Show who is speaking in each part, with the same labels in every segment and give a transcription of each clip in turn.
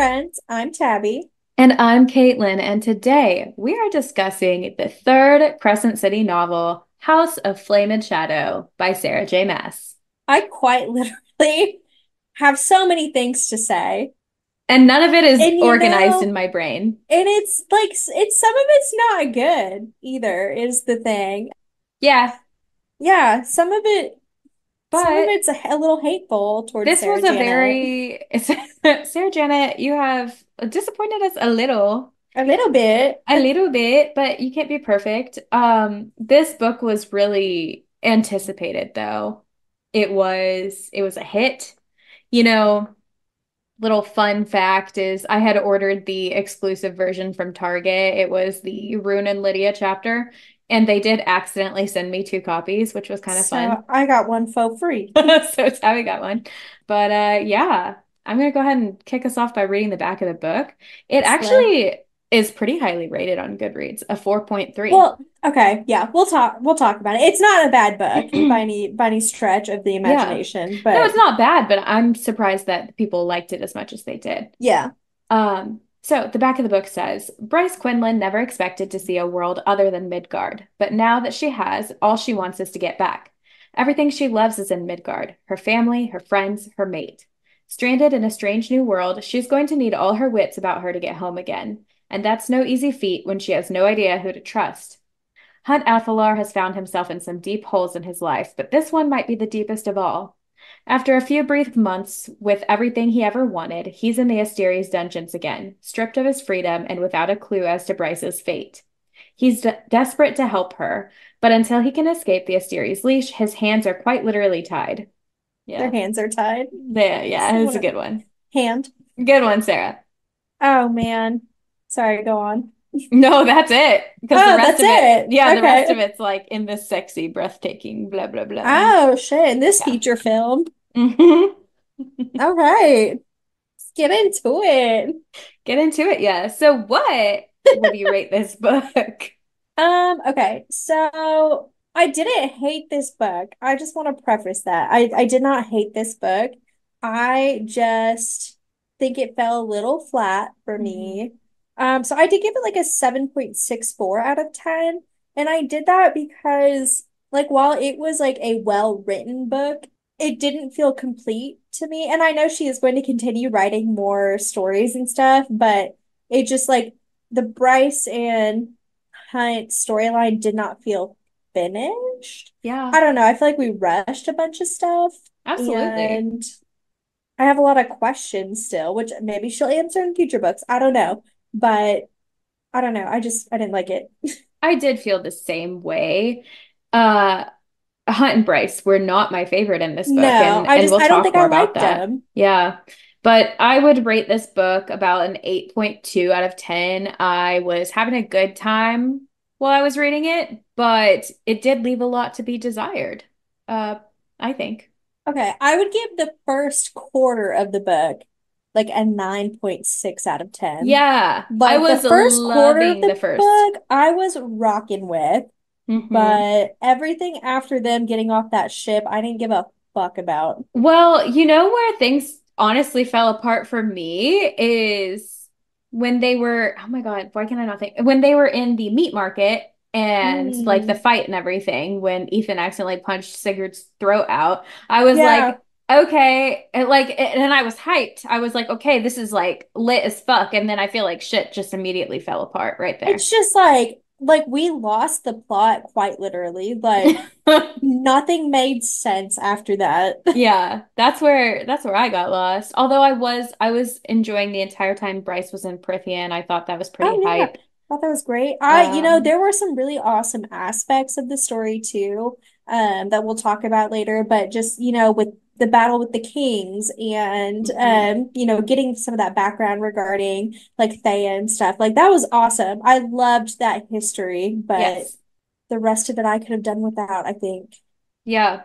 Speaker 1: friends. I'm Tabby.
Speaker 2: And I'm Caitlin, and today we are discussing the third Crescent City novel, House of Flame and Shadow by Sarah J Maas.
Speaker 1: I quite literally have so many things to say.
Speaker 2: And none of it is
Speaker 1: And
Speaker 2: organized in my brain.
Speaker 1: and it's like it's some of it's not good either, is the thing.
Speaker 2: Yeah,
Speaker 1: Yeah, some of
Speaker 2: but
Speaker 1: it's a little hateful towards
Speaker 2: this was
Speaker 1: Sarah
Speaker 2: a
Speaker 1: Janet.
Speaker 2: very Sarah Janet, you have disappointed us
Speaker 1: A little bit.
Speaker 2: a little bit, but you can't be perfect. This book was really anticipated though. It was a hit. You know, little fun fact is I had ordered the exclusive version from Target. It was the Rune and Lydia chapter, and they did accidentally send me two copies, which was kind of fun.
Speaker 1: So I got one for free.
Speaker 2: So it's how we got one. But yeah, I'm gonna go ahead and kick us off by reading the back of the book. It
Speaker 1: Slay.
Speaker 2: actually is pretty highly rated on Goodreads, a 4.3.
Speaker 1: Well, okay, yeah, we'll talk about it. It's not a bad book by any stretch of the
Speaker 2: Yeah.
Speaker 1: imagination,
Speaker 2: No, it's
Speaker 1: but
Speaker 2: not bad, but I'm surprised that people liked it as much as they did.
Speaker 1: yeah,
Speaker 2: So the back of the book says, Bryce Quinlan never expected to see a world other than Midgard, but now that she has, all she wants is to get back. Everything she loves is in Midgard, her family, her friends, her mate. Stranded in a strange new world, she's going to need all her wits about her to get home again, and that's no easy feat when she has no idea who to trust. Hunt Athalar has found himself in some deep holes in his life, but this one might be the deepest of all. After a few brief months with everything he ever wanted, he's in the Asteri's dungeons again, stripped of his freedom and without a clue as to Bryce's fate. He's desperate to help her, but until he can escape the Asteri's leash, his hands are quite literally tied.
Speaker 1: their
Speaker 2: Yeah.
Speaker 1: hands are tied.
Speaker 2: Yeah, it's a good one.
Speaker 1: Hand.
Speaker 2: Good one, Sarah.
Speaker 1: Oh man. Sorry, go on.
Speaker 2: No, that's it. Because the
Speaker 1: Oh,
Speaker 2: rest
Speaker 1: that's
Speaker 2: of it,
Speaker 1: it.
Speaker 2: yeah, the rest of
Speaker 1: Okay.
Speaker 2: it's like in this sexy, breathtaking, blah, blah, blah.
Speaker 1: Oh shit. In this
Speaker 2: Yeah.
Speaker 1: feature film.
Speaker 2: hmm
Speaker 1: All right. Let's get into it.
Speaker 2: Get into it, yeah. So what would you rate this book?
Speaker 1: Okay. So I didn't hate this book. I just want to preface that. I did not hate this book. I just think it fell a little flat for
Speaker 2: Mhm.
Speaker 1: me. So I did give it like a 7.64 out of 10. And I did that because like while it was like a well-written book, it didn't feel complete to me. And I know she is going to continue writing more stories and stuff, but it just like the Bryce and Hunt storyline did not feel finished.
Speaker 2: Yeah,
Speaker 1: I don't know. I feel like we rushed a bunch of stuff,
Speaker 2: absolutely.
Speaker 1: and I have a lot of questions still, which maybe she'll answer in future books. I don't know, but I don't know. I didn't like it.
Speaker 2: I did feel the same way. Uh, Hunt and Bryce were not my favorite in this book,
Speaker 1: No,
Speaker 2: and we'll
Speaker 1: I don't
Speaker 2: talk
Speaker 1: think I
Speaker 2: more about
Speaker 1: liked
Speaker 2: that.
Speaker 1: them.
Speaker 2: Yeah. But I would rate this book about an 8.2 out of 10. I was having a good time while I was reading it, but it did leave a lot to be desired. Uh, I think.
Speaker 1: Okay, I would give the first quarter of the book like a 9.6 out of 10.
Speaker 2: Yeah, I
Speaker 1: Like the
Speaker 2: was
Speaker 1: first quarter of
Speaker 2: loving
Speaker 1: the
Speaker 2: the first.
Speaker 1: book, I was rocking with.
Speaker 2: hmm
Speaker 1: But everything after them getting off that ship, I didn't give a fuck about.
Speaker 2: Well, you know where things honestly fell apart for me is when they were, oh my God, why can I not think? When they were in the meat market and like the
Speaker 1: Mm.
Speaker 2: fight and everything, when Ethan accidentally punched Sigurd's throat out, I was
Speaker 1: Yeah,
Speaker 2: like, okay, and I was hyped. I was like, okay, this is like lit as fuck. And then I feel like shit just immediately fell apart right there.
Speaker 1: it's just like we lost the plot quite literally. Like nothing made sense after that.
Speaker 2: Yeah, that's where I got lost. Although I was enjoying the entire time Bryce was in Prithian. I thought that was pretty
Speaker 1: Oh yeah,
Speaker 2: hype.
Speaker 1: thought that was great.
Speaker 2: Um,
Speaker 1: There were some really awesome aspects of the story too, that we'll talk about later. But just, with the battle with the kings and
Speaker 2: mhm.
Speaker 1: getting some of that background regarding like Thea and stuff, like that was awesome. I loved that history, but
Speaker 2: Yes.
Speaker 1: the rest of it I could have done without, I think.
Speaker 2: Yeah.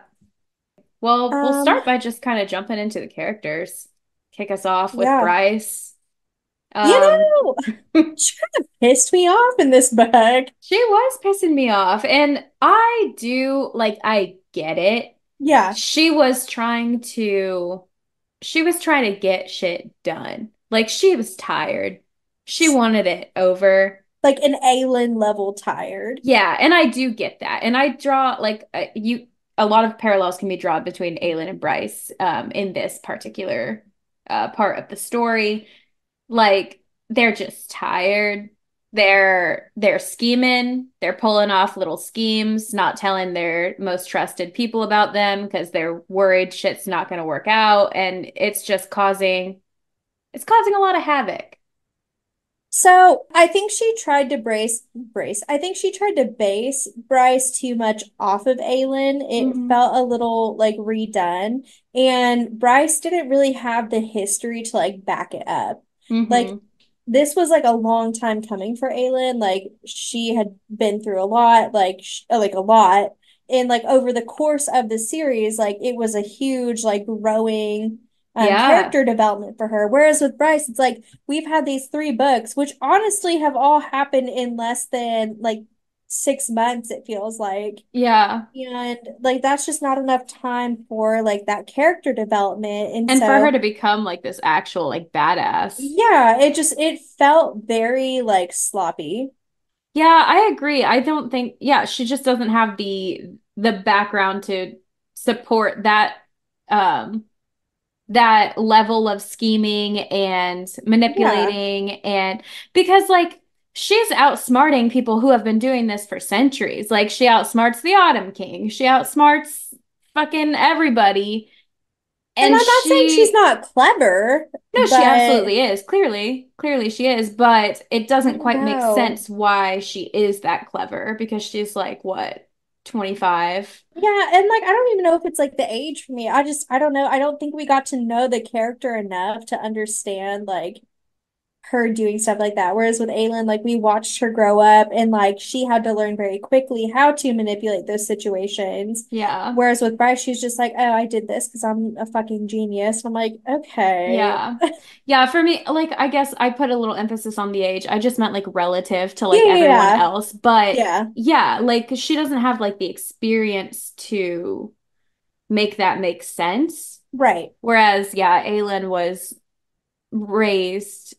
Speaker 2: Well, we'll
Speaker 1: Um,
Speaker 2: start by just kind of jumping into the characters. Kick us off with
Speaker 1: yeah.
Speaker 2: Bryce.
Speaker 1: You
Speaker 2: Um,
Speaker 1: know, she kind of pissed me off in this book.
Speaker 2: she was pissing me off, and I get it.
Speaker 1: Yeah.
Speaker 2: She was trying to she was trying to get shit done. Like she was tired. She wanted it over.
Speaker 1: Like an Aelin level tired.
Speaker 2: Yeah, and I do get that. And I draw like a lot of parallels can be drawn between Aelin and Bryce in this particular part of the story. Like they're just tired. They're scheming, they're pulling off little schemes, not telling their most trusted people about them because they're worried shit's not going to work out and it's causing a lot of havoc.
Speaker 1: So I think she tried to brace. I think she tried to base Bryce too much off of Aelin. It
Speaker 2: Hmm.
Speaker 1: felt a little like redone, and Bryce didn't really have the history to like back it up. Like
Speaker 2: Hmm.
Speaker 1: this was like a long time coming for Aelin. Like she had been through a lot, like a lot, and like over the course of the series, like it was a huge like growing
Speaker 2: Yeah.
Speaker 1: character development for her. Whereas with Bryce, it's like we've had these three books, which honestly have all happened in less than like 6 months, it feels like.
Speaker 2: Yeah.
Speaker 1: And like that's just not enough time for like that character development. And
Speaker 2: And for her
Speaker 1: so
Speaker 2: to become like this actual like badass.
Speaker 1: yeah, it felt very like sloppy.
Speaker 2: Yeah, I agree. I don't think, yeah, she just doesn't have the background to support um that level of scheming and
Speaker 1: Yeah.
Speaker 2: manipulating and because like she's outsmarting people who have been doing this for centuries. Like she outsmarts the Autumn King. She outsmarts fucking everybody
Speaker 1: And
Speaker 2: and
Speaker 1: I'm not saying she's
Speaker 2: she
Speaker 1: not clever,
Speaker 2: no, she
Speaker 1: but
Speaker 2: absolutely is. Clearly she is, but it
Speaker 1: I
Speaker 2: doesn't
Speaker 1: don't
Speaker 2: quite make
Speaker 1: know.
Speaker 2: sense why she is that clever because she's like what, 25?
Speaker 1: Yeah, and like I don't even know if it's like the age for me. I don't know. I don't think we got to know the character enough to understand like her doing stuff like that. Whereas with Aylin, like we watched her grow up and like she had to learn very quickly how to manipulate those situations.
Speaker 2: Yeah.
Speaker 1: Whereas with Bryce, she's just like, oh, I did this because I'm a fucking genius. And I'm like, okay.
Speaker 2: Yeah. Yeah, for me, like I guess I put a little emphasis on the age. I just meant like relative to like
Speaker 1: Yeah, yeah,
Speaker 2: everyone
Speaker 1: yeah.
Speaker 2: else. But
Speaker 1: Yeah.
Speaker 2: yeah, like she doesn't have like the experience to make that make sense.
Speaker 1: Right.
Speaker 2: Whereas, yeah, Aelin was raised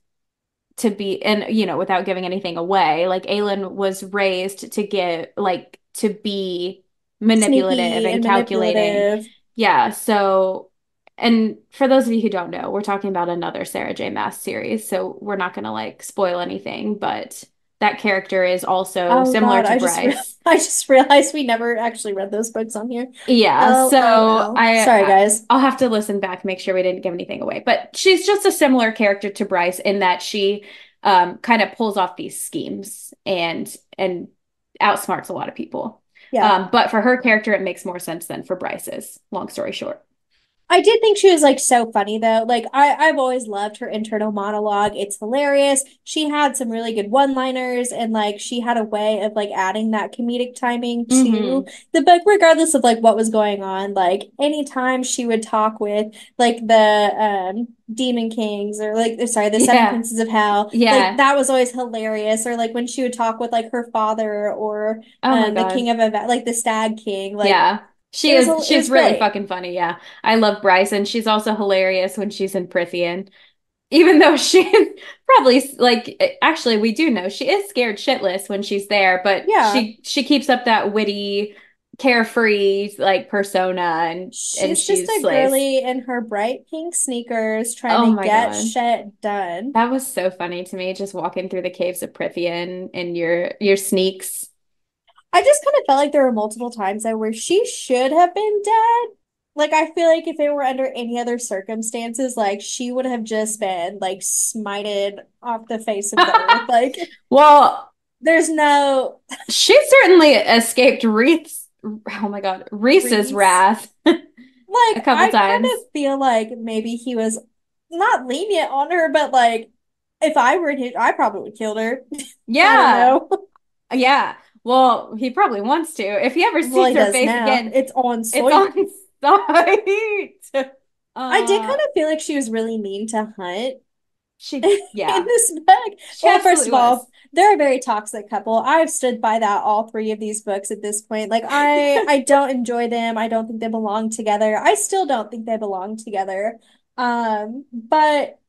Speaker 2: to be, and without giving anything away, like Aelin was raised to get like to be manipulative
Speaker 1: Sneaky
Speaker 2: and
Speaker 1: and
Speaker 2: calculating.
Speaker 1: manipulative.
Speaker 2: Yeah, so and for those of you who don't know, we're talking about another Sarah J Maas series, so we're not gonna like spoil anything, but that character is also
Speaker 1: Oh
Speaker 2: similar
Speaker 1: God,
Speaker 2: to Bryce.
Speaker 1: I just realized we never actually read those books on here.
Speaker 2: Yeah, so
Speaker 1: LOL. Sorry, guys.
Speaker 2: I'll have to listen back, make sure we didn't give anything away. But she's just a similar character to Bryce in that she kind of pulls off these schemes and outsmarts a lot of people.
Speaker 1: Yeah.
Speaker 2: But for her character, it makes more sense than for Bryce's. Long story short.
Speaker 1: I did think she was like so funny though. Like I've always loved her internal monologue. It's hilarious. She had some really good one-liners and like she had a way of like adding that comedic timing to
Speaker 2: Hmm.
Speaker 1: the book, regardless of like what was going on. Like anytime she would talk with like the Demon Kings or like sorry, the Seven
Speaker 2: Yeah.
Speaker 1: Princes of Hell, like
Speaker 2: Yeah.
Speaker 1: that was always hilarious. Or like when she would talk with like her father or
Speaker 2: Oh my
Speaker 1: the
Speaker 2: God.
Speaker 1: King of Ava like the Stag King, like
Speaker 2: Yeah.
Speaker 1: it
Speaker 2: She's
Speaker 1: was
Speaker 2: really
Speaker 1: great.
Speaker 2: fucking funny. Yeah. I love Bryce and she's also hilarious when she's in Prithian. Even though she probably like actually we do know she is scared shitless when she's there, but
Speaker 1: Yeah.
Speaker 2: she keeps up that witty, carefree like persona and
Speaker 1: She's
Speaker 2: she
Speaker 1: just a
Speaker 2: slays.
Speaker 1: girly in her bright pink sneakers trying
Speaker 2: Oh
Speaker 1: to
Speaker 2: my
Speaker 1: get
Speaker 2: God.
Speaker 1: shit done.
Speaker 2: That was so funny to me, just walking through the caves of Prithian and your sneaks.
Speaker 1: I just kind of felt like there were multiple times though where she should have been dead. Like I feel like if it were under any other circumstances, like she would have just been like smited off the face of the earth. Like
Speaker 2: Well,
Speaker 1: there's no
Speaker 2: she certainly escaped Reese's, oh my God, Reese's
Speaker 1: Reese.
Speaker 2: wrath a
Speaker 1: Like
Speaker 2: couple
Speaker 1: I kind
Speaker 2: times.
Speaker 1: of feel like maybe he was not lenient on her, but like if I were in his, I probably would kill her. I don't
Speaker 2: Yeah.
Speaker 1: know.
Speaker 2: Yeah. Well, he probably wants to. If he ever
Speaker 1: Well,
Speaker 2: sees
Speaker 1: he
Speaker 2: her
Speaker 1: does
Speaker 2: face
Speaker 1: now.
Speaker 2: again,
Speaker 1: It's on
Speaker 2: it's
Speaker 1: site.
Speaker 2: on site.
Speaker 1: I did kind
Speaker 2: Uh,
Speaker 1: of feel like she was really mean to Hunt in
Speaker 2: yeah,
Speaker 1: this book.
Speaker 2: she
Speaker 1: Well, first
Speaker 2: absolutely
Speaker 1: of
Speaker 2: was.
Speaker 1: all, they're a very toxic couple. I've stood by that all three of these books at this point. Like I don't enjoy them. I don't think they belong together. I still don't think they belong together. But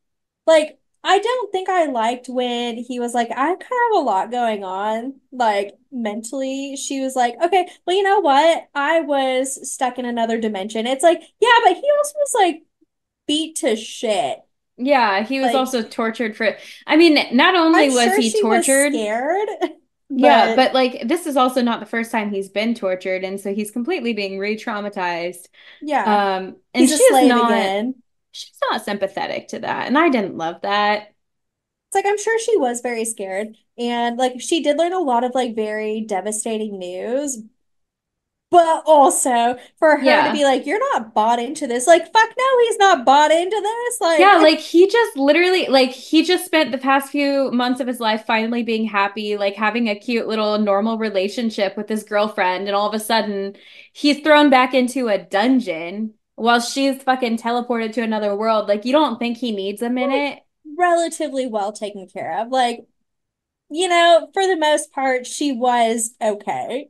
Speaker 1: like I don't think I liked when he was like, I kind of have a lot going on, like mentally. She was like, okay, well, you know what? I was stuck in another dimension. It's like, yeah, but he also was like beat to shit.
Speaker 2: Yeah, he was
Speaker 1: Like,
Speaker 2: also tortured for, I mean, not only
Speaker 1: I'm
Speaker 2: was
Speaker 1: sure
Speaker 2: he
Speaker 1: she was
Speaker 2: tortured,
Speaker 1: scared,
Speaker 2: yeah,
Speaker 1: but
Speaker 2: but like this is also not the first time he's been tortured, and so he's completely being re-traumatized.
Speaker 1: yeah,
Speaker 2: And
Speaker 1: he's a slave again.
Speaker 2: she's not sympathetic to that, and I didn't love that.
Speaker 1: It's like I'm sure she was very scared. And like she did learn a lot of like very devastating news, but also for her to be
Speaker 2: Yeah.
Speaker 1: like, you're not bought into this. Like, fuck no, he's not bought into this.
Speaker 2: Yeah,
Speaker 1: Like,
Speaker 2: like he just literally like he just spent the past few months of his life finally being happy, like having a cute little normal relationship with his girlfriend, and all of a sudden he's thrown back into a dungeon while she's fucking teleported to another world. Like you don't think he needs a
Speaker 1: like
Speaker 2: minute?
Speaker 1: relatively well taken care of. Like, for the most part, she was okay.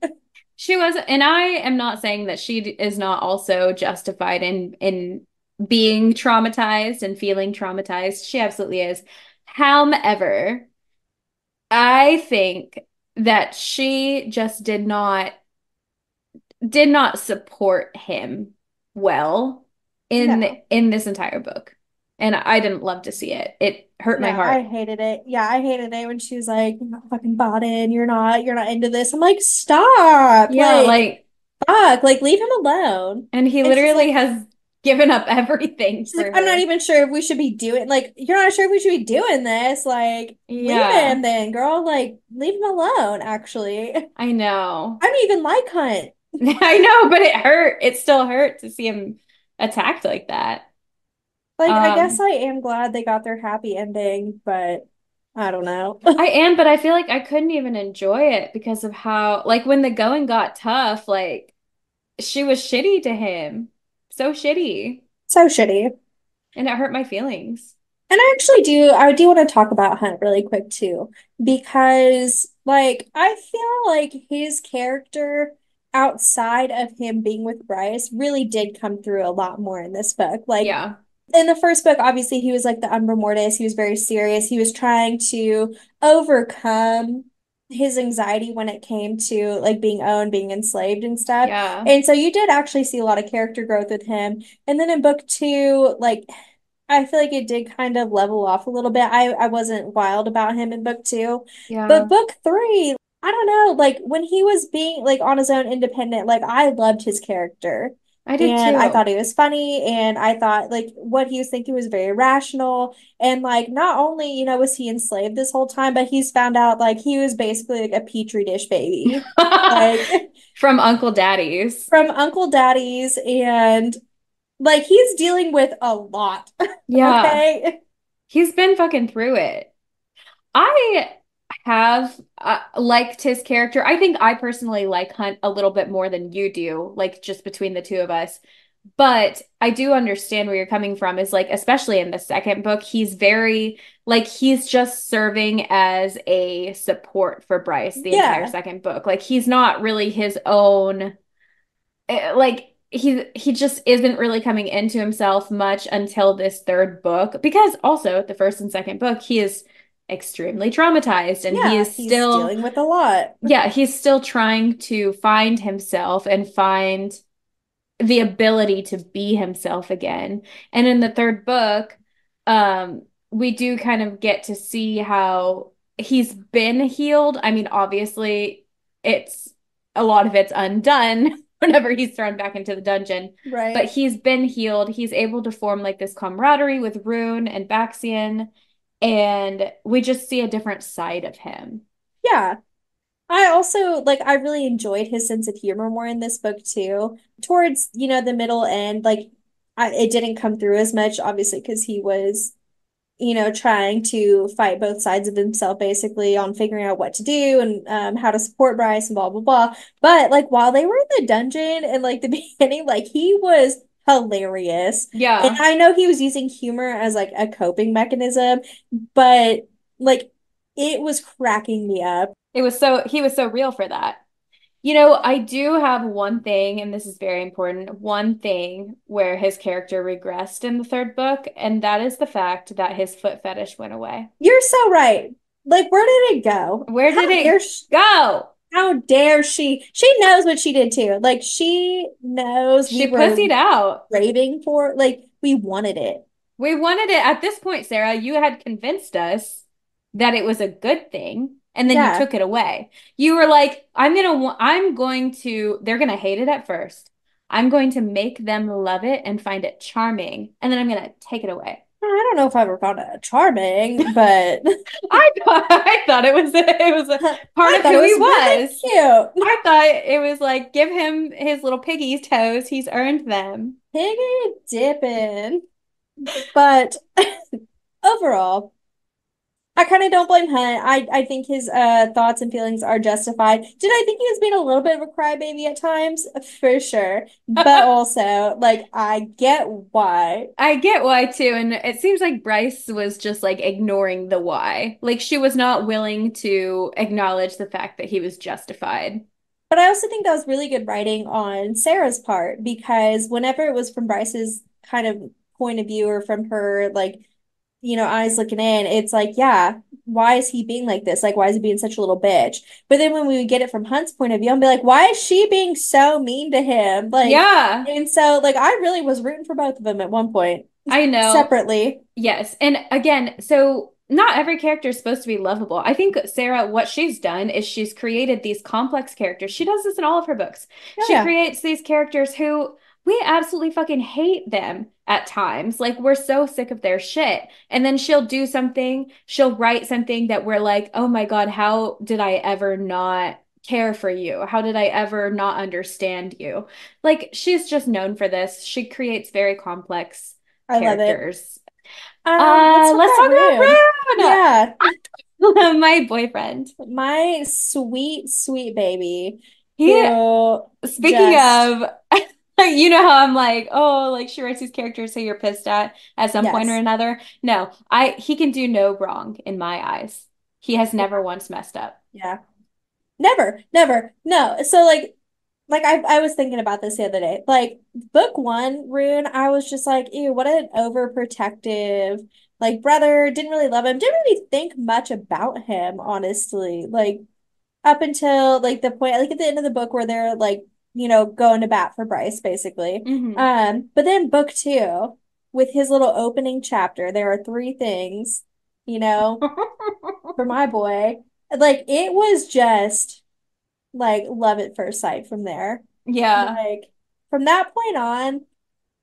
Speaker 2: She was, and I am not saying that she is not also justified in being traumatized and feeling traumatized. She absolutely is. However, I think that she just did not support him well
Speaker 1: No.
Speaker 2: in this entire book. And I didn't love to see it. It hurt my
Speaker 1: No, I
Speaker 2: heart.
Speaker 1: hated it. Yeah, I hated it when she was like, "You're not fucking bought in. You're not into this." I'm like, "Stop!"
Speaker 2: Yeah,
Speaker 1: Like,
Speaker 2: like,
Speaker 1: fuck. Like, leave him alone.
Speaker 2: and he
Speaker 1: And
Speaker 2: literally has given up everything
Speaker 1: she's
Speaker 2: for
Speaker 1: like, "I'm not
Speaker 2: her.
Speaker 1: even sure if we should be doing like, you're not sure if we should be doing this. Like, leave
Speaker 2: Yeah,
Speaker 1: him then, girl. Like, leave him alone. Actually, I
Speaker 2: I know.
Speaker 1: don't even like Hunt.
Speaker 2: I know, but it hurt. It still hurt to see him attacked like that.
Speaker 1: Like, I guess
Speaker 2: Um,
Speaker 1: I am glad they got their happy ending, but I don't know.
Speaker 2: I am, but I feel like I couldn't even enjoy it because of how, like, when the going got tough, like, she was shitty to him. So shitty.
Speaker 1: So shitty.
Speaker 2: And it hurt my feelings.
Speaker 1: And I do want to talk about Hunt really quick too, because like I feel like his character outside of him being with Bryce really did come through a lot more in this book. Like
Speaker 2: Yeah.
Speaker 1: in the first book, obviously he was like the Umbra Mortis, he was very serious, he was trying to overcome his anxiety when it came to like being owned, being enslaved and stuff.
Speaker 2: Yeah.
Speaker 1: And so you did actually see a lot of character growth with him. And then in book two, like I feel like it did kind of level off a little bit. I wasn't wild about him in book two. But
Speaker 2: Yeah.
Speaker 1: book three, I don't know, like when he was being like on his own independent, like I loved his character.
Speaker 2: I did
Speaker 1: And I thought
Speaker 2: too.
Speaker 1: he was funny and I thought like what he was thinking was very rational. And like not only, was he enslaved this whole time, but he's found out like he was basically like a petri dish baby. Like
Speaker 2: From Uncle Daddy's.
Speaker 1: from Uncle Daddy's and like he's dealing with a lot.
Speaker 2: Yeah.
Speaker 1: Okay.
Speaker 2: He's been fucking through it. I have liked his character. I think I personally like Hunt a little bit more than you do, like just between the two of us. But I do understand where you're coming from, is like, especially in the second book, he's very, like, he's just serving as a support for Bryce the entire
Speaker 1: Yeah.
Speaker 2: second book. Like, he's not really his own, like, he just isn't really coming into himself much until this third book, because also the first and second book, he is extremely traumatized and he
Speaker 1: Yeah.
Speaker 2: is
Speaker 1: He's
Speaker 2: still,
Speaker 1: dealing with a lot.
Speaker 2: yeah, he's still trying to find himself and find the ability to be himself again. And in the third book, we do kind of get to see how he's been healed. I mean, obviously, it's a lot of it's undone whenever he's thrown back into the dungeon, but
Speaker 1: Right.
Speaker 2: he's been healed. He's able to form like this camaraderie with Rune and Baxian, and we just see a different side of him.
Speaker 1: Yeah. I also like I really enjoyed his sense of humor more in this book too. Towards, the middle end, like it didn't come through as much, obviously, because he was, trying to fight both sides of himself basically on figuring out what to do and how to support Bryce and blah blah blah. But like while they were in the dungeon and like the beginning, like he was hilarious. And
Speaker 2: Yeah,
Speaker 1: I know he was using humor as like a coping mechanism, but like it was cracking me up.
Speaker 2: he was so real for that. I do have one thing, and this is very important, one thing where his character regressed in the third book, and that is the fact that his foot fetish went away.
Speaker 1: You're so right. Like, where did it go?
Speaker 2: Where did it go?
Speaker 1: How dare she? She knows what she did too. Like, she knows
Speaker 2: She
Speaker 1: we were
Speaker 2: pussied out.
Speaker 1: craving for, like, we wanted it.
Speaker 2: We wanted it at this point, Sarah. You had convinced us that it was a good thing, and then you
Speaker 1: Yeah.
Speaker 2: took it away. You were like, I'm going to, they're gonna hate it at first. I'm going to make them love it and find it charming, and then I'm gonna take it away.
Speaker 1: I don't know if I ever found it charming, but
Speaker 2: I thought it was a part
Speaker 1: I
Speaker 2: of
Speaker 1: thought it
Speaker 2: who he
Speaker 1: was really
Speaker 2: was.
Speaker 1: cute.
Speaker 2: I thought it was like give him his little piggy's toes. He's earned them.
Speaker 1: Piggy dipping. But overall, I kind of don't blame Hunt. I think his thoughts and feelings are justified. Did I think he was being a little bit of a crybaby at times? For sure. But also, like, I get why.
Speaker 2: I get why too, and it seems like Bryce was just like ignoring the why. Like she was not willing to acknowledge the fact that he was justified.
Speaker 1: But I also think that was really good writing on Sarah's part because whenever it was from Bryce's kind of point of view or from her, like, eyes looking in, it's like, yeah, why is he being like this? Like, why is he being such a little bitch? But then when we would get it from Hunt's point of view, I'd be like, why is she being so mean to him? Like,
Speaker 2: Yeah,
Speaker 1: and so, like, I really was rooting for both of them at one point,
Speaker 2: I know.
Speaker 1: separately.
Speaker 2: Yes. And again, so not every character is supposed to be lovable. I think Sarah, what she's done is she's created these complex characters. She does this in all of her books.
Speaker 1: Oh,
Speaker 2: She
Speaker 1: yeah.
Speaker 2: creates these characters who we absolutely fucking hate them at times. Like we're so sick of their shit. And then she'll do something, she'll write something that we're like, oh my God, how did I ever not care for you? How did I ever not understand you? Like she's just known for this. She creates very complex
Speaker 1: I love it.
Speaker 2: characters.
Speaker 1: Let's talk
Speaker 2: Let's
Speaker 1: about Rune.
Speaker 2: talk
Speaker 1: Yeah.
Speaker 2: about Rune. My boyfriend.
Speaker 1: My sweet, sweet baby
Speaker 2: He,
Speaker 1: who
Speaker 2: speaking
Speaker 1: just,
Speaker 2: of, you know how I'm like, oh, like she writes these characters so you're pissed at some point or
Speaker 1: yes.
Speaker 2: another. No, he can do no wrong in my eyes. He has
Speaker 1: Yeah.
Speaker 2: never once messed up.
Speaker 1: Yeah. Never, never. No. So like I was thinking about this the other day. Like book one, Rune, I was just like, ew, what an overprotective like brother. Didn't really love him. Didn't really think much about him, honestly. Like up until like the point, like at the end of the book where they're like, going to bat for Bryce, basically.
Speaker 2: Hmm.
Speaker 1: But then book two, with his little opening chapter, there are three things, you know, for my boy. Like it was just like love at first sight from there.
Speaker 2: Yeah,
Speaker 1: Like from that point on,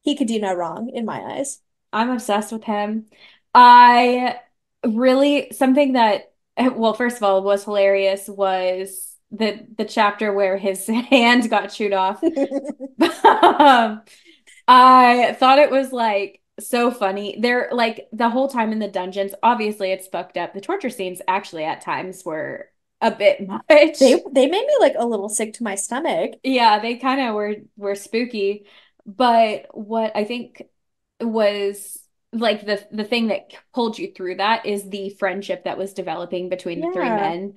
Speaker 1: he could do no wrong in my eyes.
Speaker 2: I'm obsessed with him. I really, something that, well, first of all, was hilarious was the chapter where his hand got chewed off. Um, I thought it was like so funny. They're like the whole time in the dungeons, obviously it's fucked up. The torture scenes actually at times were a bit much.
Speaker 1: They made me like a little sick to my stomach.
Speaker 2: Yeah, they kind of were spooky. But what I think was like the thing that pulled you through that is the friendship that was developing between the three
Speaker 1: Yeah.
Speaker 2: men.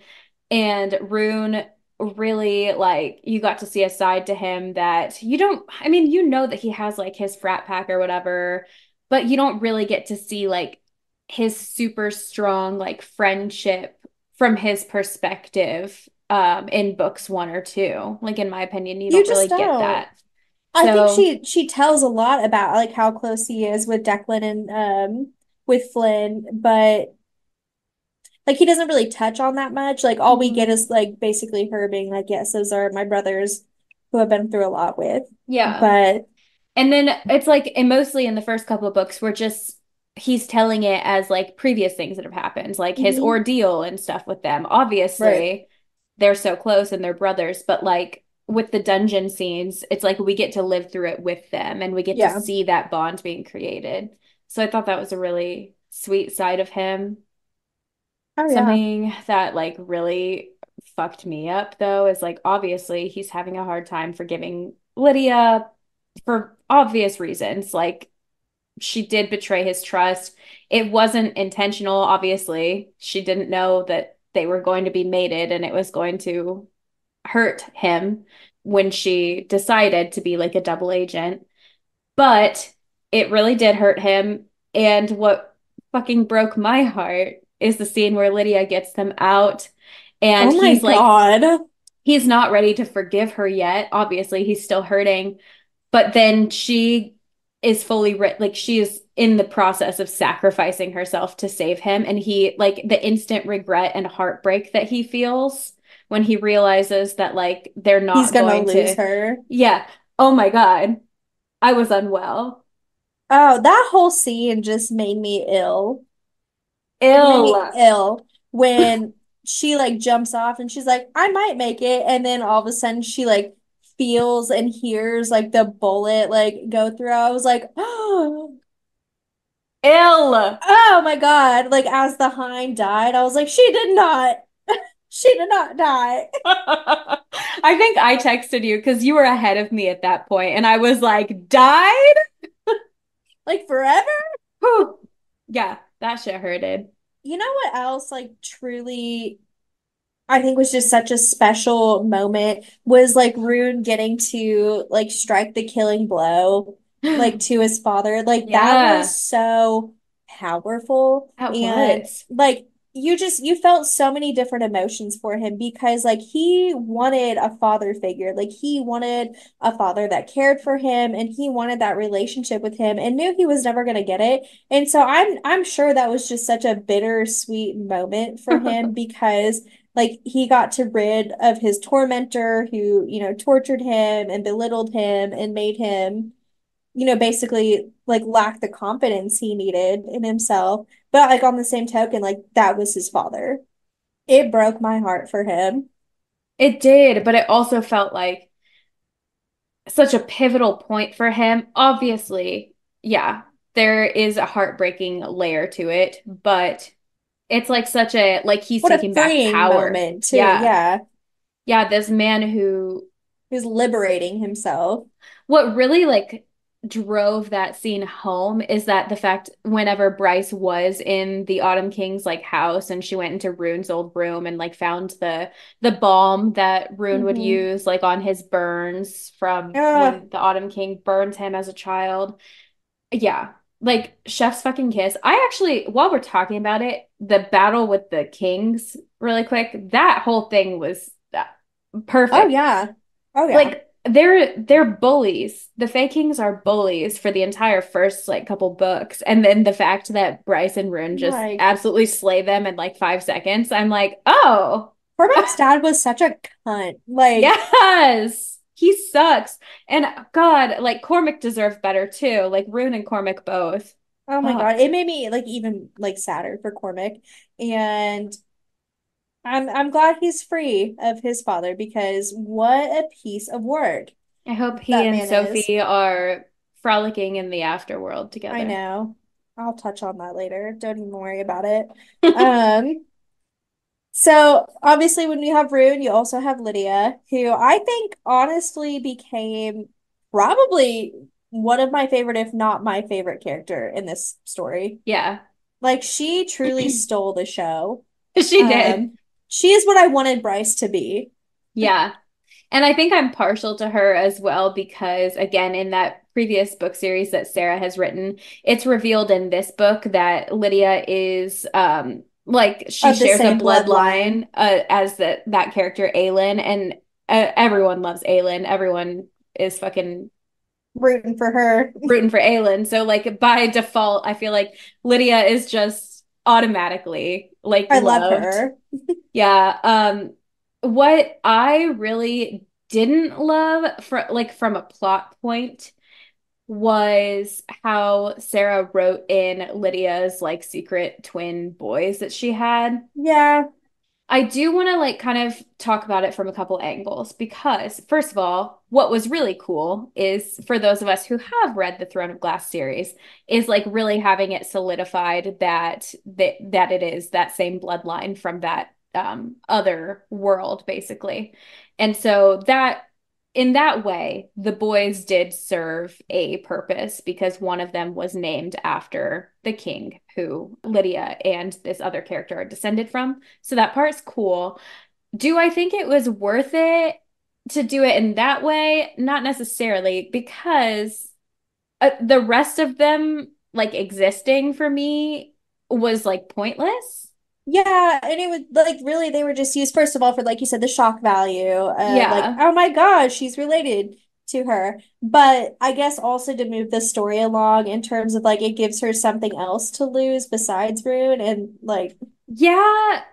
Speaker 2: And Rune really like you got to see a side to him that you don't, I mean, you know that he has like his frat pack or whatever, but you don't really get to see like his super strong like friendship from his perspective in books one or two. Like in my opinion, you
Speaker 1: You
Speaker 2: don't
Speaker 1: just
Speaker 2: really get
Speaker 1: don't.
Speaker 2: that.
Speaker 1: I think
Speaker 2: So,
Speaker 1: she tells a lot about like how close he is with Declan and with Flynn, but like he doesn't really touch on that much. Like all we get
Speaker 2: mhm,
Speaker 1: is like basically her being like, yes, those are my brothers who I've been through a lot with.
Speaker 2: yeah.
Speaker 1: But
Speaker 2: And then it's like, and mostly in the first couple of books, we're just, he's telling it as like previous things that have happened, like his
Speaker 1: mhm,
Speaker 2: ordeal and stuff with them.
Speaker 1: right.
Speaker 2: Obviously, they're so close and they're brothers, but like with the dungeon scenes, it's like we get to live through it with them and we get to
Speaker 1: Yeah.
Speaker 2: see that bond being created. So I thought that was a really sweet side of him.
Speaker 1: Oh yeah.
Speaker 2: Something that like really fucked me up though is like obviously he's having a hard time forgiving Lydia for obvious reasons. Like she did betray his trust. It wasn't intentional, obviously. She didn't know that they were going to be mated and it was going to hurt him when she decided to be like a double agent, but it really did hurt him. And what fucking broke my heart is the scene where Lydia gets them out and
Speaker 1: Oh my God.
Speaker 2: he's not ready to forgive her yet. Obviously, he's still hurting, but then she is like she is in the process of sacrificing herself to save him. And he, like, the instant regret and heartbreak that he feels when he realizes that, like, they're
Speaker 1: He's
Speaker 2: not
Speaker 1: gonna
Speaker 2: going
Speaker 1: lose
Speaker 2: to,
Speaker 1: her.
Speaker 2: yeah. Oh my God. I was unwell.
Speaker 1: Oh, that whole scene just made me ill. It made
Speaker 2: Ill.
Speaker 1: me ill when she like jumps off and she's like, I might make it. And then all of a sudden she like feels and hears like the bullet like go through. I was like, oh,
Speaker 2: Ill.
Speaker 1: oh my God. Like as the hind died, I was like, she did not. She did not die.
Speaker 2: I think I texted you because you were ahead of me at that point, and I was like, died?
Speaker 1: Like forever.
Speaker 2: Whew. Yeah, that shit hurted.
Speaker 1: You know what else like truly I think was just such a special moment was like Rune getting to like strike the killing blow like to his father. Like that was
Speaker 2: Yeah,
Speaker 1: so powerful.
Speaker 2: that
Speaker 1: And
Speaker 2: was.
Speaker 1: like you felt so many different emotions for him because like he wanted a father figure. Like he wanted a father that cared for him and he wanted that relationship with him and knew he was never going to get it. And so I'm sure that was just such a bittersweet moment for him because like he got to rid of his tormentor who, tortured him and belittled him and made him, basically like lack the confidence he needed in himself. But like on the same token, like that was his father. It broke my heart for him.
Speaker 2: It did, but it also felt like such a pivotal point for him. Obviously, yeah, there is a heartbreaking layer to it, but it's like such a, like, he's
Speaker 1: What a
Speaker 2: taking back
Speaker 1: freeing
Speaker 2: power.
Speaker 1: moment too.
Speaker 2: Yeah.
Speaker 1: Yeah.
Speaker 2: Yeah, this man who,
Speaker 1: He was liberating himself.
Speaker 2: what really like drove that scene home is that the fact whenever Bryce was in the Autumn King's like house and she went into Rune's old room and like found the balm that Rune would
Speaker 1: Hmm.
Speaker 2: use like on his burns from
Speaker 1: Uh,
Speaker 2: when the Autumn King burned him as a child. Yeah. Like chef's fucking kiss. I actually, while we're talking about it, the battle with the kings really quick, that whole thing was
Speaker 1: oh
Speaker 2: perfect.
Speaker 1: yeah. Oh yeah.
Speaker 2: Like they're bullies. The Fae Kings are bullies for the entire first like couple books. And then the fact that Bryce and Rune just
Speaker 1: Like
Speaker 2: absolutely slay them in like 5 seconds, I'm like, oh,
Speaker 1: Cormac's dad was such a cunt. Like,
Speaker 2: yes. He sucks. And God, like Cormac deserved better too. Like Rune and Cormac both.
Speaker 1: oh my God,
Speaker 2: Fuck.
Speaker 1: it made me like even like sadder for Cormac. And I'm glad he's free of his father because what a piece of work
Speaker 2: I hope he
Speaker 1: that
Speaker 2: and
Speaker 1: man is.
Speaker 2: Sophie are frolicking in the afterworld
Speaker 1: I
Speaker 2: together.
Speaker 1: know. I'll touch on that later. Don't even worry about it. Um, so obviously when we have Rune, you also have Lydia, who I think honestly became probably one of my favorite, if not my favorite character in this story.
Speaker 2: Yeah.
Speaker 1: Like she truly stole the show.
Speaker 2: She did.
Speaker 1: She is what I wanted Bryce to be.
Speaker 2: Yeah. And I think I'm partial to her as well because, again, in that previous book series that Sarah has written, it's revealed in this book that Lydia is like she
Speaker 1: Of the
Speaker 2: shares a
Speaker 1: same bloodline.
Speaker 2: bloodline as that character Aelin, and everyone loves Aelin. Everyone is fucking
Speaker 1: Rooting for her.
Speaker 2: rooting for Aelin. So like by default, I feel like Lydia is just automatically like
Speaker 1: I love
Speaker 2: loved.
Speaker 1: her.
Speaker 2: Yeah. What I really didn't love for like from a plot point was how Sarah wrote in Lydia's like secret twin boys that she had.
Speaker 1: Yeah.
Speaker 2: I do want to like kind of talk about it from a couple angles because first of all, what was really cool is for those of us who have read the Throne of Glass series is like really having it solidified that it is that same bloodline from that other world basically. And so that in that way, the boys did serve a purpose because one of them was named after the king who Lydia and this other character are descended from. So that part's cool. Do I think it was worth it to do it in that way? Not necessarily, because the rest of them, like existing for me, was like pointless.
Speaker 1: Yeah, and it was like really they were just used first of all for like you said the shock value of like
Speaker 2: Yeah.
Speaker 1: oh my gosh she's related to her, but I guess also to move the story along in terms of like it gives her something else to lose besides Rune and like
Speaker 2: Yeah.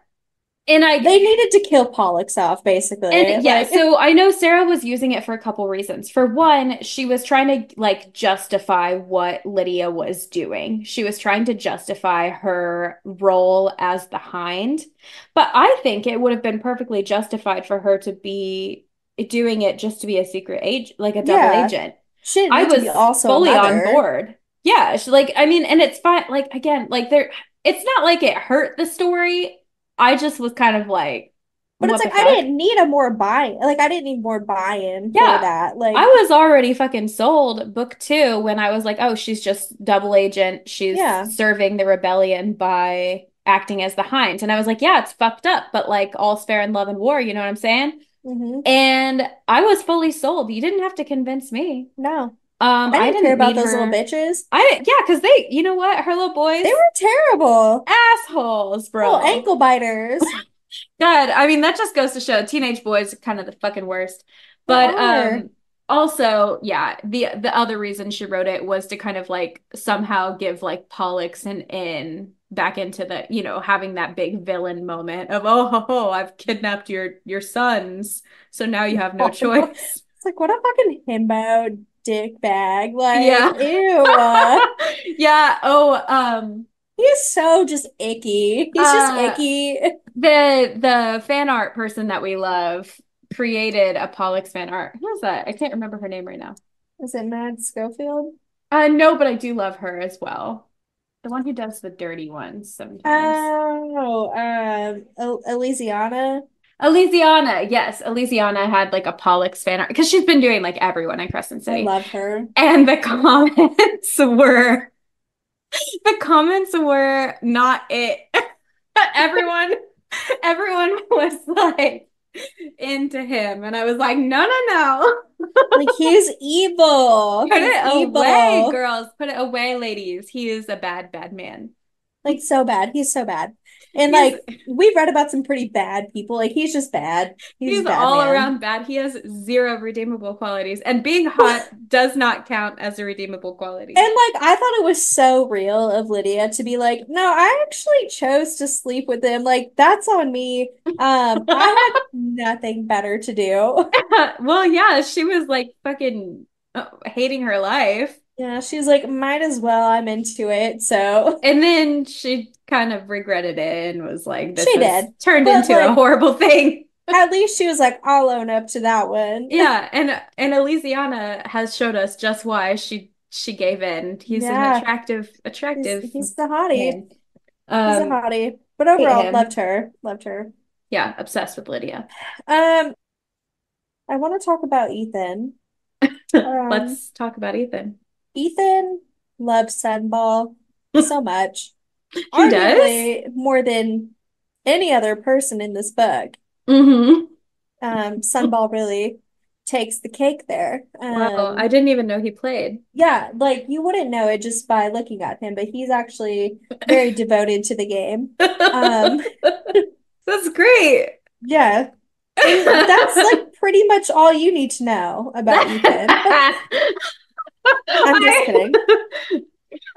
Speaker 2: And
Speaker 1: they needed to kill Pollux off basically
Speaker 2: yeah,
Speaker 1: like
Speaker 2: so I know Sarah was using it for a couple reasons. For one, she was trying to like justify what Lydia was doing. She was trying to justify her role as the Hind. But I think it would have been perfectly justified for her to be doing it just to be a secret agent, like a double
Speaker 1: yeah
Speaker 2: agent.
Speaker 1: she didn't
Speaker 2: I
Speaker 1: need to be
Speaker 2: was
Speaker 1: also a
Speaker 2: fully on
Speaker 1: mother,
Speaker 2: board. Yeah, she, like I mean, and it's fine. Like again, like there, it's not like it hurt the story. I just was kind of like,
Speaker 1: but it's
Speaker 2: what
Speaker 1: like
Speaker 2: the
Speaker 1: I
Speaker 2: fuck?
Speaker 1: didn't need a more buy like I didn't need more buy-in for
Speaker 2: Yeah.
Speaker 1: that
Speaker 2: I
Speaker 1: like
Speaker 2: was already fucking sold book two when I was like, oh, she's just double agent. She's
Speaker 1: yeah
Speaker 2: serving the rebellion by acting as the Hind. And I was like, yeah, it's fucked up, but like all's fair in love and war, you know what I'm saying?
Speaker 1: hmm
Speaker 2: And I was fully sold. You didn't have to convince me.
Speaker 1: no I
Speaker 2: I
Speaker 1: didn't care
Speaker 2: didn't
Speaker 1: about
Speaker 2: need
Speaker 1: those little
Speaker 2: her.
Speaker 1: bitches.
Speaker 2: Yeah, because they, you know what? Her little
Speaker 1: They
Speaker 2: boys,
Speaker 1: were terrible.
Speaker 2: assholes,
Speaker 1: Little
Speaker 2: bro.
Speaker 1: ankle biters.
Speaker 2: God, I mean, that just goes to show teenage boys are kind of the fucking worst.
Speaker 1: They
Speaker 2: But
Speaker 1: are.
Speaker 2: also, yeah, the other reason she wrote it was to kind of like somehow give like Pollux an in back into the, having that big villain moment of, oh, ho, ho, I've kidnapped your sons, so now you have no choice.
Speaker 1: It's like, what a fucking himbo dick bag. Like,
Speaker 2: Yeah.
Speaker 1: ew.
Speaker 2: Yeah. Oh,
Speaker 1: He's so just icky. He's just
Speaker 2: uh
Speaker 1: icky.
Speaker 2: the fan art person that we love created a Pollux fan art. Who is that? I can't remember her name right now.
Speaker 1: Is it Mad Schofield?
Speaker 2: No, but I do love her as well. The one who does the dirty ones sometimes.
Speaker 1: Oh, Elysiana.
Speaker 2: Elysiana, yes, Elysiana had like a Pollux fan art because she's been doing like everyone in Crescent
Speaker 1: I
Speaker 2: City.
Speaker 1: love her.
Speaker 2: And the comments were not it. Everyone everyone was like into him and I was like, "No, no, no."
Speaker 1: Like, he's evil.
Speaker 2: Put
Speaker 1: He's
Speaker 2: it away,
Speaker 1: evil.
Speaker 2: girls. Put it away, ladies. He is a bad, bad man.
Speaker 1: Like, so bad. He's so bad. And,
Speaker 2: He's
Speaker 1: like, we've read about some pretty bad people. Like, he's just bad. He's
Speaker 2: he's
Speaker 1: a bad
Speaker 2: all
Speaker 1: man.
Speaker 2: around bad. He has zero redeemable qualities, and being hot does not count as a redeemable quality.
Speaker 1: And like I thought it was so real of Lydia to be like, no, I actually chose to sleep with him. Like that's on me. I had nothing better to do.
Speaker 2: Well, yeah, she was like fucking hating her life.
Speaker 1: Yeah, she's like, might as well. I'm into it. So
Speaker 2: And then she kind of regretted it and was like, this
Speaker 1: she
Speaker 2: has
Speaker 1: did.
Speaker 2: turned
Speaker 1: But
Speaker 2: into a
Speaker 1: like
Speaker 2: horrible thing.
Speaker 1: at least she was like, I'll own up to that one.
Speaker 2: Yeah, and Elysiana has showed us just why she gave in. He's an
Speaker 1: Yeah,
Speaker 2: attractive
Speaker 1: he's the hottie.
Speaker 2: man.
Speaker 1: He's a
Speaker 2: Um,
Speaker 1: hottie. But
Speaker 2: hate
Speaker 1: overall, loved
Speaker 2: him.
Speaker 1: her. Loved her.
Speaker 2: Yeah, obsessed with Lydia.
Speaker 1: Um, I want to talk about Ethan. Um,
Speaker 2: Let's talk about Ethan.
Speaker 1: Ethan loves Sunball so much.
Speaker 2: He does?
Speaker 1: Arguably more than any other person in this book.
Speaker 2: Mm-hmm.
Speaker 1: Sunball really takes the cake there.
Speaker 2: Wow, I didn't even know he played.
Speaker 1: Yeah, like you wouldn't know it just by looking at him, but he's actually very devoted to the game. Um,
Speaker 2: That's great.
Speaker 1: yeah. And that's like pretty much all you need to know about Ethan. I'm just
Speaker 2: I
Speaker 1: kidding.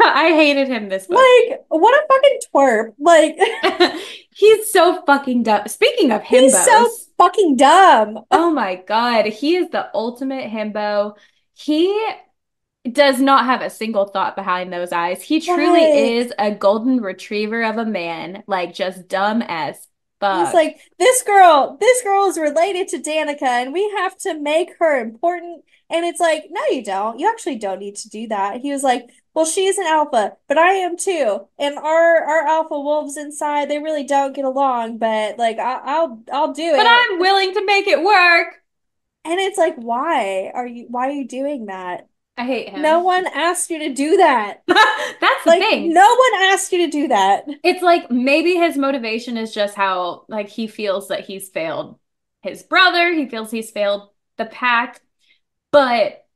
Speaker 2: I hated him this book.
Speaker 1: Like, what a fucking twerp. Like,
Speaker 2: He's so fucking dumb. Speaking of
Speaker 1: he's so
Speaker 2: himbos,
Speaker 1: fucking dumb.
Speaker 2: oh my God, he is the ultimate himbo. He does not have a single thought behind those eyes. He truly
Speaker 1: Like,
Speaker 2: is a golden retriever of a man, like just dumb as
Speaker 1: he's
Speaker 2: fuck.
Speaker 1: like, this girl is related to Danica, and we have to make her important. And it's like, no, you don't. You actually don't need to do that. He was like, well, she's an alpha, but I am too. And our alpha wolves inside, they really don't get along, but like I'll do
Speaker 2: But
Speaker 1: it.
Speaker 2: I'm willing to make it work.
Speaker 1: And it's like, why are you doing that?
Speaker 2: I hate
Speaker 1: No
Speaker 2: him.
Speaker 1: one asked you to do that.
Speaker 2: That's the
Speaker 1: Like,
Speaker 2: thing.
Speaker 1: no one asked you to do that.
Speaker 2: It's like maybe his motivation is just how like he feels that he's failed his brother, he feels he's failed the pack, but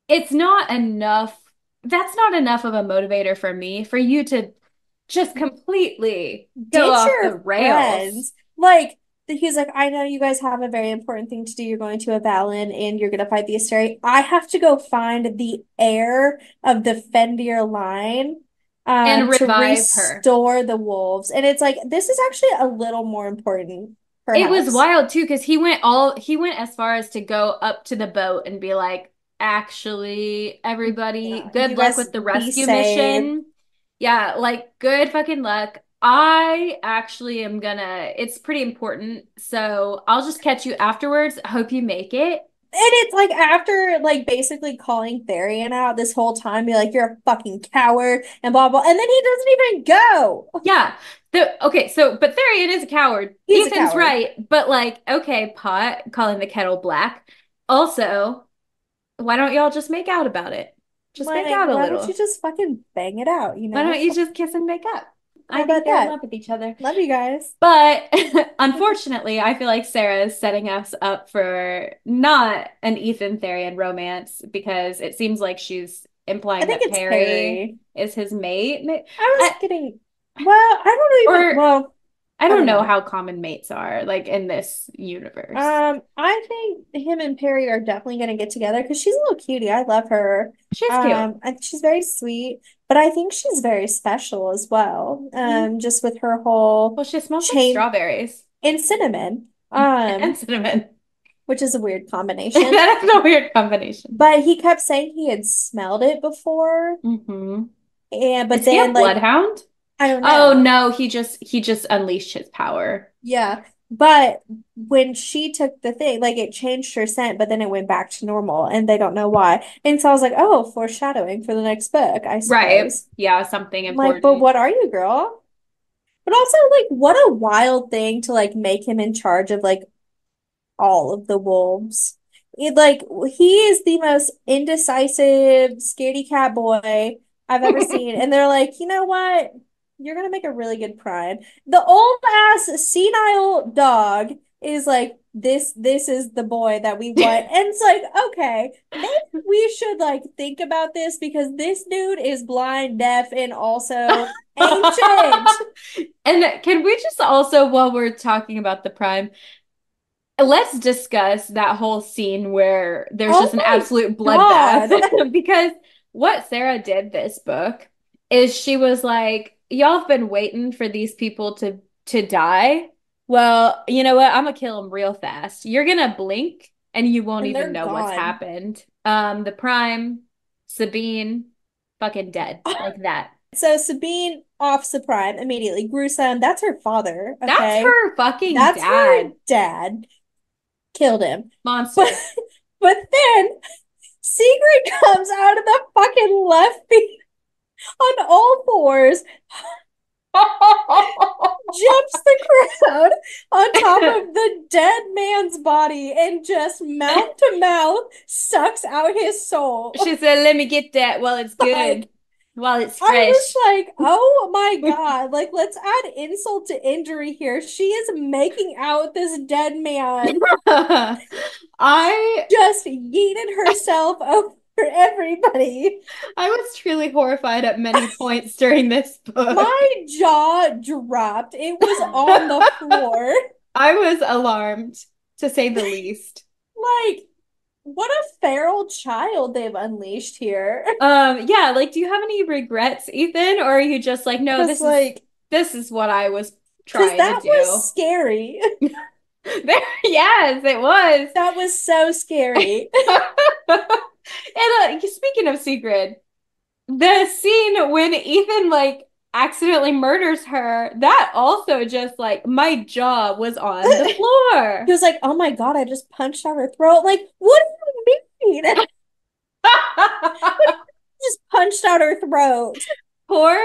Speaker 2: it's not enough. That's not enough of a motivator for me for you to just completely go
Speaker 1: Ditch
Speaker 2: off the
Speaker 1: your
Speaker 2: rails.
Speaker 1: friends. Like, he's like, I know you guys have a very important thing to do. You're going to a Valen and you're going to fight the Asteri. I have to go find the heir of the Fendir line
Speaker 2: And
Speaker 1: to
Speaker 2: revive her.
Speaker 1: restore the wolves. And it's like, this is actually a little more important,
Speaker 2: It was
Speaker 1: perhaps.
Speaker 2: wild too because he went as far as to go up to the boat and be like, actually, everybody,
Speaker 1: Yeah, you
Speaker 2: good luck
Speaker 1: guys
Speaker 2: with the
Speaker 1: be
Speaker 2: rescue
Speaker 1: safe.
Speaker 2: mission. Yeah, like good fucking luck. I actually am gonna, it's pretty important. So I'll just catch you afterwards. I hope you make it.
Speaker 1: And it's like after like basically calling Therian out this whole time, be like, you're a fucking coward and blah blah. And then he doesn't even go.
Speaker 2: Yeah. Okay, so but Therian is a coward.
Speaker 1: He's a
Speaker 2: Ethan's
Speaker 1: coward.
Speaker 2: right, but like, okay, pot, calling the kettle black. Also, why don't y'all just make out about it? Just make
Speaker 1: Like,
Speaker 2: out a
Speaker 1: why don't you
Speaker 2: little.
Speaker 1: just fucking bang it out, you
Speaker 2: Why don't
Speaker 1: know?
Speaker 2: you just kiss and make up?
Speaker 1: How
Speaker 2: I think
Speaker 1: about
Speaker 2: they're in
Speaker 1: that?
Speaker 2: love with each other.
Speaker 1: Love you guys.
Speaker 2: But unfortunately, I feel like Sarah is setting us up for not an Ethan Therian romance because it seems like she's
Speaker 1: I
Speaker 2: implying
Speaker 1: think
Speaker 2: that
Speaker 1: it's
Speaker 2: Perry
Speaker 1: Harry.
Speaker 2: is his mate.
Speaker 1: I was
Speaker 2: I,
Speaker 1: getting, well, I don't even,
Speaker 2: or
Speaker 1: well,
Speaker 2: I
Speaker 1: I
Speaker 2: don't
Speaker 1: don't
Speaker 2: know
Speaker 1: know.
Speaker 2: how common mates are like in this universe.
Speaker 1: I think him and Perry are definitely gonna get together because she's a little cutie. I love her.
Speaker 2: She's cute.
Speaker 1: I think she's very sweet, but I think she's very special as well.
Speaker 2: Mhm.
Speaker 1: Just with her whole
Speaker 2: Well, she smells like
Speaker 1: chain
Speaker 2: strawberries
Speaker 1: and cinnamon,
Speaker 2: and cinnamon.
Speaker 1: which is a weird combination.
Speaker 2: That is a weird combination.
Speaker 1: But he kept saying he had smelled it before,
Speaker 2: Hmm.
Speaker 1: and but
Speaker 2: Is he a
Speaker 1: then like
Speaker 2: bloodhound?
Speaker 1: I don't
Speaker 2: Oh
Speaker 1: know.
Speaker 2: no, he just unleashed his power.
Speaker 1: Yeah. But when she took the thing, like it changed her scent, but then it went back to normal and they don't know why. And so I was like, oh, foreshadowing for the next book, I
Speaker 2: Right.
Speaker 1: suppose.
Speaker 2: Yeah, something
Speaker 1: I'm like, but
Speaker 2: important.
Speaker 1: what are you, girl? But also, like, what a wild thing to like make him in charge of like all of the wolves. It, like he is the most indecisive scaredy cat boy I've ever seen. And they're like, you know what? You're gonna make a really good prime. The old ass senile dog is like, this is the boy that we want. And it's like, okay, maybe we should like think about this because this dude is blind, deaf, and also ancient.
Speaker 2: And can we just also, while we're talking about the Prime, let's discuss that whole scene where there's
Speaker 1: Oh
Speaker 2: just an
Speaker 1: my
Speaker 2: absolute bloodbath?
Speaker 1: God.
Speaker 2: Because what Sarah did this book is she was like, y'all have been waiting for these people to die. Well, you know what? I'm gonna kill them real fast. You're gonna blink and you won't
Speaker 1: And
Speaker 2: even
Speaker 1: they're
Speaker 2: know what's
Speaker 1: gone.
Speaker 2: happened. The Prime, Sabine, fucking dead like that.
Speaker 1: So Sabine offs the prime immediately. Gruesome. That's her father.
Speaker 2: That's
Speaker 1: Okay.
Speaker 2: her fucking
Speaker 1: That's her
Speaker 2: dad.
Speaker 1: dad. Killed him. But
Speaker 2: Monster.
Speaker 1: but then Sigrid comes out of the fucking left feet on all fours, jumps the crowd on top of the dead man's body, and just mouth to mouth sucks out his soul.
Speaker 2: She said, "Let me get that while it's good,
Speaker 1: Like,
Speaker 2: while it's
Speaker 1: I was
Speaker 2: fresh."
Speaker 1: like, oh my God. Like, let's add insult to injury here. She is making out with this dead man,
Speaker 2: I
Speaker 1: just yeeted herself over everybody.
Speaker 2: I was truly horrified at many points during this book.
Speaker 1: My jaw dropped. It was on the floor.
Speaker 2: I was alarmed, to say the least.
Speaker 1: Like, what a feral child they've unleashed here.
Speaker 2: Yeah, like, do you have any regrets, Ethan, or are you just like, no,
Speaker 1: Because, like,
Speaker 2: this is what I was
Speaker 1: because
Speaker 2: trying to
Speaker 1: that was
Speaker 2: do?
Speaker 1: scary.
Speaker 2: There, yes, it was.
Speaker 1: That was so scary.
Speaker 2: And speaking of Secret, the scene when Ethan like accidentally murders her, that also just like my jaw was on the
Speaker 1: He
Speaker 2: floor.
Speaker 1: was like, oh my God, I just punched out her throat. Like, what do you mean? Just punched out her throat.
Speaker 2: Poor,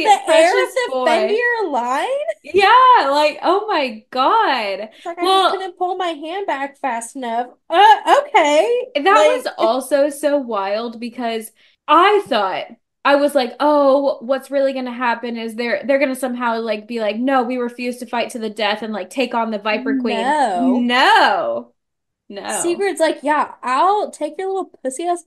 Speaker 1: The
Speaker 2: sweet,
Speaker 1: heir of
Speaker 2: precious
Speaker 1: the
Speaker 2: boy.
Speaker 1: Fendir line?
Speaker 2: Yeah, like, oh my God.
Speaker 1: It's like I just
Speaker 2: Well,
Speaker 1: couldn't pull my hand back fast enough. Okay.
Speaker 2: that was
Speaker 1: Like,
Speaker 2: also so wild because I thought I was like, oh, what's really gonna happen is they're gonna somehow like be like, no, we refuse to fight to the death and like take on the Viper Queen.
Speaker 1: no.
Speaker 2: No, no.
Speaker 1: Sigurd's like, yeah, I'll take your little pussy ass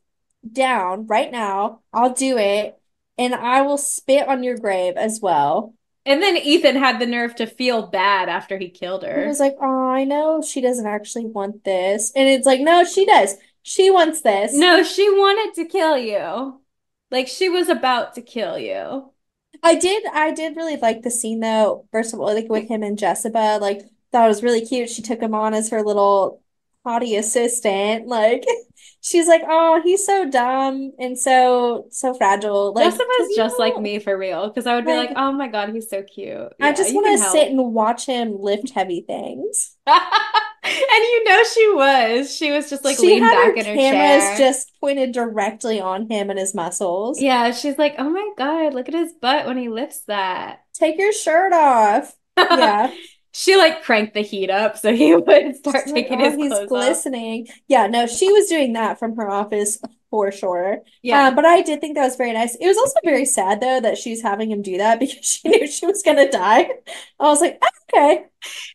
Speaker 1: down right now. I'll do it. And I will spit on your grave as well.
Speaker 2: And then Ethan had the nerve to feel bad after he killed
Speaker 1: He was
Speaker 2: her.
Speaker 1: like, oh, I know she doesn't actually want this. And it's like, no, she does. She wants this.
Speaker 2: No, she wanted to kill you. Like she was about to kill you.
Speaker 1: I did really like the scene though. First of all, like with him and Jessica, like thought it was really cute. She took him on as her little hottie assistant. Like she's like, oh, he's so dumb and so fragile. Like, can
Speaker 2: Jessica's just like
Speaker 1: you
Speaker 2: me for real, because I would be like,
Speaker 1: like
Speaker 2: oh my God, he's so cute.
Speaker 1: I
Speaker 2: Yeah,
Speaker 1: just
Speaker 2: you
Speaker 1: want
Speaker 2: can
Speaker 1: to sit
Speaker 2: help.
Speaker 1: and watch him lift heavy things.
Speaker 2: And you know she was. She was just like
Speaker 1: She
Speaker 2: leaned
Speaker 1: had
Speaker 2: back
Speaker 1: her
Speaker 2: in her
Speaker 1: cameras
Speaker 2: chair.
Speaker 1: just pointed directly on him and his muscles.
Speaker 2: Yeah, she's like, oh my God, look at his butt when he lifts that.
Speaker 1: Take your shirt off. Yeah.
Speaker 2: She like cranked the heat up so he would
Speaker 1: She's
Speaker 2: start
Speaker 1: like,
Speaker 2: taking
Speaker 1: oh,
Speaker 2: his
Speaker 1: he's
Speaker 2: clothes off.
Speaker 1: glistening. Yeah, no, she was doing that from her office for sure.
Speaker 2: Yeah.
Speaker 1: But I did think that was very nice. It was also very sad though that she's having him do that because she knew she was gonna die. I was like, "Ah, okay,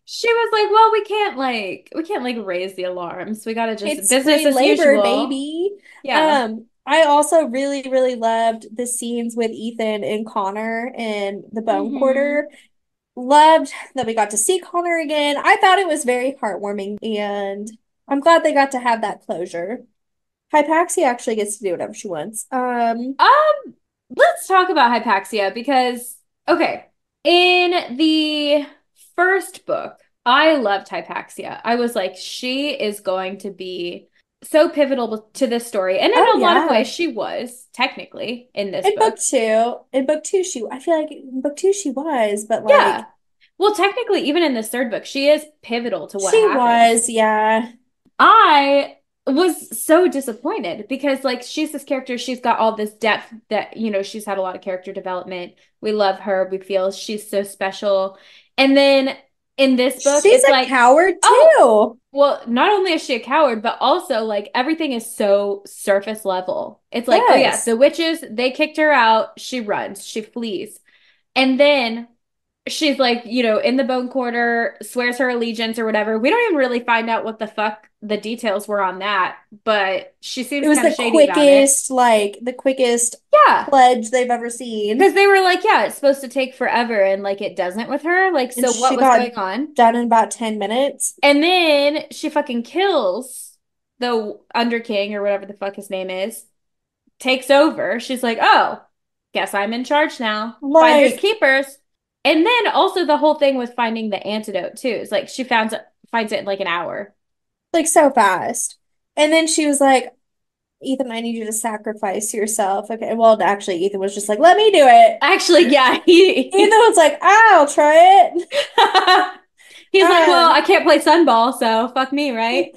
Speaker 2: She was like, well, we can't like raise the alarms. We gotta just
Speaker 1: it's
Speaker 2: business
Speaker 1: free
Speaker 2: as
Speaker 1: labor,
Speaker 2: usual.
Speaker 1: baby."
Speaker 2: Yeah.
Speaker 1: I also really, really loved the scenes with Ethan and Connor in the Bone
Speaker 2: Hmm.
Speaker 1: Quarter. Loved that we got to see Connor again. I thought it was very heartwarming, and I'm glad they got to have that closure. Hypaxia actually gets to do whatever she wants.
Speaker 2: Let's talk about hypaxia because okay, in the first book, I loved hypaxia. I was like, she is going to be so pivotal to this story. And in
Speaker 1: Oh
Speaker 2: a lot of ways,
Speaker 1: yeah.
Speaker 2: she was technically in this book.
Speaker 1: In book two, I feel like in book two she was, but
Speaker 2: Yeah.
Speaker 1: like
Speaker 2: Well, technically, even in this third book, she is pivotal to what
Speaker 1: she
Speaker 2: happens.
Speaker 1: was, yeah.
Speaker 2: I was so disappointed because like she's this character, she's got all this depth that, she's had a lot of character development. We love her. We feel she's so special. And then in this book,
Speaker 1: She's
Speaker 2: it's
Speaker 1: a
Speaker 2: like,
Speaker 1: coward
Speaker 2: oh,
Speaker 1: too.
Speaker 2: well, not only is she a coward, but also like everything is so surface level. It's like, oh yeah,
Speaker 1: Yes.
Speaker 2: the witches, they kicked her out. She runs, she flees. And then she's like, in the bone quarter, swears her allegiance or whatever. We don't even really find out what the fuck the details were on that, but she
Speaker 1: It
Speaker 2: seems
Speaker 1: was
Speaker 2: kind of shady about it.
Speaker 1: the quickest
Speaker 2: Yeah,
Speaker 1: pledge they've ever seen.
Speaker 2: because they were like, yeah, it's supposed to take forever, and like it doesn't with her. Like,
Speaker 1: And
Speaker 2: so what
Speaker 1: she
Speaker 2: was
Speaker 1: got
Speaker 2: going on?
Speaker 1: done in about 10 minutes.
Speaker 2: And then she fucking kills the Under King or whatever the fuck his name is, takes over. She's like, oh, guess I'm in charge now. Finders
Speaker 1: Like,
Speaker 2: keepers. And then also the whole thing with finding the antidote too. Is like she finds it in like an hour.
Speaker 1: like so fast. And then she was like, Ethan, I need you to sacrifice yourself. Okay. Well, actually, Ethan was just like, let me do it.
Speaker 2: Actually, yeah,
Speaker 1: Ethan was like, I'll try it.
Speaker 2: he's like, well, I
Speaker 1: Um,
Speaker 2: can't play Sunball, so fuck me, right?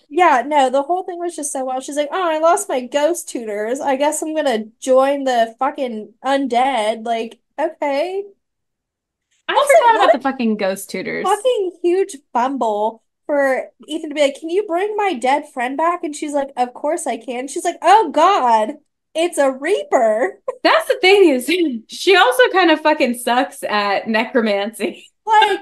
Speaker 1: yeah, no, the whole thing was just so wild. She's like, oh, I lost my ghost tutors. I guess I'm gonna join the fucking undead. Like, okay.
Speaker 2: I
Speaker 1: Also,
Speaker 2: forgot
Speaker 1: what
Speaker 2: about the
Speaker 1: a
Speaker 2: fucking ghost tutors.
Speaker 1: fucking huge fumble for Ethan to be like, can you bring my dead friend back? And she's like, of course I can. She's like, oh God, it's a Reaper.
Speaker 2: That's the thing is, she also kind of fucking sucks at necromancy.
Speaker 1: Like,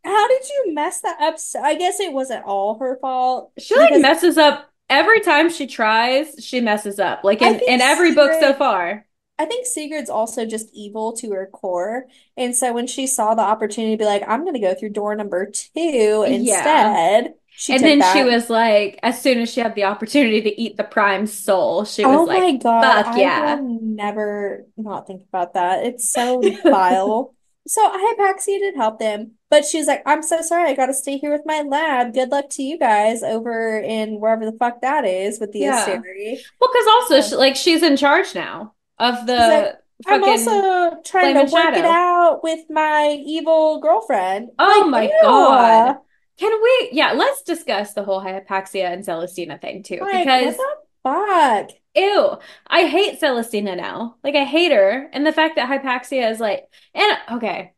Speaker 1: how did you mess that up? I guess it wasn't all her fault
Speaker 2: She like
Speaker 1: because
Speaker 2: messes up every time she tries, she messes up. Like
Speaker 1: I
Speaker 2: in
Speaker 1: think
Speaker 2: every book so
Speaker 1: Sigrid,
Speaker 2: far.
Speaker 1: I think Sigurd's also just evil to her core. And so when she saw the opportunity to be like, I'm going to go through door number two
Speaker 2: Yeah.
Speaker 1: instead, she
Speaker 2: And
Speaker 1: took
Speaker 2: then she
Speaker 1: that.
Speaker 2: was like, as soon as she had the opportunity to eat the prime soul, she was
Speaker 1: Oh my
Speaker 2: like,
Speaker 1: God,
Speaker 2: fuck
Speaker 1: I will
Speaker 2: yeah.
Speaker 1: never not think about that. It's so vile. So Hypaxia did help them, but she's like, I'm so sorry, I gotta stay here with my lab. Good luck to you guys over in wherever the fuck that is with the
Speaker 2: Yeah.
Speaker 1: Asteri.
Speaker 2: Well, because also
Speaker 1: Um,
Speaker 2: like she's in charge now of
Speaker 1: she's like,
Speaker 2: the
Speaker 1: I'm
Speaker 2: fucking
Speaker 1: also trying
Speaker 2: flame
Speaker 1: to
Speaker 2: and
Speaker 1: work it
Speaker 2: shadow.
Speaker 1: out with my evil girlfriend.
Speaker 2: Oh
Speaker 1: Like,
Speaker 2: my God.
Speaker 1: ew.
Speaker 2: Can we, yeah, let's discuss the whole Hypaxia and Celestina thing too,
Speaker 1: Like, what
Speaker 2: because
Speaker 1: the? fuck?
Speaker 2: Ew. I hate Celestina now. Like I hate her. And the fact that Hypaxia is like, and okay,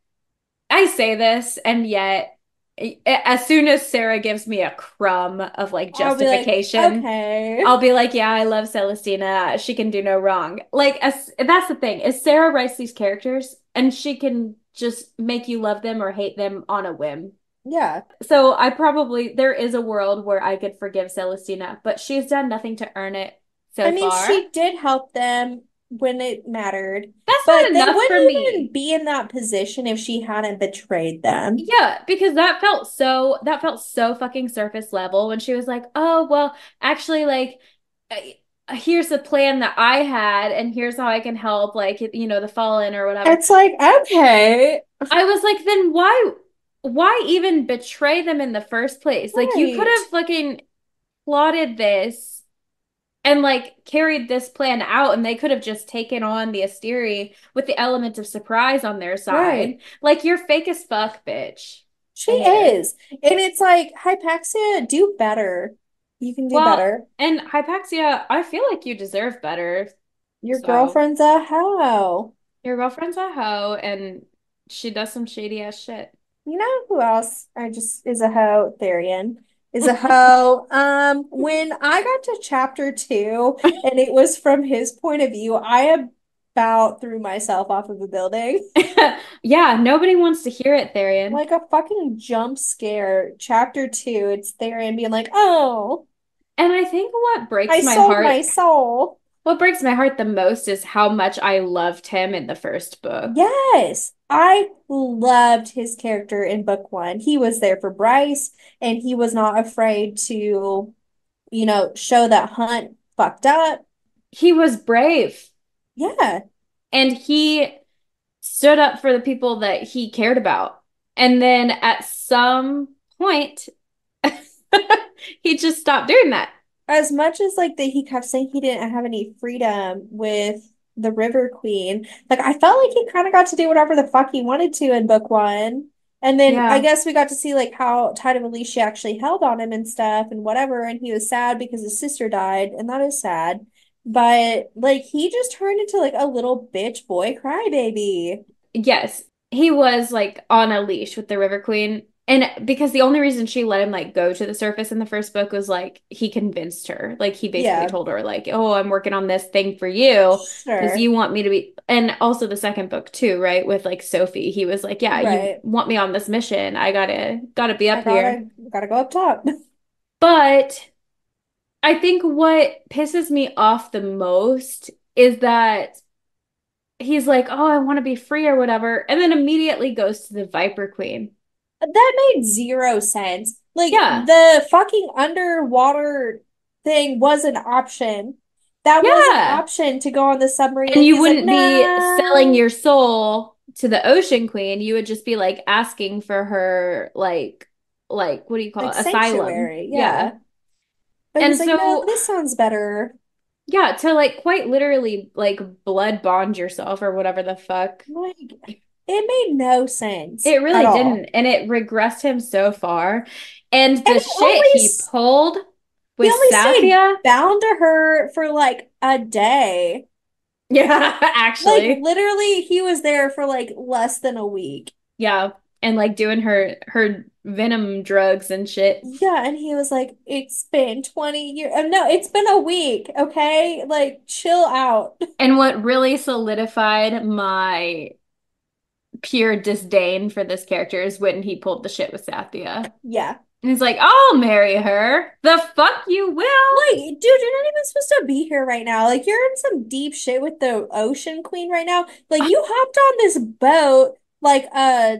Speaker 2: I say this, and yet as soon as Sarah gives me a crumb of like
Speaker 1: I'll be like,
Speaker 2: justification,
Speaker 1: okay.
Speaker 2: I'll be like, yeah, I love Celestina. She can do no wrong. Like, that's the thing, is Sarah writes these characters and she can just make you love them or hate them on a whim.
Speaker 1: Yeah.
Speaker 2: So there is a world where I could forgive Celestina, but she's done nothing to earn it
Speaker 1: I
Speaker 2: so
Speaker 1: mean,
Speaker 2: far.
Speaker 1: she did help them when it mattered,
Speaker 2: That's not
Speaker 1: but they
Speaker 2: enough for
Speaker 1: wouldn't even
Speaker 2: me.
Speaker 1: be in that position if she hadn't betrayed them.
Speaker 2: Yeah, because that felt so fucking surface level when she was like, "Oh, well, actually uh, here's the plan that I had and here's how I can help like the fallen or whatever."
Speaker 1: It's like, okay,
Speaker 2: I was like, "Then why even betray them in the first place? Like you could
Speaker 1: right,
Speaker 2: have fucking plotted this and like carried this plan out and they could have just taken on the Asteri with the element of surprise on their
Speaker 1: right.
Speaker 2: side. Like you're fake as fuck, bitch."
Speaker 1: She
Speaker 2: I hate her.
Speaker 1: is. And it's like, Hypaxia, do better. You can do
Speaker 2: Well,
Speaker 1: better.
Speaker 2: and Hypaxia, I feel like you deserve better.
Speaker 1: Your
Speaker 2: So
Speaker 1: girlfriend's a hoe.
Speaker 2: your girlfriend's a hoe and she does some shady ass shit.
Speaker 1: You know who else I just is a hoe? Therian is a hoe. When I got to chapter two and it was from his point of view, I about threw myself off of a building.
Speaker 2: Yeah, nobody wants to hear it, Therian.
Speaker 1: Like a fucking jump scare. Chapter two, it's Therian being like, oh,
Speaker 2: And I think
Speaker 1: I sold my soul.
Speaker 2: what breaks my heart the most is how much I loved him in the first book.
Speaker 1: Yes, I loved his character in book one. He was there for Bryce and he was not afraid to, show that Hunt fucked up.
Speaker 2: He was brave
Speaker 1: Yeah,
Speaker 2: and he stood up for the people that he cared about. And then at some point, he just stopped doing that.
Speaker 1: as much as like that he kept saying he didn't have any freedom with the River Queen, like I felt like he kind of got to do whatever the fuck he wanted to in book one. And then I
Speaker 2: Yeah.
Speaker 1: guess we got to see like how tight of a leash she actually held on him and stuff and whatever. And he was sad because his sister died, and that is sad. But like he just turned into like a little bitch boy crybaby.
Speaker 2: Yes, he was like on a leash with the River Queen. And because the only reason she let him like go to the surface in the first book was like he convinced her. Like he basically
Speaker 1: Yeah,
Speaker 2: told her like, "Oh, I'm working on this thing for you because
Speaker 1: sure.
Speaker 2: you want me to be." And also the second book too, right? With like Sophie, he was like, "Yeah, you
Speaker 1: Right.
Speaker 2: want me on this mission. I gotta be
Speaker 1: I
Speaker 2: up here."
Speaker 1: gotta go up top.
Speaker 2: But I think what pisses me off the most is that he's like, "Oh, I want to be free or whatever," and then immediately goes to the Viper Queen.
Speaker 1: That made zero sense. Like
Speaker 2: Yeah.
Speaker 1: the fucking underwater thing was an option. That was an
Speaker 2: Yeah.
Speaker 1: option to go on the submarine.
Speaker 2: And
Speaker 1: And
Speaker 2: you
Speaker 1: he's like,
Speaker 2: wouldn't be selling
Speaker 1: no,
Speaker 2: your soul to the Ocean Queen. You would just be like asking for her like what do you call
Speaker 1: like
Speaker 2: it? Asylum.
Speaker 1: sanctuary.
Speaker 2: Yeah.
Speaker 1: Yeah. But
Speaker 2: And
Speaker 1: he's like, no,
Speaker 2: so
Speaker 1: this sounds better.
Speaker 2: yeah, to like quite literally like blood bond yourself or whatever the fuck.
Speaker 1: Like, it made no sense
Speaker 2: It
Speaker 1: at
Speaker 2: really
Speaker 1: all.
Speaker 2: didn't. And it regressed him so far. And
Speaker 1: And
Speaker 2: the shit he pulled
Speaker 1: he
Speaker 2: with
Speaker 1: only stayed
Speaker 2: Sathia.
Speaker 1: bound to her for like a day.
Speaker 2: Yeah,
Speaker 1: Like
Speaker 2: actually.
Speaker 1: literally, he was there for like less than a week.
Speaker 2: Yeah. And like doing her venom drugs and shit.
Speaker 1: Yeah, and he was like, it's been 20 years. No, it's been a week, okay? Like, chill out.
Speaker 2: And what really solidified my pure disdain for this character is when he pulled the shit with Sathya.
Speaker 1: Yeah.
Speaker 2: And he's like, I'll marry her. The fuck you will.
Speaker 1: Like, dude, you're not even supposed to be here right now. Like, you're in some deep shit with the Ocean Queen right now. Like, you hopped on this boat like a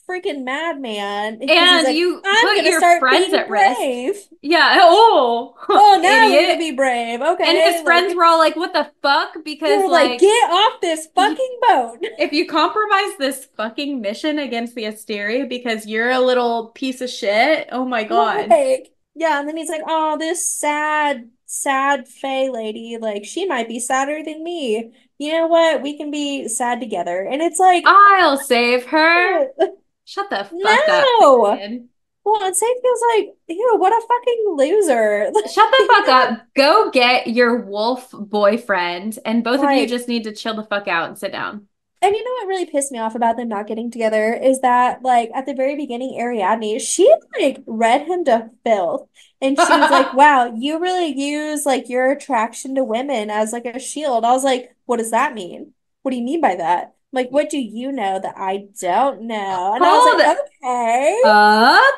Speaker 1: freaking madman because he's
Speaker 2: And
Speaker 1: like,
Speaker 2: you
Speaker 1: I'm
Speaker 2: put
Speaker 1: gonna
Speaker 2: your
Speaker 1: start
Speaker 2: friends
Speaker 1: being
Speaker 2: at risk.
Speaker 1: brave.
Speaker 2: Yeah. Oh,
Speaker 1: Oh, now we're gonna
Speaker 2: idiot.
Speaker 1: be brave.
Speaker 2: And his
Speaker 1: Okay.
Speaker 2: friends
Speaker 1: Like,
Speaker 2: were all like, what the fuck?
Speaker 1: you
Speaker 2: Because,
Speaker 1: were like,
Speaker 2: like,
Speaker 1: get off this fucking boat.
Speaker 2: if you compromise this fucking mission against the Asteri because you're a little piece of shit, oh my God.
Speaker 1: Like, yeah, and then he's like, oh, this sad, sad Fae lady, like, she might be sadder than me. You know what? We can be sad together. And it's like,
Speaker 2: I'll save her.
Speaker 1: eh,
Speaker 2: Shut the fuck up,
Speaker 1: no.
Speaker 2: Tyrion.
Speaker 1: Well, and Safe feels like, ew, what a fucking loser.
Speaker 2: Shut the
Speaker 1: You
Speaker 2: fuck
Speaker 1: know what?
Speaker 2: up. Go get your wolf boyfriend, and both of you
Speaker 1: Like,
Speaker 2: just need to chill the fuck out and sit down.
Speaker 1: and you know what really pissed me off about them not getting together is that, like, at the very beginning, Ariadne, she like read him to filth. And she was like, wow, you really use like your attraction to women as like a shield. I was like, what does that mean? What do you mean by that? Like, what do you know that I don't know? And I was like,
Speaker 2: Hold
Speaker 1: okay.
Speaker 2: up.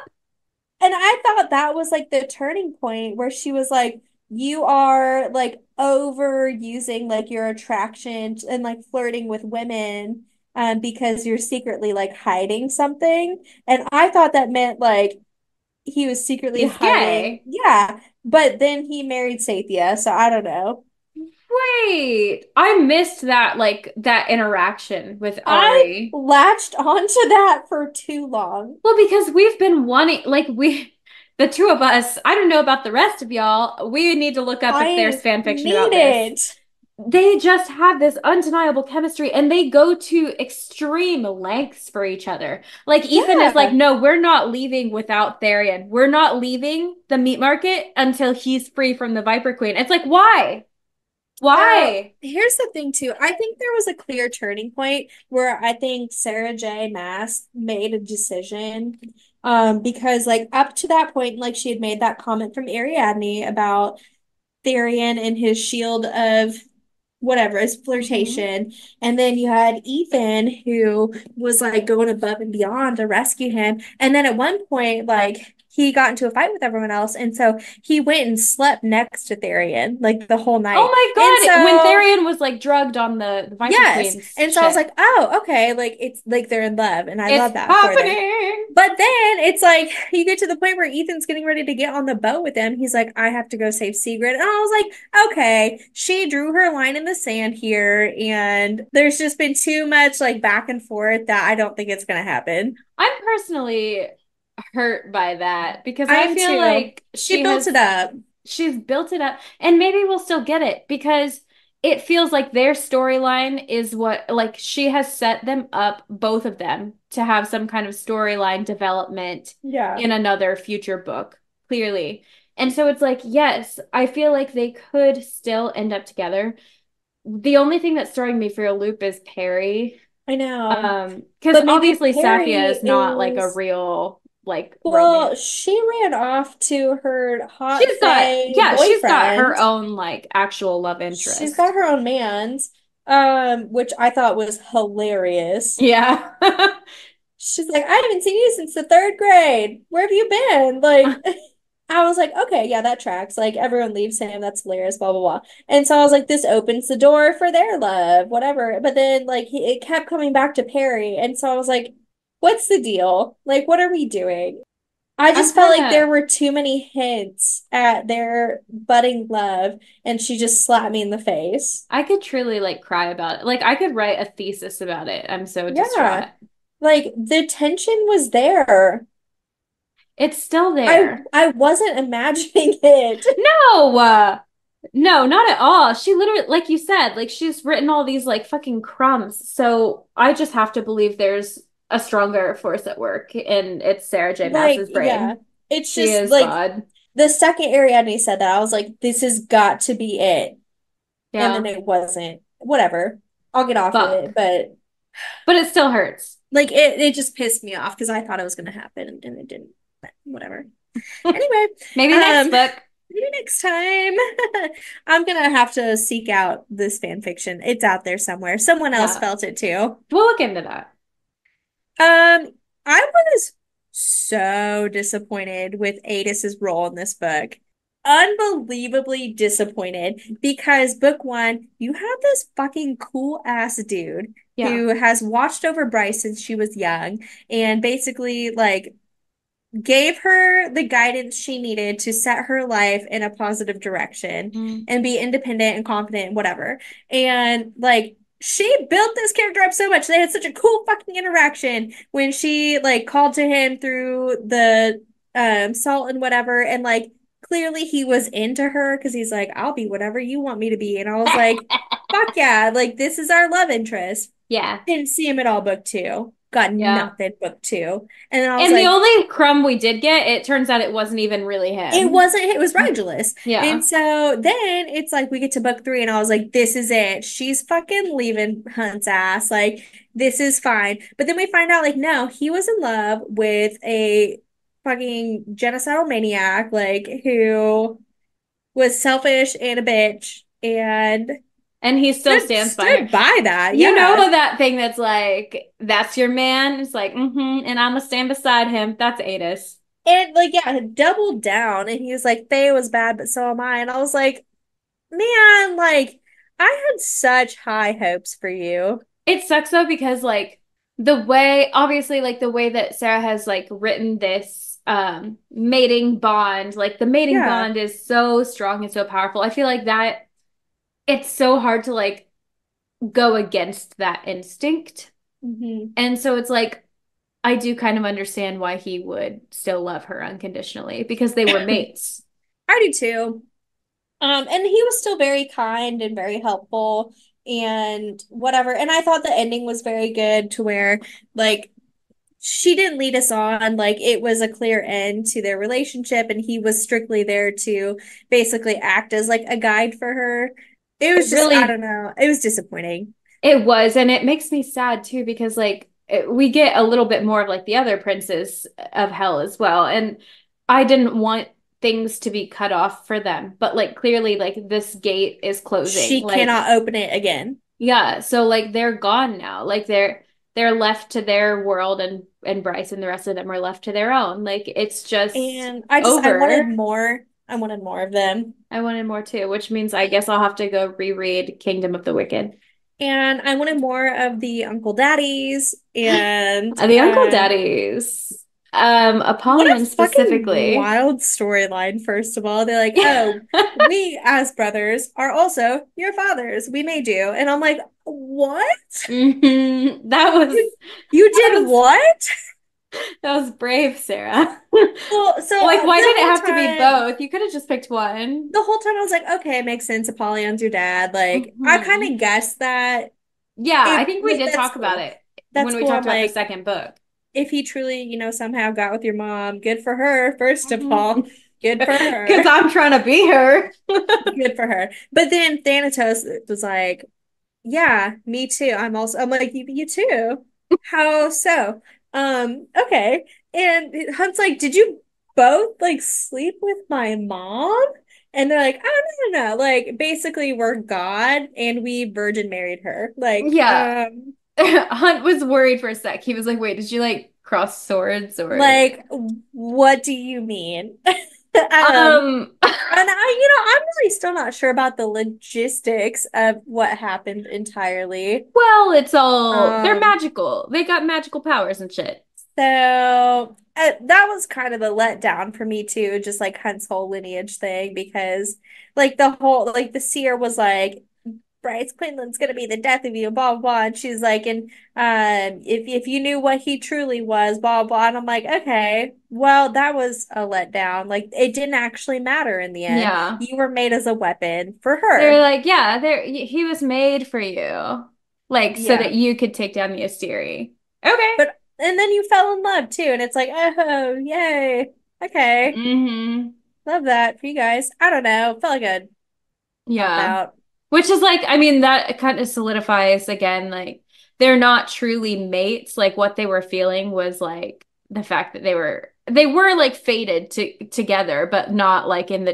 Speaker 1: And I thought that was like the turning point where she was like, you are like overusing like your attraction and like flirting with women because you're secretly like hiding something. And I thought that meant like he was secretly
Speaker 2: He's
Speaker 1: hiding.
Speaker 2: gay.
Speaker 1: Yeah. But then he married Sathya, so I don't know.
Speaker 2: Wait, I missed that like that interaction with
Speaker 1: I
Speaker 2: Ari.
Speaker 1: latched onto that for too long.
Speaker 2: Well, because we've been wanting, like, the two of us, I don't know about the rest of y'all. We need to look up if there's
Speaker 1: I
Speaker 2: fan fiction
Speaker 1: need
Speaker 2: about this.
Speaker 1: it.
Speaker 2: They just have this undeniable chemistry and they go to extreme lengths for each other. Like, Ethan is like,
Speaker 1: Yeah.
Speaker 2: no, we're not leaving without Therian. We're not leaving the meat market until he's free from the Viper Queen. It's like, why?
Speaker 1: Well,
Speaker 2: Why?
Speaker 1: here's the thing too. I think there was a clear turning point where I think Sarah J Maas made a decision. Because like up to that point, like she had made that comment from Ariadne about Therian and his shield of whatever, his
Speaker 2: Hmm.
Speaker 1: flirtation. And then you had Ethan who was like going above and beyond to rescue him. And then at one point, like he got into a fight with everyone else. And so he went and slept next to Therian like the whole night. And
Speaker 2: Oh my God. When
Speaker 1: so
Speaker 2: Therian was like drugged on the Viper
Speaker 1: yes.
Speaker 2: Queen's
Speaker 1: And so I was
Speaker 2: ship,
Speaker 1: like, oh, okay. Like it's like they're in love. And I
Speaker 2: it's
Speaker 1: love that for them.
Speaker 2: happening.
Speaker 1: But then it's like you get to the point where Ethan's getting ready to get on the boat with him. He's like, I have to go save Sigrid. And I was like, okay, she drew her line in the sand here. And there's just been too much like back and forth that I don't think it's gonna happen.
Speaker 2: I'm personally hurt by that because
Speaker 1: I
Speaker 2: I
Speaker 1: am
Speaker 2: feel
Speaker 1: too.
Speaker 2: like
Speaker 1: She built it up.
Speaker 2: she's built it up and maybe we'll still get it because it feels like their storyline is what like she has set them up both of them to have some kind of storyline development
Speaker 1: Yeah.
Speaker 2: in another future book clearly. And so it's like yes, I feel like they could still end up together. The only thing that's throwing me for a loop is Perry.
Speaker 1: I know.
Speaker 2: Because
Speaker 1: But maybe
Speaker 2: obviously Safia
Speaker 1: Perry
Speaker 2: is not like a
Speaker 1: is,
Speaker 2: real like
Speaker 1: well,
Speaker 2: romance.
Speaker 1: she ran off to her hot
Speaker 2: She's got
Speaker 1: Fae
Speaker 2: yeah, she's got her
Speaker 1: boyfriend.
Speaker 2: own like actual love
Speaker 1: She's got
Speaker 2: interest.
Speaker 1: her own man's, which I thought was hilarious.
Speaker 2: Yeah.
Speaker 1: She's like, I haven't seen you since the third grade. Where have you been? Like, I was like, okay, yeah, that tracks. Like, everyone leaves him. That's hilarious, blah, blah, blah. And so I was like, this opens the door for their love, whatever. But then, like, it kept coming back to Perry. And so I was like, what's the deal? Like, what are we doing? I
Speaker 2: I'm
Speaker 1: just felt
Speaker 2: kind
Speaker 1: like there
Speaker 2: of
Speaker 1: were too many hints at their budding love, and she just slapped me in the face.
Speaker 2: I could truly like cry about it. Like I could write a thesis about it. I'm so
Speaker 1: Yeah.
Speaker 2: distraught.
Speaker 1: Like the tension was there.
Speaker 2: It's still
Speaker 1: I
Speaker 2: there.
Speaker 1: I wasn't imagining it.
Speaker 2: No, no, not at all. She literally, like you said, like she's written all these like fucking crumbs. So I just have to believe there's a stronger force at work, and it's Sarah J.
Speaker 1: Like,
Speaker 2: Maas's
Speaker 1: yeah.
Speaker 2: brain.
Speaker 1: It's
Speaker 2: She
Speaker 1: just
Speaker 2: is
Speaker 1: like
Speaker 2: God.
Speaker 1: the second Ariadne said that, I was like, this has got to be it. And then
Speaker 2: Yeah.
Speaker 1: it wasn't. Whatever. I'll get off of it.
Speaker 2: Fuck.
Speaker 1: But
Speaker 2: But it still hurts.
Speaker 1: like it just pissed me off because I thought it was gonna happen and it didn't. But whatever. Anyway,
Speaker 2: Maybe next
Speaker 1: um,
Speaker 2: book.
Speaker 1: maybe next time I'm gonna have to seek out this fan fiction. It's out there somewhere. Someone else
Speaker 2: Yeah.
Speaker 1: felt it too.
Speaker 2: We'll look into that.
Speaker 1: I was so disappointed with Adis's role in this book. Unbelievably disappointed because book one, you have this fucking cool ass dude
Speaker 2: Yeah.
Speaker 1: who has watched over Bryce since she was young and basically like gave her the guidance she needed to set her life in a positive direction
Speaker 2: Mm.
Speaker 1: and be independent and confident and whatever. And like she built this character up so much. They had such a cool fucking interaction when she like called to him through the salt and whatever and like clearly he was into her because he's like, I'll be whatever you want me to be. And I was like, fuck yeah, like this is our love interest.
Speaker 2: Yeah.
Speaker 1: Didn't see him at all book two. got
Speaker 2: Yeah.
Speaker 1: nothing book two. And I was
Speaker 2: And the
Speaker 1: like,
Speaker 2: only crumb we did get, it turns out it wasn't even really
Speaker 1: it
Speaker 2: him.
Speaker 1: wasn't, it was Rigulous. And
Speaker 2: Yeah.
Speaker 1: so then it's like we get to book three, and I was like, this is it. She's fucking leaving Hunt's ass. Like, this is fine. But then we find out, like, no, he was in love with a fucking genocidal maniac, like, who was selfish and a bitch and
Speaker 2: And he still stands by her.
Speaker 1: stood by that.
Speaker 2: You
Speaker 1: Yeah.
Speaker 2: know that thing that's like, that's your man? It's like, and I'm gonna stand beside him. That's Adis.
Speaker 1: And like, yeah, doubled down. And he was like, Thea was bad, but so am I. And I was like, man, like, I had such high hopes for you.
Speaker 2: It sucks though because like the way obviously like the way that Sarah has like written this mating bond, like the mating
Speaker 1: Yeah.
Speaker 2: bond is so strong and so powerful. I feel like that it's so hard to like go against that instinct.
Speaker 1: Hmm.
Speaker 2: And so it's like I do kind of understand why he would still love her unconditionally because they were mates.
Speaker 1: I do too. And he was still very kind and very helpful and whatever. And I thought the ending was very good to where, like, she didn't lead us on. Like, it was a clear end to their relationship, and he was strictly there to basically act as like a guide for her. It
Speaker 2: It
Speaker 1: was just, I
Speaker 2: really
Speaker 1: don't know. It was disappointing.
Speaker 2: It was, and it makes me sad too because like we get a little bit more of like the other princes of hell as well. And I didn't want things to be cut off for them, but like clearly like this gate is closing.
Speaker 1: She
Speaker 2: Like
Speaker 1: cannot open it again.
Speaker 2: yeah, so like they're gone now. Like they're left to their world and Bryce and the rest of them are left to their own. Like it's just
Speaker 1: And I wanted
Speaker 2: over.
Speaker 1: more. I wanted more of them.
Speaker 2: I wanted more too, which means I guess I'll have to go reread Kingdom of the Wicked.
Speaker 1: And I wanted more of the Uncle Daddies and
Speaker 2: The Uncle Daddies.
Speaker 1: what a
Speaker 2: Apollyon
Speaker 1: fucking
Speaker 2: specifically.
Speaker 1: wild storyline, first of all. They're like, oh, we as brothers are also your fathers. We made you. And I'm like, what?
Speaker 2: That was
Speaker 1: You, you
Speaker 2: that
Speaker 1: did
Speaker 2: was
Speaker 1: what?
Speaker 2: that was brave, Sarah.
Speaker 1: Well, so
Speaker 2: Like, why
Speaker 1: the
Speaker 2: did it
Speaker 1: whole
Speaker 2: have to be
Speaker 1: time,
Speaker 2: both? You could have just picked one.
Speaker 1: I was like, okay, it makes sense. Apollyon's your dad. Like, I kind
Speaker 2: Hmm.
Speaker 1: of guessed that.
Speaker 2: Yeah, I
Speaker 1: It,
Speaker 2: think we did
Speaker 1: that's
Speaker 2: talk about
Speaker 1: cool.
Speaker 2: it
Speaker 1: That's
Speaker 2: when we
Speaker 1: cool.
Speaker 2: talked
Speaker 1: I'm
Speaker 2: about the
Speaker 1: like,
Speaker 2: second book.
Speaker 1: if he truly, somehow got with your mom, good for her, first of all. Good for
Speaker 2: Because
Speaker 1: her.
Speaker 2: I'm trying to be her.
Speaker 1: Good for her. But then Thanatos was like, yeah, me too. I'm like, you too. How so? Okay. And Hunt's like, did you both like sleep with my mom? And they're like, oh no. Like, basically we're God and we virgin married her.
Speaker 2: Yeah. Hunt was worried for a sec. He was like, wait, did you like cross swords or
Speaker 1: like, what do you mean?
Speaker 2: um
Speaker 1: And I'm really still not sure about the logistics of what happened entirely.
Speaker 2: well, it's all they're
Speaker 1: Um,
Speaker 2: magical. They got magical powers and shit.
Speaker 1: so that was kind of a letdown for me too, just like Hunt's whole lineage thing, because like the whole like the seer was like, Bryce Quinlan's gonna be the death of you, blah blah blah. And she's like, and if you knew what he truly was, blah blah. And I'm like, okay, well, that was a letdown. Like it didn't actually matter in the end.
Speaker 2: Yeah.
Speaker 1: You were made as a weapon for
Speaker 2: They're
Speaker 1: her.
Speaker 2: like, yeah, he was made for you. Like so that
Speaker 1: Yeah.
Speaker 2: you could take down the Asteri. Okay.
Speaker 1: But and then you fell in love too, and it's like, oh, yay. Okay.
Speaker 2: Hmm.
Speaker 1: Love that for you guys. I don't know. Felt like a cop
Speaker 2: Yeah.
Speaker 1: out.
Speaker 2: Which is like, I mean, that kind of solidifies again, like they're not truly mates. Like what they were feeling was like the fact that they were like fated to together, but not like in the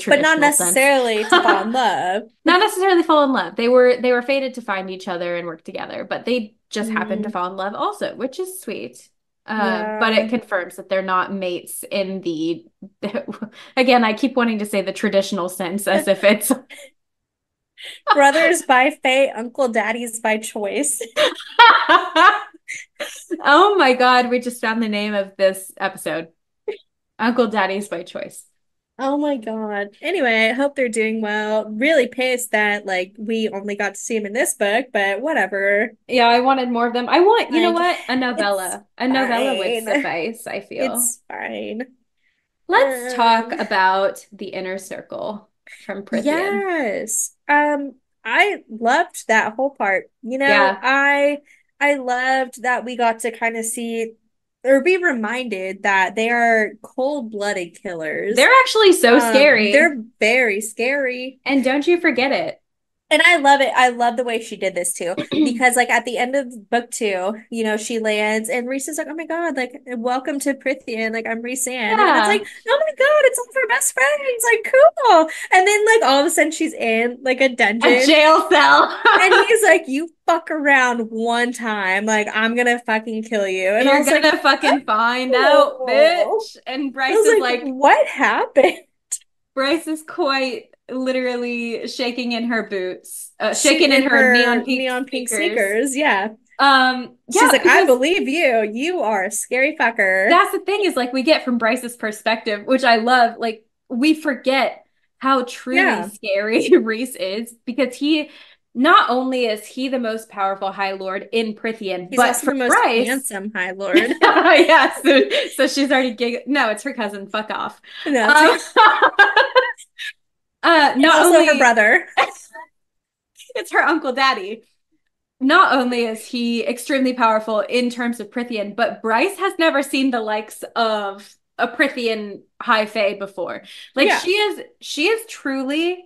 Speaker 1: But not
Speaker 2: traditional sense.
Speaker 1: necessarily to fall in love.
Speaker 2: Not necessarily fall in love. They were fated to find each other and work together, but they just happened to
Speaker 1: Mm,
Speaker 2: fall in love also, which is sweet. But
Speaker 1: yeah.
Speaker 2: it confirms that they're not mates in the again, I keep wanting to say the traditional sense as if it's
Speaker 1: Brothers by fate, uncle daddies by choice.
Speaker 2: Oh my God, we just found the name of this episode. Uncle Daddy's by choice.
Speaker 1: Oh my God. Anyway, I hope they're doing well. Really pissed that like we only got to see him in this book, but whatever.
Speaker 2: Yeah, I wanted more of them. I want, you know
Speaker 1: Like,
Speaker 2: what? A
Speaker 1: it's
Speaker 2: novella. A novella would
Speaker 1: fine.
Speaker 2: suffice, I feel.
Speaker 1: It's fine.
Speaker 2: Let's talk
Speaker 1: Um,
Speaker 2: about the inner circle from Prithian.
Speaker 1: yes. I loved that whole part.
Speaker 2: Yeah.
Speaker 1: I I loved that we got to kind of see or be reminded that they are cold-blooded killers.
Speaker 2: They're actually so scary.
Speaker 1: They're very scary.
Speaker 2: And don't you forget it.
Speaker 1: And I love it. I love the way she did this too, because like at the end of book two, she lands and Reese is like, "Oh my God, like welcome to Prithian, like I'm Reese Ann," and it's like,
Speaker 2: Yeah.
Speaker 1: "Oh my God, it's all of our best friends, like cool." And then like all of a sudden she's in like a
Speaker 2: A
Speaker 1: dungeon,
Speaker 2: jail cell.
Speaker 1: and he's like, "You fuck around one time, like I'm gonna fucking kill you," and I
Speaker 2: You're
Speaker 1: was like,
Speaker 2: gonna fucking find out,
Speaker 1: "Oh,"
Speaker 2: bitch. And
Speaker 1: I was like, "What happened?"
Speaker 2: Bryce is quite literally shaking in her boots,
Speaker 1: She
Speaker 2: shaking in
Speaker 1: in
Speaker 2: her
Speaker 1: her
Speaker 2: neon pink
Speaker 1: neon pink
Speaker 2: sneakers.
Speaker 1: sneakers, yeah. She's
Speaker 2: Yeah,
Speaker 1: like, I
Speaker 2: because
Speaker 1: believe you. You are a scary fucker.
Speaker 2: that's the thing is like we get from Bryce's perspective, which I love, like we forget how truly
Speaker 1: Yeah.
Speaker 2: scary Reese is because he not only is he the most powerful High Lord in Prithian,
Speaker 1: He's
Speaker 2: but
Speaker 1: also
Speaker 2: for
Speaker 1: the most
Speaker 2: Bryce,
Speaker 1: handsome High Lord.
Speaker 2: yeah, so she's already no, it's her cousin. Fuck off.
Speaker 1: No, it's,
Speaker 2: Um,
Speaker 1: it's
Speaker 2: not
Speaker 1: also her
Speaker 2: only
Speaker 1: brother.
Speaker 2: it's her uncle daddy. Not only is he extremely powerful in terms of Prithian, but Bryce has never seen the likes of a Prithian high fae before. Like
Speaker 1: Yeah.
Speaker 2: she is truly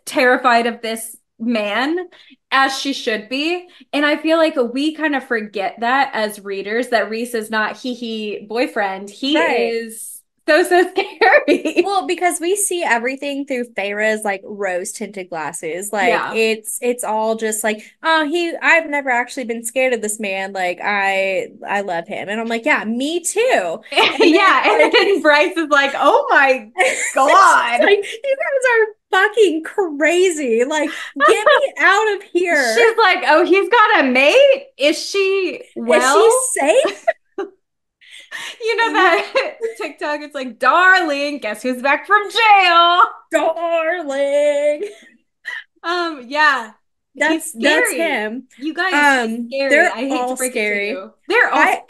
Speaker 2: terrified of this man as she should be. And I feel like we kind of forget that as readers that Reese is not he boyfriend. He
Speaker 1: Right.
Speaker 2: is so scary.
Speaker 1: Well, because we see everything through Feyre's like rose tinted glasses. Like
Speaker 2: Yeah.
Speaker 1: it's all just like, oh, I've never actually been scared of this man. Like I love him. And I'm like, yeah, me too. And then
Speaker 2: Yeah. And
Speaker 1: like
Speaker 2: then Bryce is like, oh my
Speaker 1: she's
Speaker 2: God.
Speaker 1: like, you guys are fucking crazy. Like, get me out of here.
Speaker 2: She's like, oh, he's got a mate? Is she
Speaker 1: Is she
Speaker 2: well?
Speaker 1: safe?
Speaker 2: You know that TikTok? It's like, darling, guess who's back from jail?
Speaker 1: Darling.
Speaker 2: Yeah, he's
Speaker 1: That's
Speaker 2: scary.
Speaker 1: him.
Speaker 2: You guys, he's scary.
Speaker 1: They're
Speaker 2: I hate to
Speaker 1: all
Speaker 2: break it to
Speaker 1: scary.
Speaker 2: you. They're also
Speaker 1: I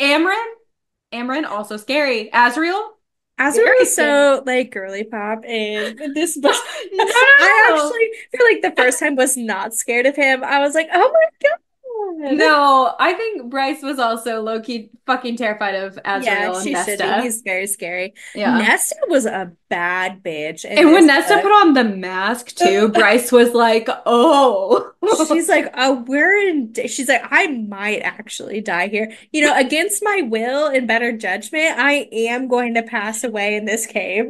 Speaker 2: Amryn also scary. Azriel,
Speaker 1: Azrael
Speaker 2: very
Speaker 1: was
Speaker 2: scary.
Speaker 1: so like girly pop in this book.
Speaker 2: No, no,
Speaker 1: I
Speaker 2: no.
Speaker 1: actually feel like the first time was not scared of him. I was like, oh my God.
Speaker 2: No, I think Bryce was also low-key fucking terrified of
Speaker 1: Yeah,
Speaker 2: Azriel and
Speaker 1: she should be.
Speaker 2: Nesta.
Speaker 1: He's very scary.
Speaker 2: Yeah.
Speaker 1: Nesta was a bad bitch in
Speaker 2: And when
Speaker 1: this
Speaker 2: Nesta
Speaker 1: book.
Speaker 2: put on the mask too, Bryce was like, "Oh."
Speaker 1: She's like, oh, she's like, I might actually die here. Against my will and better judgment, I am going to pass away in this cave.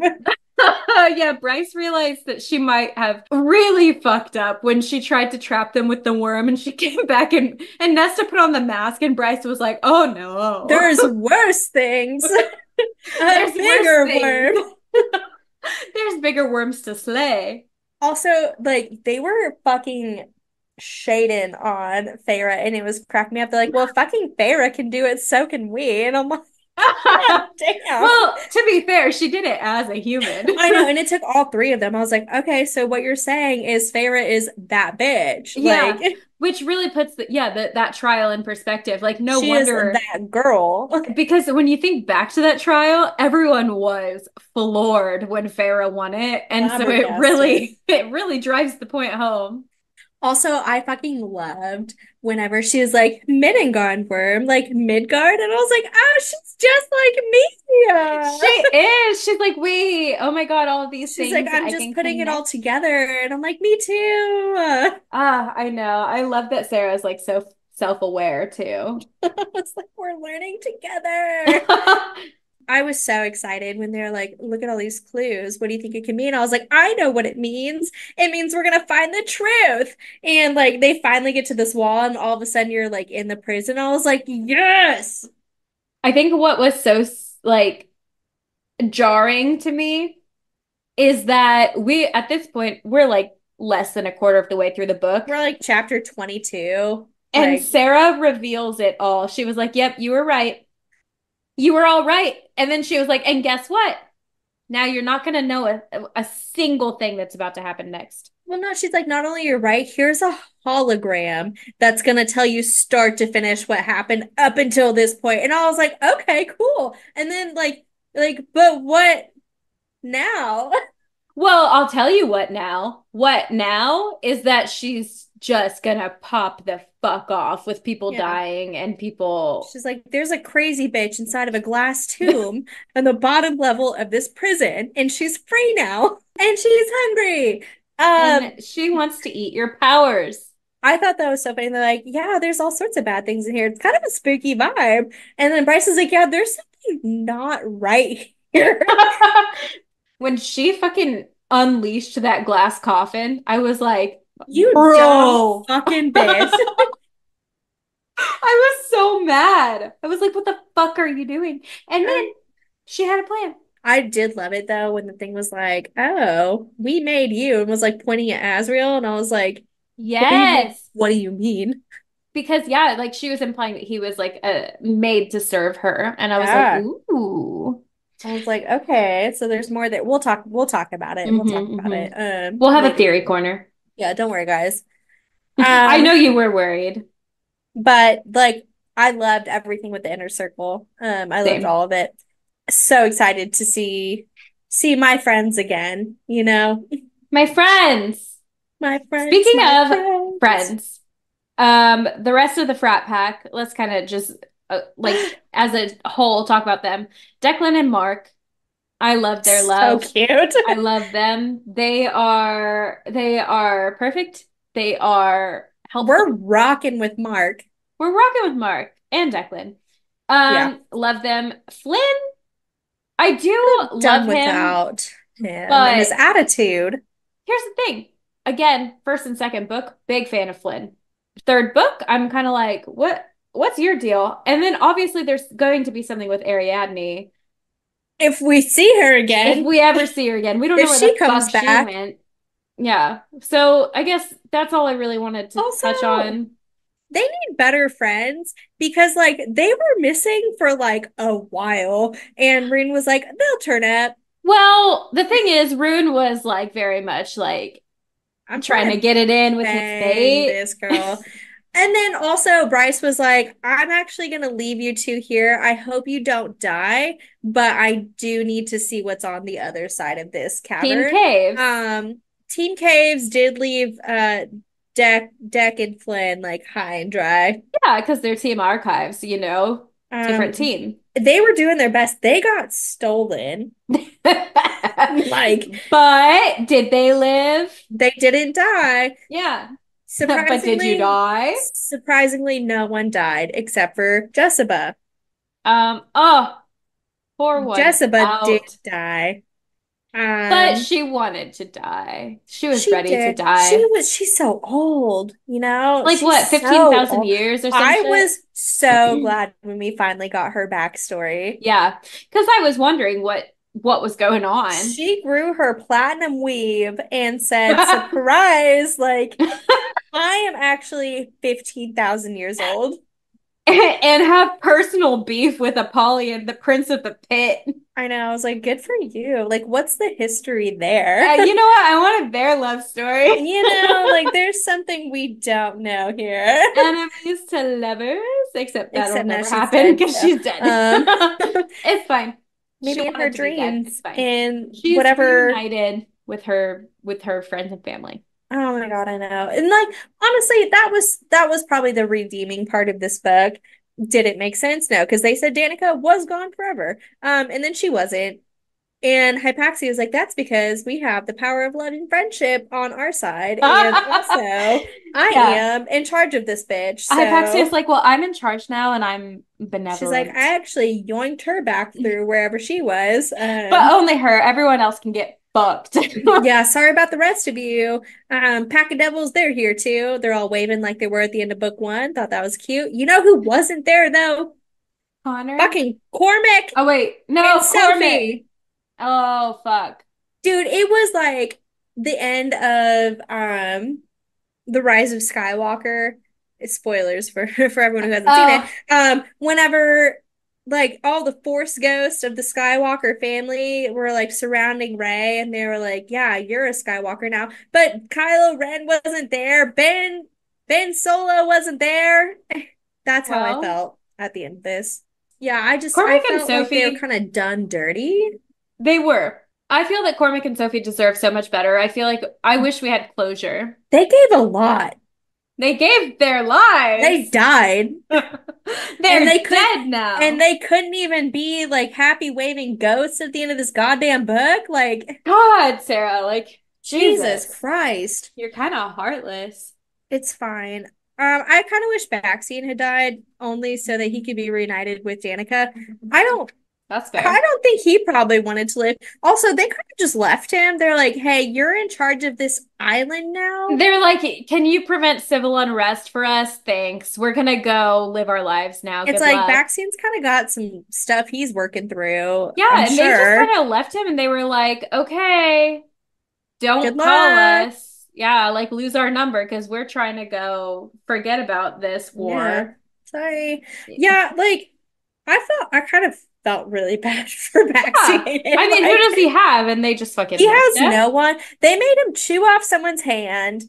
Speaker 2: Yeah, Bryce realized that she might have really fucked up when she tried to trap them with the worm and she came back and Nesta put on the mask and Bryce was like, "Oh
Speaker 1: There's
Speaker 2: no."
Speaker 1: worse things. A
Speaker 2: There's worse
Speaker 1: bigger
Speaker 2: things.
Speaker 1: worm.
Speaker 2: There's bigger worms to slay.
Speaker 1: Also, like, they were fucking shading on Feyre, and it was cracking me up. They're like, well, fucking Feyre can do it, so can we. And I'm like, God damn.
Speaker 2: Well, to be fair, she did it as a human.
Speaker 1: I know, and it took all three of them. I was like, okay, so what you're saying is Feyre is that bitch. Like,
Speaker 2: Yeah, which really puts that trial in perspective. Like, no
Speaker 1: she is
Speaker 2: wonder
Speaker 1: that girl.
Speaker 2: because when you think back to that trial, everyone was floored when Farah won it, and so
Speaker 1: Flabbergasted.
Speaker 2: it really drives the point home.
Speaker 1: Also, I fucking loved whenever she was like Midgard worm, like Midgard, and I was like, oh, she's just like
Speaker 2: She
Speaker 1: me.
Speaker 2: is. She's like, wait, oh my God, all of these
Speaker 1: She's like,
Speaker 2: things
Speaker 1: I'm
Speaker 2: I
Speaker 1: just
Speaker 2: can
Speaker 1: putting it all
Speaker 2: connect.
Speaker 1: together, and I'm like, me too.
Speaker 2: Ah, I know. I love that Sarah's like so self-aware too.
Speaker 1: It's like we're learning together. I was so excited when they're like, look at all these clues. What do you think it can mean? I was like, I know what it means. It means we're gonna find the truth. And like they finally get to this wall, and all of a sudden you're like in the prison. I was like, yes.
Speaker 2: I think what was so like jarring to me is that we at this point we're like less than a quarter of the way through the book.
Speaker 1: We're like chapter 22.
Speaker 2: And
Speaker 1: Like,
Speaker 2: Sarah reveals it all. She was like, "Yep, you were right. You were all right." And then she was like, "And guess what? Now you're not going to know a single thing that's about to happen next."
Speaker 1: well, no, she's like, not only you're right, here's a hologram that's gonna tell you start to finish what happened up until this point. And I was like, okay, cool. And then but what now?
Speaker 2: Well, I'll tell you what now. What now is that she's just gonna pop the fuck off with people
Speaker 1: Yeah.
Speaker 2: dying and people.
Speaker 1: She's like, there's a crazy bitch inside of a glass tomb on the bottom level of this prison, and she's free now, and she's hungry.
Speaker 2: And
Speaker 1: Um,
Speaker 2: she wants to eat your powers.
Speaker 1: I thought that was so funny. They're like, yeah, there's all sorts of bad things in here. It's kind of a spooky vibe. And then Bryce is like, yeah, there's something not right here.
Speaker 2: When she fucking unleashed that glass coffin, I was like,
Speaker 1: You dumb
Speaker 2: bro.
Speaker 1: fucking bitch.
Speaker 2: I was so mad. I was like, what the fuck are you doing? And then she had a plan.
Speaker 1: I did love it though when the thing was like, oh, we made you, and was like pointing at Azrael, and I was like,
Speaker 2: Yes.
Speaker 1: what do you mean?
Speaker 2: Because yeah, like she was implying that he was like made to serve her. And I was like,
Speaker 1: Yeah.
Speaker 2: ooh.
Speaker 1: I was like, okay, so there's more that we'll talk about it. We'll talk about
Speaker 2: Hmm.
Speaker 1: it.
Speaker 2: We'll have a
Speaker 1: Maybe.
Speaker 2: theory corner.
Speaker 1: Yeah, don't worry, guys.
Speaker 2: I know
Speaker 1: Um,
Speaker 2: you were worried.
Speaker 1: but like I loved everything with the inner circle. I loved
Speaker 2: Same.
Speaker 1: all of it. So excited to see my friends again, you know?
Speaker 2: My friends.
Speaker 1: My friends,
Speaker 2: Speaking
Speaker 1: my
Speaker 2: of
Speaker 1: friends.
Speaker 2: friends, the rest of the frat pack, let's kind of just like as a whole talk about them. Declan and Mark, I love their
Speaker 1: So
Speaker 2: love.
Speaker 1: cute.
Speaker 2: I love them. They are perfect. They are
Speaker 1: We're
Speaker 2: helpful.
Speaker 1: rocking with Mark.
Speaker 2: We're rocking with Mark and Declan.
Speaker 1: Yeah.
Speaker 2: Love them. Flynn, I do
Speaker 1: Could have done
Speaker 2: love him,
Speaker 1: without him and his
Speaker 2: but
Speaker 1: attitude.
Speaker 2: here's the thing. Again, first and second book, big fan of Flynn. Third book, I'm kind of like, what's your deal? And then obviously there's going to be something with Ariadne.
Speaker 1: If we see her
Speaker 2: If
Speaker 1: again,
Speaker 2: we ever see her again, we don't know
Speaker 1: if
Speaker 2: where the
Speaker 1: she comes
Speaker 2: fuck she
Speaker 1: back.
Speaker 2: went. Yeah. So I guess that's all I really wanted to touch
Speaker 1: Also,
Speaker 2: on.
Speaker 1: they need better friends because like they were missing for like a while, and Rin was like, they'll turn up.
Speaker 2: Well, the thing is, Rune was like very much like
Speaker 1: I'm
Speaker 2: trying
Speaker 1: trying
Speaker 2: to
Speaker 1: to
Speaker 2: get it in with his
Speaker 1: bang
Speaker 2: fate.
Speaker 1: this girl. And then also Bryce was like, I'm actually gonna leave you two here. I hope you don't die, but I do need to see what's on the other side of this
Speaker 2: Team
Speaker 1: cavern.
Speaker 2: Caves.
Speaker 1: Team Caves did leave Deck and Flynn like high and dry.
Speaker 2: Yeah, because they're Team Archives, different
Speaker 1: Um
Speaker 2: team.
Speaker 1: they were doing their best. They got stolen. Like
Speaker 2: But did they live?
Speaker 1: they didn't die.
Speaker 2: Yeah. But did you
Speaker 1: Surprisingly,
Speaker 2: die?
Speaker 1: no one died except for Jessica.
Speaker 2: Oh, poor one
Speaker 1: Jessica did
Speaker 2: out.
Speaker 1: die.
Speaker 2: But
Speaker 1: Um,
Speaker 2: she wanted to die. She was
Speaker 1: she
Speaker 2: ready to
Speaker 1: did.
Speaker 2: die.
Speaker 1: She's so old, you know?
Speaker 2: Like
Speaker 1: She's
Speaker 2: what,
Speaker 1: so
Speaker 2: 15,000
Speaker 1: old.
Speaker 2: years or some
Speaker 1: I
Speaker 2: shit?
Speaker 1: was so glad when we finally got her backstory.
Speaker 2: Yeah, because I was wondering what was going on.
Speaker 1: She grew her platinum weave and said, surprise, like I am actually 15,000 years old.
Speaker 2: And have personal beef with Apollyon, the Prince of the Pit.
Speaker 1: I know. I was like, good for you. Like, what's the history there?
Speaker 2: You know what? I wanted their love story.
Speaker 1: Like there's something we don't know here.
Speaker 2: Enemies to lovers, except that'll
Speaker 1: Except now
Speaker 2: never
Speaker 1: she's
Speaker 2: happen
Speaker 1: dead.
Speaker 2: because
Speaker 1: So,
Speaker 2: she's dead. It's fine. She
Speaker 1: maybe in her
Speaker 2: wanted to be dead. It's
Speaker 1: dreams
Speaker 2: fine.
Speaker 1: and
Speaker 2: She's
Speaker 1: whatever.
Speaker 2: reunited with her friends and family.
Speaker 1: Oh my God, I know. And like honestly, that was probably the redeeming part of this book. Did it make sense? No, because they said Danica was gone forever. And then she wasn't. And Hypaxia is like, that's because we have the power of love and friendship on our side. And also, I
Speaker 2: Yeah.
Speaker 1: am in charge of this bitch.
Speaker 2: Hypaxia's
Speaker 1: So
Speaker 2: like, well, I'm in charge now and I'm
Speaker 1: she's like,
Speaker 2: benevolent.
Speaker 1: I actually yoinked her back through wherever she was.
Speaker 2: But only her. Everyone else can get fucked.
Speaker 1: Yeah, sorry about the rest of you. Pack of Devils, they're here too. They're all waving like they were at the end of book one. Thought that was cute. You know who wasn't there though?
Speaker 2: Connor?
Speaker 1: Fucking Cormac
Speaker 2: Oh, wait.
Speaker 1: and
Speaker 2: No, Cormac.
Speaker 1: Sophie.
Speaker 2: Oh, fuck.
Speaker 1: Dude, it was like the end of The Rise of Skywalker. It's spoilers for for everyone who hasn't seen it.
Speaker 2: Oh,
Speaker 1: Whenever like all the Force ghosts of the Skywalker family were like surrounding Rey, and they were like, "Yeah, you're a Skywalker now." But Kylo Ren wasn't there. Ben Solo wasn't there. That's how I
Speaker 2: well,
Speaker 1: felt at the end of this. Yeah, I
Speaker 2: Cormac and
Speaker 1: felt like they were
Speaker 2: Sophie,
Speaker 1: kind of done dirty.
Speaker 2: they were. I feel that Cormac and Sophie deserve so much better. I feel like I wish we had closure.
Speaker 1: They gave a lot.
Speaker 2: They gave their
Speaker 1: They
Speaker 2: lives.
Speaker 1: died. And
Speaker 2: They're dead
Speaker 1: and
Speaker 2: now.
Speaker 1: they couldn't even be like happy waving ghosts at the end of this goddamn book. Like,
Speaker 2: God, Sarah, like,
Speaker 1: Jesus
Speaker 2: Jesus,
Speaker 1: Christ.
Speaker 2: you're kind of heartless.
Speaker 1: It's fine. I kind of wish Baxian had died only so that he could be reunited with Danica. I don't
Speaker 2: That's
Speaker 1: I
Speaker 2: fair.
Speaker 1: don't think he probably wanted to live. Also, they kind of just left him. They're like, "Hey, you're in charge of this island now."
Speaker 2: They're like, can you prevent civil unrest for us? Thanks. We're gonna go live our lives now.
Speaker 1: It's
Speaker 2: Good
Speaker 1: like
Speaker 2: luck.
Speaker 1: Baxian's kind of got some stuff he's working through, I'm
Speaker 2: Yeah, and they just
Speaker 1: sure.
Speaker 2: kind of left him and they were like, okay,
Speaker 1: Good
Speaker 2: don't call
Speaker 1: luck.
Speaker 2: us. Yeah, like lose our number because we're trying to go forget about this
Speaker 1: Yeah.
Speaker 2: war.
Speaker 1: Sorry. Yeah, like I kind of felt really bad for
Speaker 2: Yeah.
Speaker 1: Baxian.
Speaker 2: I mean, who does he
Speaker 1: Like
Speaker 2: have? And they just
Speaker 1: he
Speaker 2: fucking left
Speaker 1: has
Speaker 2: him.
Speaker 1: no one. They made him chew off someone's hand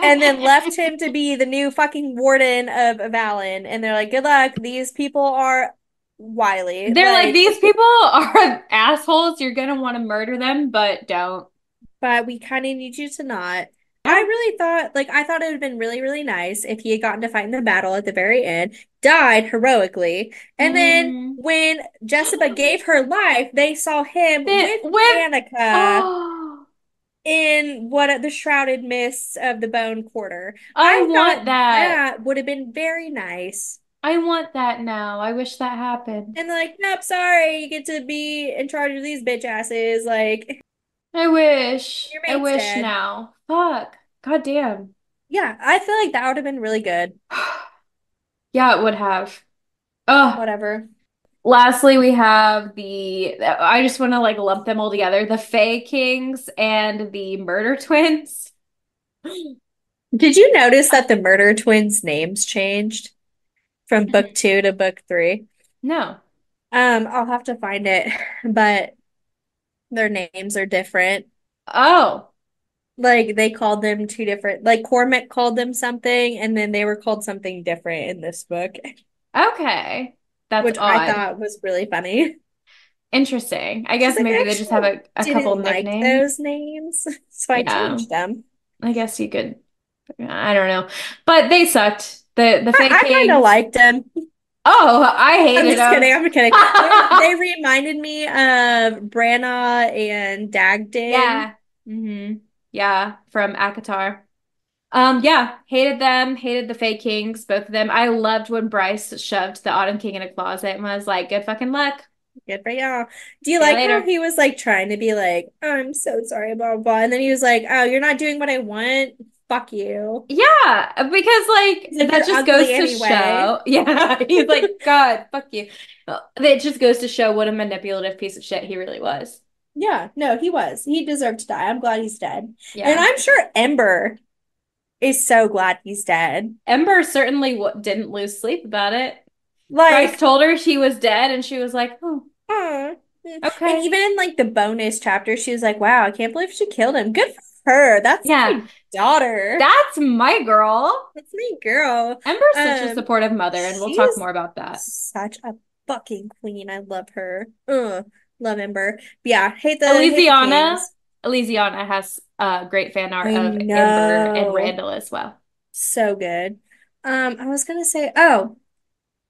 Speaker 1: and then left him to be the new fucking warden of Avalon. And they're like, good luck. These people are wily.
Speaker 2: They're like,
Speaker 1: Like,
Speaker 2: these people are assholes. You're gonna want to murder them, but don't.
Speaker 1: but we kind of need you to not. I
Speaker 2: Yeah.
Speaker 1: really thought, like, I thought it would have been really, really nice if he had gotten to fight in the battle at the very end, died heroically, and then
Speaker 2: Mm.
Speaker 1: when Jessica gave her life, they saw him
Speaker 2: Then
Speaker 1: with
Speaker 2: with
Speaker 1: Danica
Speaker 2: oh,
Speaker 1: in what the shrouded mists of the Bone Quarter.
Speaker 2: I
Speaker 1: I thought
Speaker 2: want that.
Speaker 1: that would have been very nice.
Speaker 2: I want that now. I wish that happened.
Speaker 1: And like, nope, sorry, you get to be in charge of these bitch asses. Like,
Speaker 2: I wish.
Speaker 1: your
Speaker 2: I
Speaker 1: mate's
Speaker 2: wish
Speaker 1: dead.
Speaker 2: now. Fuck. God damn.
Speaker 1: Yeah, I feel like that would have been really good.
Speaker 2: Yeah, it would have. Oh,
Speaker 1: Whatever.
Speaker 2: lastly, we have I just want to like lump them all together, the Fae Kings and the Murder Twins.
Speaker 1: Did you notice that the murder twins' names changed from book two to book three?
Speaker 2: No.
Speaker 1: I'll have to find it, but their names are different.
Speaker 2: Oh,
Speaker 1: Like they called them two different, like Cormac called them something, and then they were called something different in this book,
Speaker 2: okay. That's
Speaker 1: which I
Speaker 2: odd.
Speaker 1: thought was really funny.
Speaker 2: Interesting. I
Speaker 1: She's
Speaker 2: guess
Speaker 1: like, I
Speaker 2: maybe they just have
Speaker 1: actually
Speaker 2: a couple
Speaker 1: didn't like those
Speaker 2: nicknames.
Speaker 1: names, so I
Speaker 2: Yeah,
Speaker 1: changed them.
Speaker 2: I guess you could. I don't know. But they sucked. The Fae
Speaker 1: I kind of
Speaker 2: Kings.
Speaker 1: liked them.
Speaker 2: Oh, I
Speaker 1: I'm
Speaker 2: hated
Speaker 1: just kidding.
Speaker 2: them.
Speaker 1: I'm kidding. They reminded me of Branna and Dagden.
Speaker 2: Yeah. Yeah, from Akatar. Yeah, hated them, hated the Fae Kings, both of them. I loved when Bryce shoved the Autumn King in a closet and was like, good fucking luck.
Speaker 1: Good for y'all. Do you
Speaker 2: See you
Speaker 1: like how
Speaker 2: later.
Speaker 1: he was like trying to be like, oh, I'm so sorry, blah, blah, blah. And then he was like, oh, you're not doing what I want. Fuck you.
Speaker 2: Yeah, because like
Speaker 1: He's like,
Speaker 2: that
Speaker 1: you're
Speaker 2: just goes
Speaker 1: ugly
Speaker 2: to
Speaker 1: anyway.
Speaker 2: show. Yeah, he's like, God, fuck you. It just goes to show what a manipulative piece of shit he really was.
Speaker 1: Yeah, no, he was. He deserved to die. I'm glad he's dead. And
Speaker 2: Yeah.
Speaker 1: I'm sure Ember is so glad he's dead.
Speaker 2: Ember certainly didn't lose sleep about it. Bryce
Speaker 1: Like,
Speaker 2: told her she was dead, and she was like, oh,
Speaker 1: huh. And
Speaker 2: okay.
Speaker 1: even in like the bonus chapter, she was like, wow, I can't believe she killed him. Good for her. That's
Speaker 2: Yeah,
Speaker 1: my daughter.
Speaker 2: that's my girl.
Speaker 1: That's my girl.
Speaker 2: Ember's such a
Speaker 1: Um,
Speaker 2: supportive mother, and we'll
Speaker 1: she
Speaker 2: talk
Speaker 1: is
Speaker 2: more about that.
Speaker 1: such a fucking queen. I love her. Love Ember. But yeah, hate the
Speaker 2: Elysiana,
Speaker 1: Kings.
Speaker 2: Elysiana has great fan art
Speaker 1: I
Speaker 2: of Ember and
Speaker 1: know.
Speaker 2: Randall as well.
Speaker 1: So good. I was gonna say, oh,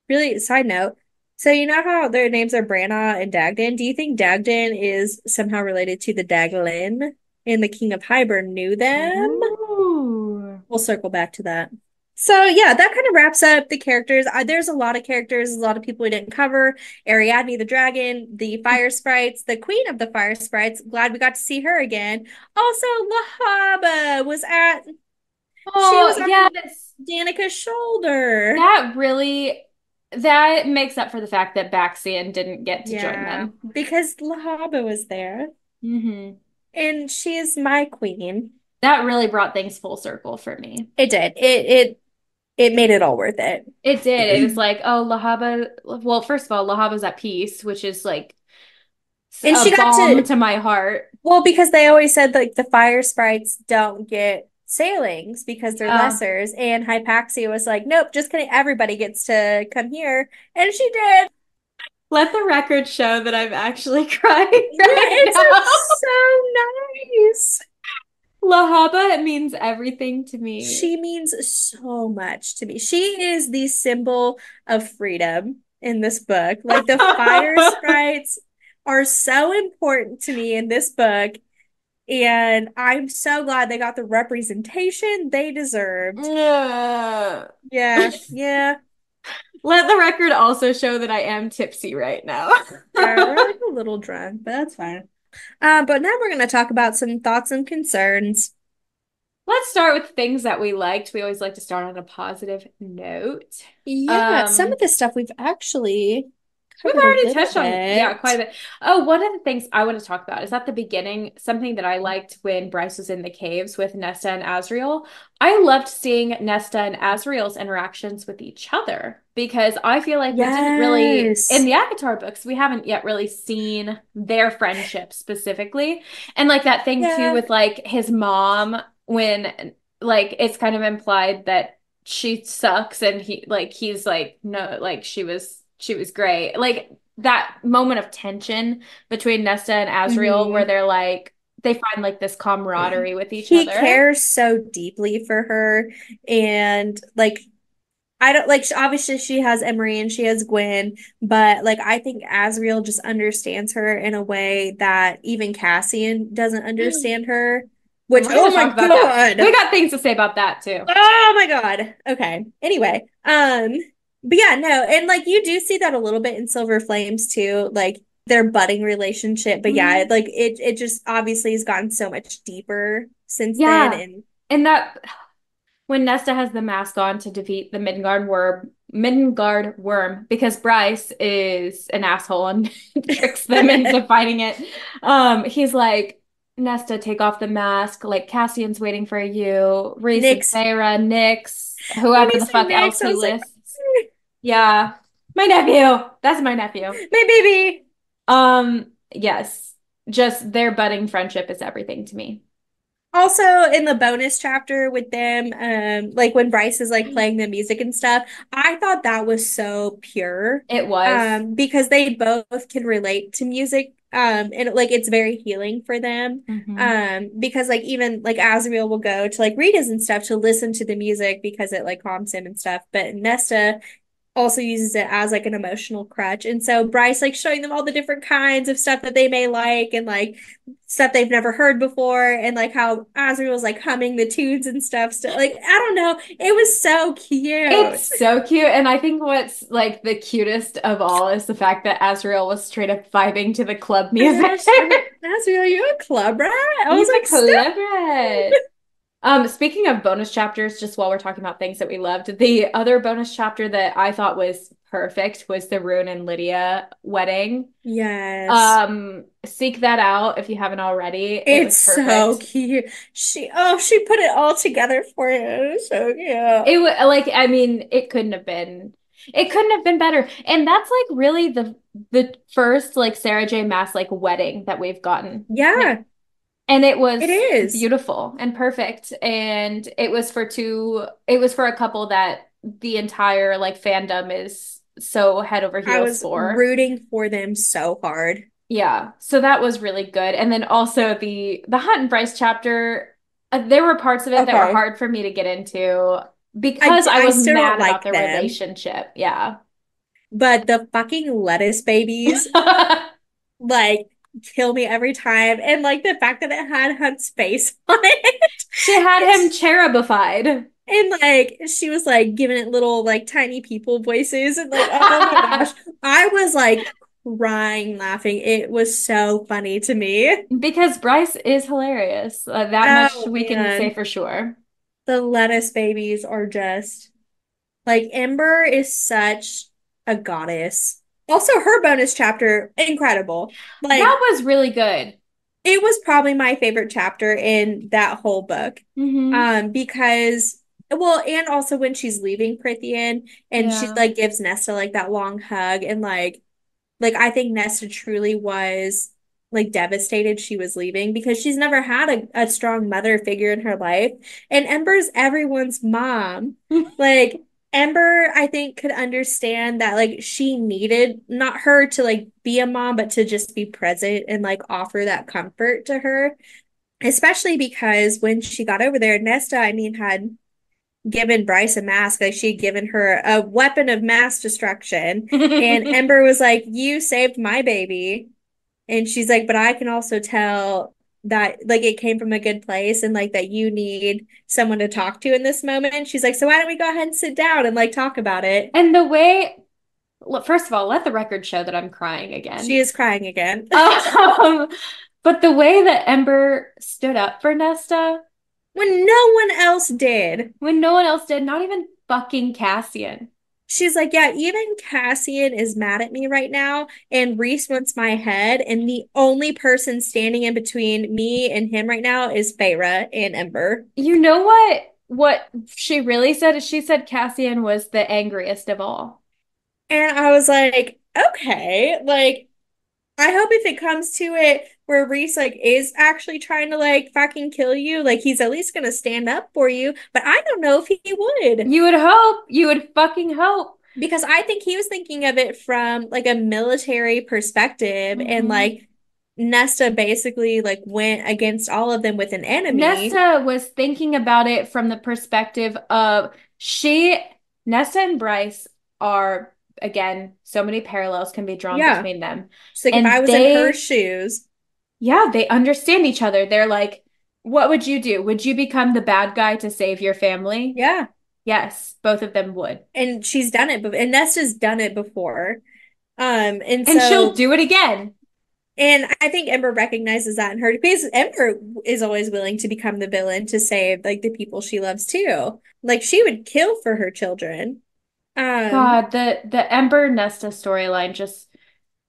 Speaker 1: really, side note. So you know how their names are Branna and Dagdan? Do you think Dagdan is somehow related to the Daglin and the King of Hybern knew them?
Speaker 2: Ooh.
Speaker 1: We'll circle back to that. So yeah, that kind of wraps up the characters. There's a lot of characters, a lot of people we didn't cover. Ariadne the dragon, the fire sprites, the queen of the fire sprites. Glad we got to see her again. Also, Lahaba she
Speaker 2: Oh,
Speaker 1: was on
Speaker 2: yes.
Speaker 1: Danica's shoulder.
Speaker 2: That really that makes up for the fact that Baxian didn't get to join
Speaker 1: Yeah,
Speaker 2: them.
Speaker 1: because Lahaba was there, and she is my queen.
Speaker 2: That really brought things full circle for me.
Speaker 1: It did. It made it all worth it.
Speaker 2: It did. It was like, oh, Lahaba. Well, first of all, Lahaba's at peace, which is like
Speaker 1: And
Speaker 2: a
Speaker 1: she got
Speaker 2: balm
Speaker 1: to
Speaker 2: to my heart.
Speaker 1: Well, because they always said like the fire sprites don't get sailings because they're
Speaker 2: Uh,
Speaker 1: lessers. And Hypaxia was like, nope, just kidding. Everybody gets to come here. And she did.
Speaker 2: Let the record show that I'm actually crying right
Speaker 1: It's
Speaker 2: now. Lahaba, it means everything to me.
Speaker 1: She means so much to me. She is the symbol of freedom in this book. Like the fire sprites are so important to me in this book. And I'm so glad they got the representation they deserved.
Speaker 2: Yeah.
Speaker 1: Yeah, yeah,
Speaker 2: Let the record also show that I am tipsy right now.
Speaker 1: yeah. We're like a little drunk, but that's fine. But now we're going to talk about some thoughts and concerns.
Speaker 2: Let's start with things that we liked. We always like to start on a positive note.
Speaker 1: Yeah, some
Speaker 2: Um,
Speaker 1: of this stuff we've actually
Speaker 2: We've
Speaker 1: covered a
Speaker 2: already
Speaker 1: little
Speaker 2: touched on, yeah, quite
Speaker 1: bit.
Speaker 2: a bit. Oh, one of the things I want to talk about is at the beginning, something that I liked when Bryce was in the caves with Nesta and Asriel. I loved seeing Nesta and Asriel's interactions with each other because I feel like we didn't really, in
Speaker 1: Yes.
Speaker 2: the Avatar books, we haven't yet really seen their friendship specifically. And like that thing too
Speaker 1: Yeah.
Speaker 2: with like his mom, when like it's kind of implied that she sucks and he's like no, like she was great. Like that moment of tension between Nesta and Asriel where
Speaker 1: Hmm.
Speaker 2: they're like they find like this camaraderie with each
Speaker 1: He
Speaker 2: other.
Speaker 1: cares so deeply for her. And like, I don't like, obviously, she has Emery and she has Gwen, but like, I think Asriel just understands her in a way that even Cassian doesn't understand her,
Speaker 2: And
Speaker 1: which,
Speaker 2: we're
Speaker 1: oh
Speaker 2: gonna
Speaker 1: my
Speaker 2: talk about that. We
Speaker 1: God.
Speaker 2: got things to say about that too.
Speaker 1: Oh my God. Okay. Anyway, but yeah, no, and like you do see that a little bit in Silver Flames too, like their budding relationship. But yeah,
Speaker 2: Mhm.
Speaker 1: like it just obviously has gotten so much deeper since then.
Speaker 2: Yeah.
Speaker 1: And
Speaker 2: And that when Nesta has the mask on to defeat the Midgard worm, because Bryce is an asshole and tricks them into fighting it. He's like, Nesta, take off the mask. Like Cassian's waiting for you. Reese and
Speaker 1: Nyx,
Speaker 2: Sarah, Nyx,
Speaker 1: when
Speaker 2: whoever
Speaker 1: he
Speaker 2: the
Speaker 1: said
Speaker 2: fuck else
Speaker 1: Nyx, I
Speaker 2: he
Speaker 1: was like,
Speaker 2: lists. Yeah. My nephew. That's my nephew.
Speaker 1: my baby.
Speaker 2: Yes. Just their budding friendship is everything to me.
Speaker 1: Also in the bonus chapter with them, like when Bryce is like playing the music and stuff, I thought that was so pure.
Speaker 2: It was.
Speaker 1: Because they both can relate to music. And like it's very healing for them.
Speaker 2: Hmm.
Speaker 1: Because like even like Azriel will go to like Rita's and stuff to listen to the music because it like calms him and stuff. But Nesta also uses it as like an emotional crutch. And so Bryce like showing them all the different kinds of stuff that they may like and like stuff they've never heard before and like how Azriel was like humming the tunes and stuff. So like I don't know, it was so cute.
Speaker 2: It's so cute. And I think what's like the cutest of all is the fact that Azrael was straight up vibing to the club
Speaker 1: I know,
Speaker 2: music.
Speaker 1: Azriel, you a club rat? I was
Speaker 2: He's a
Speaker 1: like, stop.
Speaker 2: clever. Speaking of bonus chapters, just while we're talking about things that we loved, the other bonus chapter that I thought was perfect was the Rune and Lydia wedding.
Speaker 1: Yes.
Speaker 2: Seek that out if you haven't already. It was
Speaker 1: It's so
Speaker 2: perfect.
Speaker 1: cute. She put it all together for you. It was so cute.
Speaker 2: It was like, I mean, it couldn't have been better. And that's like really the first like Sarah J Maas like wedding that we've gotten. Like,
Speaker 1: Yeah,
Speaker 2: and it
Speaker 1: it
Speaker 2: was
Speaker 1: is.
Speaker 2: beautiful and perfect. And it was for a couple that the entire like fandom is so head over
Speaker 1: I
Speaker 2: heels
Speaker 1: was
Speaker 2: for.
Speaker 1: rooting for them so hard.
Speaker 2: Yeah. So that was really good. And then also the Hunt and Bryce chapter, there were parts of it that were
Speaker 1: Okay.
Speaker 2: hard for me to get into because I
Speaker 1: I
Speaker 2: was
Speaker 1: still don't
Speaker 2: mad about
Speaker 1: like
Speaker 2: the
Speaker 1: them,
Speaker 2: relationship. Yeah.
Speaker 1: but the fucking lettuce babies like kill me every time. And like the fact that it had Hunt's face on it.
Speaker 2: She had him
Speaker 1: It's
Speaker 2: cherubified.
Speaker 1: and like she was like giving it little like tiny people voices and like oh my gosh. I was like crying laughing. It was so funny to me.
Speaker 2: Because Bryce is hilarious. That much
Speaker 1: Oh
Speaker 2: we can say
Speaker 1: man.
Speaker 2: for sure.
Speaker 1: The lettuce babies are just like Ember is such a goddess. Also, her bonus chapter, incredible. Like,
Speaker 2: That was really good.
Speaker 1: it was probably my favorite chapter in that whole book.
Speaker 2: Hmm.
Speaker 1: Because well, and also when she's leaving Prithian and she
Speaker 2: Yeah.
Speaker 1: like gives Nesta like that long hug and like I think Nesta truly was like devastated she was leaving because she's never had a strong mother figure in her life. And Ember's everyone's mom. Like Ember, I think, could understand that like she needed not her to like be a mom, but to just be present and like offer that comfort to her. especially because when she got over there, Nesta, I mean, had given Bryce a mask, like she had given her a weapon of mass destruction. And Ember was like, "You saved my baby." And she's like, "But I can also tell that like it came from a good place and like that you need someone to talk to in this moment." She's like, "So why don't we go ahead and sit down and like talk about it?"
Speaker 2: And the way, first of all, let the record show that I'm crying
Speaker 1: She
Speaker 2: again.
Speaker 1: is crying again.
Speaker 2: Um, but the way that Ember stood up for Nesta
Speaker 1: When no one else did.
Speaker 2: when no one else did, not even fucking Cassian.
Speaker 1: She's like, "Yeah, even Cassian is mad at me right now, and Reese wants my head, and the only person standing in between me and him right now is Feyre and Ember."
Speaker 2: You know what? What she really said is she said Cassian was the angriest of all.
Speaker 1: And I was like, okay, like, I hope if it comes to it where Reese like is actually trying to like fucking kill you, like he's at least gonna stand up for you. But I don't know if he would.
Speaker 2: You would hope, you would fucking hope.
Speaker 1: Because I think he was thinking of it from like a military perspective and
Speaker 2: Mhm.
Speaker 1: like Nesta basically like went against all of them with an enemy.
Speaker 2: Nesta was thinking about it from the perspective of she, Nesta and Bryce are, again, so many parallels can be drawn
Speaker 1: Yeah.
Speaker 2: between them.
Speaker 1: She's like, if I
Speaker 2: And
Speaker 1: was in her
Speaker 2: they,
Speaker 1: shoes,
Speaker 2: yeah, they understand each other. They're like, what would you do? Would you become the bad guy to save your family?
Speaker 1: yeah.
Speaker 2: Yes, both of them would.
Speaker 1: And she's done it, and Nesta's done it before. And
Speaker 2: And she'll
Speaker 1: so
Speaker 2: do it again.
Speaker 1: and I think Ember recognizes that in her because Ember is always willing to become the villain to save like the people she loves too. Like she would kill for her children. Um,
Speaker 2: God, the Ember Nesta storyline just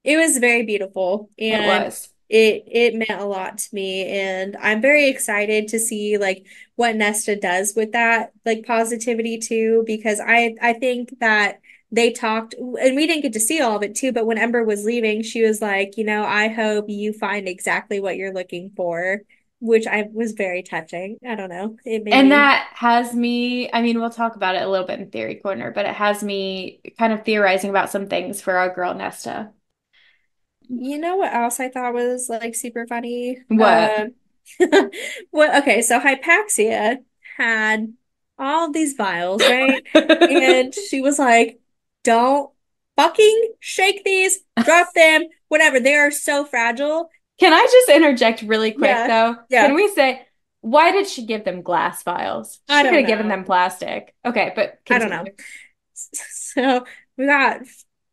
Speaker 1: it was very beautiful
Speaker 2: it
Speaker 1: and
Speaker 2: was.
Speaker 1: it meant a lot to me and I'm very excited to see like what Nesta does with that like positivity too because I think that they talked and we didn't get to see all of it too but when Ember was leaving she was like, "I hope you find exactly what you're looking for," which I was very touching. I don't know. It made
Speaker 2: And
Speaker 1: me.
Speaker 2: that has me, I mean, we'll talk about it a little bit in Theory Corner, but it has me kind of theorizing about some things for our girl Nesta.
Speaker 1: You know what else I thought was like super funny?
Speaker 2: What?
Speaker 1: Well, okay, so Hypaxia had all these vials, right? And she was like, "Don't fucking shake these, drop them, whatever. They are so fragile."
Speaker 2: Can I just interject really quick
Speaker 1: Yeah,
Speaker 2: though? Can
Speaker 1: yeah.
Speaker 2: we say, why did she give them glass vials?
Speaker 1: I
Speaker 2: She could
Speaker 1: don't
Speaker 2: have given
Speaker 1: know.
Speaker 2: them plastic. Okay, but
Speaker 1: I don't know.
Speaker 2: continue.
Speaker 1: So we got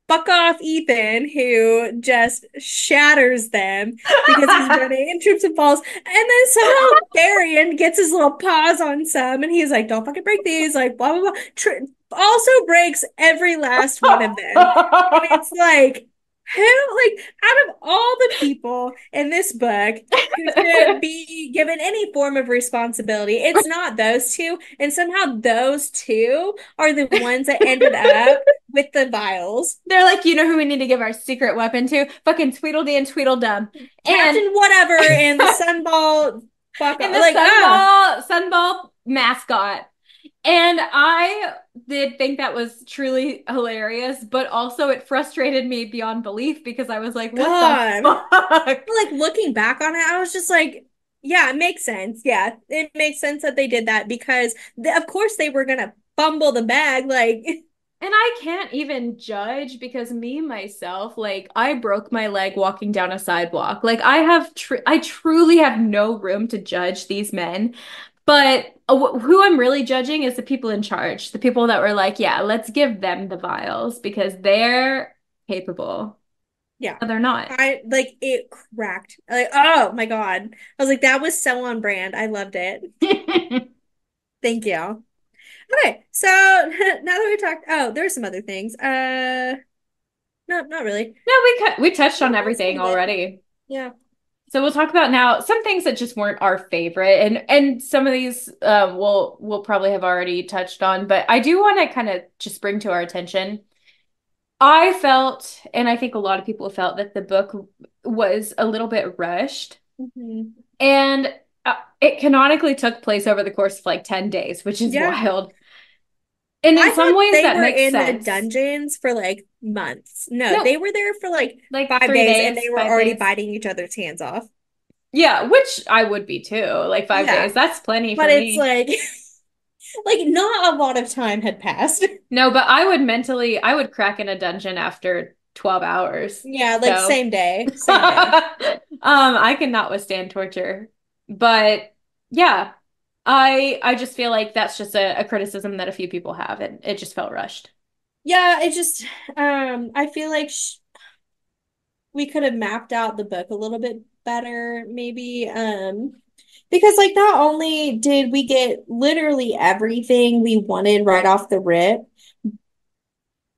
Speaker 1: fuck off Ethan, who just shatters them because he's running in troops and falls. And then somehow Darian gets his little paws on some and he's like, "Don't fucking break these," like blah blah blah. Also breaks every last one of them. And it's like, who, like, out of all the people in this book who should be given any form of responsibility, it's not those two. And somehow those two are the ones that ended up with the vials.
Speaker 2: They're like, you know who we need to give our secret weapon to? Fucking Tweedledee and Tweedledum. And
Speaker 1: Captain whatever and the sunball fuck
Speaker 2: in
Speaker 1: off.
Speaker 2: the
Speaker 1: Like,
Speaker 2: Sunball mascot. And I did think that was truly hilarious, but also it frustrated me beyond belief because I was like, what the
Speaker 1: God.
Speaker 2: fuck?
Speaker 1: Like looking back on it, I was just like, yeah, it makes sense. Yeah, it makes sense that they did that because of course they were gonna fumble the bag. Like,
Speaker 2: And I can't even judge because me myself, like I broke my leg walking down a sidewalk. Like I truly have no room to judge these men. But who I'm really judging is the people in charge, the people that were like, yeah, let's give them the vials because they're capable.
Speaker 1: yeah.
Speaker 2: No, they're not.
Speaker 1: I like it cracked. Like, oh my God. I was like, that was so on brand. I loved it. Thank you. Okay, so now that we talked, oh, there's some other things. No, not really.
Speaker 2: No, we touched on
Speaker 1: That's
Speaker 2: everything
Speaker 1: kind of it.
Speaker 2: already.
Speaker 1: Yeah.
Speaker 2: So we'll talk about now some things that just weren't our favorite, and some of these we'll probably have already touched on, but I do want to kind of just bring to our attention. I felt, and I think a lot of people felt that the book was a little bit rushed,
Speaker 1: Mhm.
Speaker 2: and it canonically took place over the course of like 10 days, which is
Speaker 1: Yeah.
Speaker 2: wild. And in
Speaker 1: I
Speaker 2: some
Speaker 1: thought
Speaker 2: ways
Speaker 1: they
Speaker 2: that
Speaker 1: were
Speaker 2: makes
Speaker 1: in the
Speaker 2: sense.
Speaker 1: dungeons for like months. No,
Speaker 2: No,
Speaker 1: they were there for like
Speaker 2: like
Speaker 1: five
Speaker 2: three
Speaker 1: days and
Speaker 2: days,
Speaker 1: they were
Speaker 2: 5
Speaker 1: already
Speaker 2: days.
Speaker 1: biting each other's hands off.
Speaker 2: Yeah, which I would be too. Like 5 days,
Speaker 1: Yeah.
Speaker 2: that's plenty
Speaker 1: But
Speaker 2: for
Speaker 1: it's
Speaker 2: me.
Speaker 1: like like not a lot of time had passed.
Speaker 2: No, but I would mentally, I would crack in a dungeon after 12 hours.
Speaker 1: Yeah, like
Speaker 2: So,
Speaker 1: same day, same day.
Speaker 2: I cannot withstand torture. But yeah, I just feel like that's just a criticism that a few people have, and it just felt rushed.
Speaker 1: Yeah, it just I feel like we could have mapped out the book a little bit better maybe because like not only did we get literally everything we wanted right off the rip,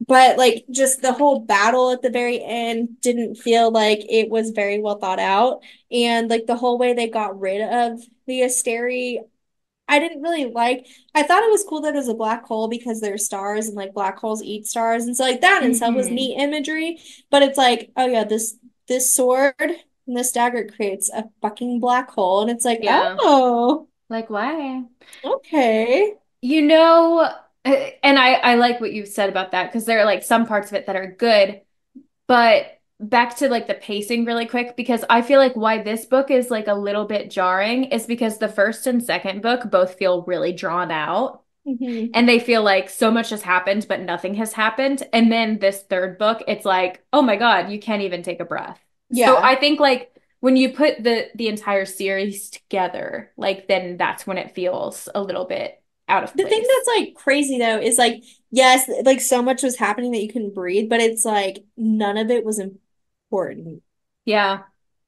Speaker 1: but like just the whole battle at the very end didn't feel like it was very well thought out, and like the whole way they got rid of the Asteri, I didn't really like. I thought it was cool that it was a black hole because they're stars and like black holes eat stars. And so like that in itself was
Speaker 2: Hmm.
Speaker 1: neat imagery. But it's like, oh yeah, this sword and this dagger creates a fucking black hole. And it's like,
Speaker 2: Yeah.
Speaker 1: oh,
Speaker 2: Like, why?
Speaker 1: okay.
Speaker 2: You know, and I like what you said about that because there are like some parts of it that are good, but back to like the pacing really quick because I feel like why this book is like a little bit jarring is because the first and second book both feel really drawn out
Speaker 1: Hmm.
Speaker 2: and they feel like so much has happened but nothing has happened. And then this third book, it's like, oh my God, you can't even take a breath. So
Speaker 1: Yeah.
Speaker 2: I think like when you put the entire series together, like then that's when it feels a little bit out of
Speaker 1: The thing
Speaker 2: place.
Speaker 1: that's like crazy though is like, yes, like so much was happening that you couldn't breathe, but it's like none of it was important.
Speaker 2: Yeah.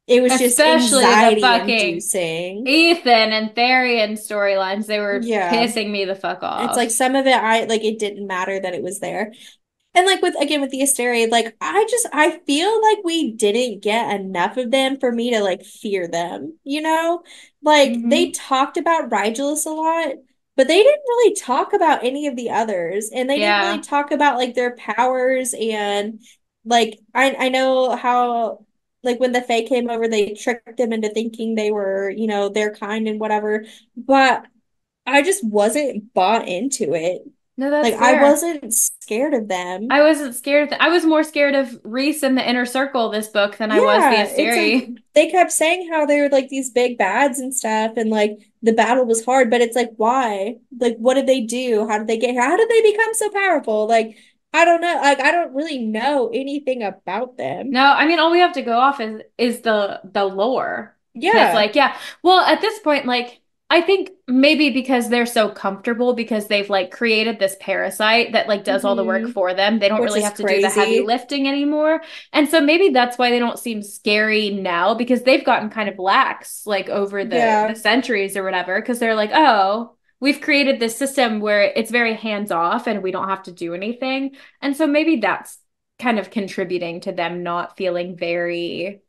Speaker 1: It was just
Speaker 2: Especially the
Speaker 1: anxiety
Speaker 2: fucking
Speaker 1: inducing.
Speaker 2: Ethan and Therian storylines. They were
Speaker 1: Yeah.
Speaker 2: pissing me the fuck
Speaker 1: It's like
Speaker 2: off.
Speaker 1: some of it I like it didn't matter that it was there. And like with again with the Asteria, like I feel like we didn't get enough of them for me to like fear them, you know? Like they
Speaker 2: Hmm.
Speaker 1: talked about Rigelus a lot, but they didn't really talk about any of the others. And they didn't really
Speaker 2: Yeah.
Speaker 1: talk about like their powers and like I know how like when the Fae came over, they tricked them into thinking they were, their kind and whatever. But I just wasn't bought into it.
Speaker 2: No,
Speaker 1: Like
Speaker 2: that's
Speaker 1: I
Speaker 2: fair.
Speaker 1: wasn't scared of them.
Speaker 2: I wasn't scared. I was more scared of Reese and the Inner Circle this book than I was the
Speaker 1: Yeah, it's like
Speaker 2: Asteri.
Speaker 1: they kept saying how they were like these big bads and stuff, and like the battle was hard, but it's like why? Like what did they do? How did they get here? How did they become so powerful? Like I don't know. Like I don't really know anything about them.
Speaker 2: No, I mean all we have to go off is the lore. Because
Speaker 1: Yeah.
Speaker 2: like yeah, well at this point like I think maybe because they're so comfortable because they've like created this parasite that like does all the work
Speaker 1: Hmm.
Speaker 2: for them. They don't
Speaker 1: Which
Speaker 2: really
Speaker 1: is
Speaker 2: have to do the heavy
Speaker 1: crazy.
Speaker 2: lifting anymore. And so maybe that's why they don't seem scary now because they've gotten kind of lax like over the
Speaker 1: Yeah.
Speaker 2: centuries or whatever because they're like, "Oh, we've created this system where it's very hands off and we don't have to do anything." And so maybe that's kind of contributing to them not feeling very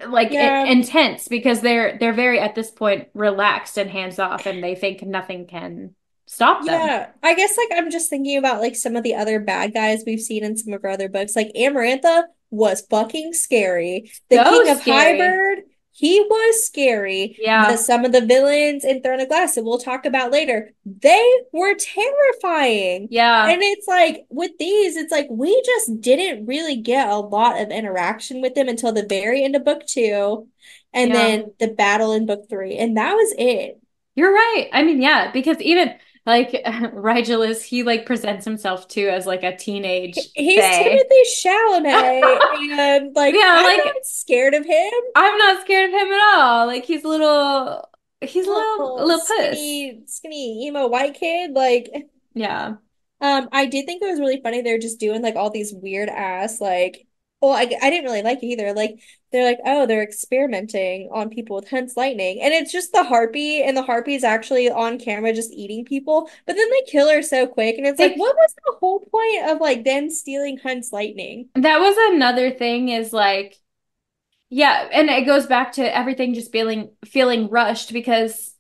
Speaker 2: like
Speaker 1: Yeah.
Speaker 2: intense because they're very at this point relaxed and hands off and they think nothing can stop them.
Speaker 1: Yeah, I guess like I'm just thinking about like some of the other bad guys we've seen in some of our other books. Like Amarantha was fucking scary. The
Speaker 2: So
Speaker 1: King of
Speaker 2: scary.
Speaker 1: Hybird, he was scary.
Speaker 2: Yeah.
Speaker 1: Some of the villains in Throne of Glass that we'll talk about later, they were terrifying.
Speaker 2: Yeah.
Speaker 1: And it's like with these, it's like we just didn't really get a lot of interaction with them until the very end of book two, and
Speaker 2: Yeah.
Speaker 1: then the battle in book three, and that was it.
Speaker 2: You're right. I mean, yeah, because even like Rigelus, he like presents himself too as like a teenage
Speaker 1: He's
Speaker 2: fae.
Speaker 1: Timothy Chalamet, and like
Speaker 2: Yeah,
Speaker 1: I'm
Speaker 2: like
Speaker 1: not scared of him.
Speaker 2: I'm not scared of him at all. Like he's a
Speaker 1: Little
Speaker 2: little puss.
Speaker 1: skinny emo white kid. Like,
Speaker 2: Yeah.
Speaker 1: I did think it was really funny. They're just doing like all these weird ass like. Well, I didn't really like it either. Like they're like, oh, they're experimenting on people with Hunt's lightning, and it's just the harpy, and the harpy is actually on camera just eating people. But then they kill her so quick, and it's like,
Speaker 2: They
Speaker 1: what was the whole point of like them stealing Hunt's lightning?
Speaker 2: that was another thing is like yeah, and it goes back to everything just feeling rushed because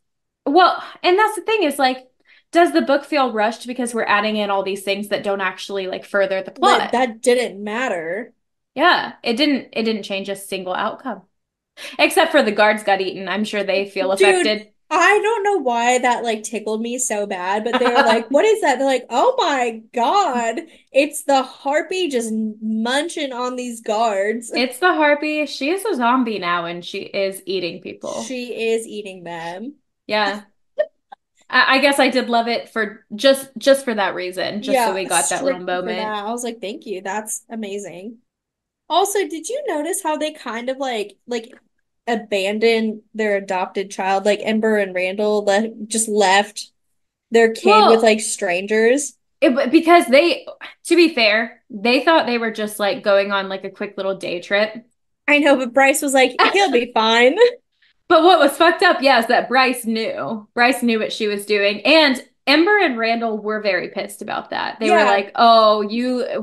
Speaker 2: well, and that's the thing is like does the book feel rushed because we're adding in all these things that don't actually like further the plot?
Speaker 1: That didn't matter.
Speaker 2: Yeah, it didn't change a single outcome. Except for the guards got eaten. I'm sure they feel
Speaker 1: Dude,
Speaker 2: affected.
Speaker 1: I don't know why that like tickled me so bad, but they were like, "What is that?" They're like, "Oh my God, it's the harpy just munching on these guards."
Speaker 2: It's the harpy. She is a zombie now and she is eating people.
Speaker 1: She is eating them.
Speaker 2: Yeah. I guess I did love it for just for that reason, just so
Speaker 1: Yeah,
Speaker 2: we got that little
Speaker 1: strictly for
Speaker 2: moment.
Speaker 1: that. I was like, "Thank you. That's amazing." Also, did you notice how they kind of like abandoned their adopted child? Like Ember and Randall just left their kid with
Speaker 2: Well,
Speaker 1: like strangers.
Speaker 2: because to be fair, they thought they were just like going on like a quick little day trip.
Speaker 1: I know, but Bryce was like, "He'll be fine."
Speaker 2: But what was fucked up, yeah, is that Bryce knew. Bryce knew what she was doing. And Ember and Randall were very pissed about that. They were
Speaker 1: Yeah,
Speaker 2: like, "Oh,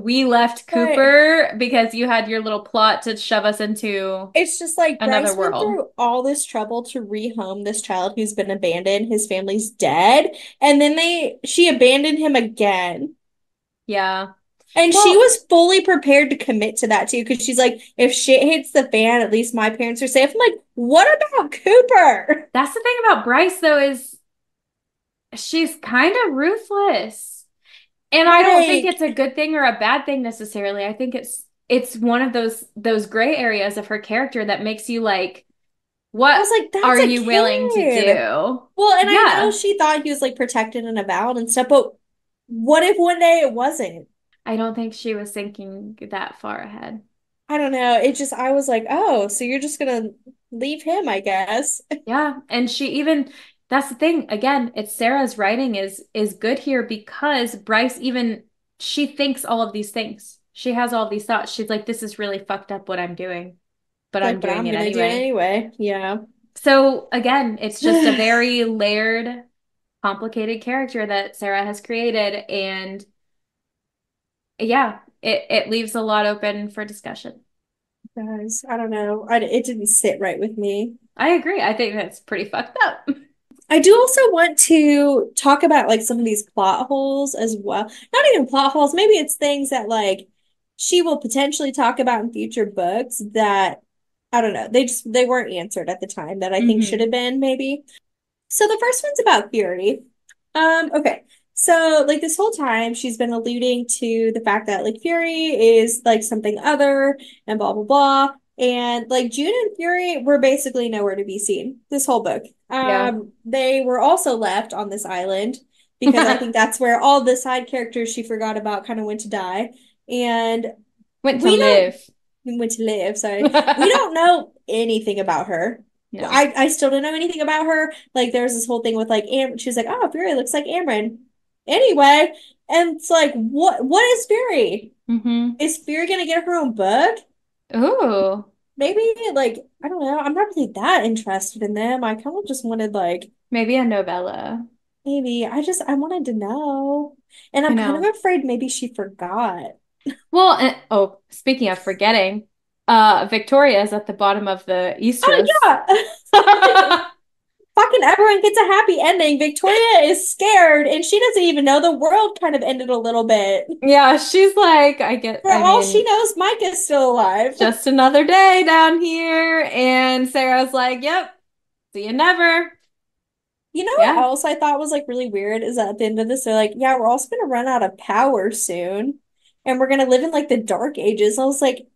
Speaker 2: we left
Speaker 1: but
Speaker 2: Cooper because you had your little plot to shove us into
Speaker 1: it's just like
Speaker 2: another
Speaker 1: Bryce went
Speaker 2: world."
Speaker 1: through all this trouble to rehome this child who's been abandoned. His family's dead, and then she abandoned him again.
Speaker 2: Yeah.
Speaker 1: And she
Speaker 2: Well,
Speaker 1: was fully prepared to commit to that too, because she's like, if shit hits the fan, at least my parents are safe. I'm like, what about Cooper?
Speaker 2: that's the thing about Bryce though is she's kind of ruthless. And I don't think
Speaker 1: Like,
Speaker 2: it's a good thing or a bad thing necessarily. I think it's one of those gray areas of her character that makes you like,
Speaker 1: I
Speaker 2: what
Speaker 1: was like,
Speaker 2: are
Speaker 1: that's a
Speaker 2: you willing to
Speaker 1: kid.
Speaker 2: do?
Speaker 1: Well, and I know
Speaker 2: Yeah.
Speaker 1: she thought he was like protected and avowed and stuff, but what if one day it wasn't?
Speaker 2: I don't think she was thinking that far ahead.
Speaker 1: I don't know. It just, I was like, oh, so you're just gonna leave him, I guess.
Speaker 2: Yeah, and she even that's the thing. Again, it's Sarah's writing is good here because Bryce even she thinks all of these things. She has all these thoughts. She's like, this is really fucked up what I'm doing, but I'm
Speaker 1: Like, but
Speaker 2: doing
Speaker 1: I'm
Speaker 2: it
Speaker 1: gonna do it
Speaker 2: anyway.
Speaker 1: anyway. Yeah.
Speaker 2: So again, it's just a very layered, complicated character that Sarah has created, and yeah, it leaves a lot open for discussion.
Speaker 1: Guys, I don't know. It didn't sit right with me.
Speaker 2: I agree. I think that's pretty fucked up.
Speaker 1: I do also want to talk about like some of these plot holes as well. Not even plot holes, maybe it's things that like she will potentially talk about in future books that I don't know. They weren't answered at the time that I think should have
Speaker 2: Hmm.
Speaker 1: been maybe. So the first one's about Fury. Okay. So like this whole time she's been alluding to the fact that like Fury is like something other and blah blah blah. And like June and Fury were basically nowhere to be seen this whole book.
Speaker 2: Yeah.
Speaker 1: They were also left on this island because I think that's where all the side characters she forgot about kind of went to die. And
Speaker 2: Went to
Speaker 1: we don't
Speaker 2: live.
Speaker 1: went to live, sorry. We don't know anything about her.
Speaker 2: No.
Speaker 1: I still don't know anything about her. Like there's this whole thing with like she's like, oh, Fury looks like Amryn. Anyway, and it's like, what is Fury?
Speaker 2: Hmm.
Speaker 1: Is Fury gonna get her own book?
Speaker 2: Ooh,
Speaker 1: Maybe like I don't know. I'm not really that interested in them. I kind of just wanted like
Speaker 2: maybe a novella.
Speaker 1: maybe I wanted to know. And
Speaker 2: I
Speaker 1: I'm kind of
Speaker 2: know.
Speaker 1: afraid maybe she forgot.
Speaker 2: Well, oh, speaking of forgetting, Victoria is at the bottom of the
Speaker 1: Oh
Speaker 2: Eastros.
Speaker 1: yeah. Fucking everyone gets a happy ending. Victoria is scared and she doesn't even know the world kind of ended a little bit.
Speaker 2: Yeah, she's like,
Speaker 1: For
Speaker 2: I
Speaker 1: all she
Speaker 2: mean,
Speaker 1: knows, Mike is still alive.
Speaker 2: just another day down here. And Sarah's like, yep, see you never.
Speaker 1: You know what
Speaker 2: Yeah.
Speaker 1: else I thought was like really weird is that at the end of this, they're like, yeah, we're also gonna run out of power soon. And we're gonna live in like the dark ages. I was like,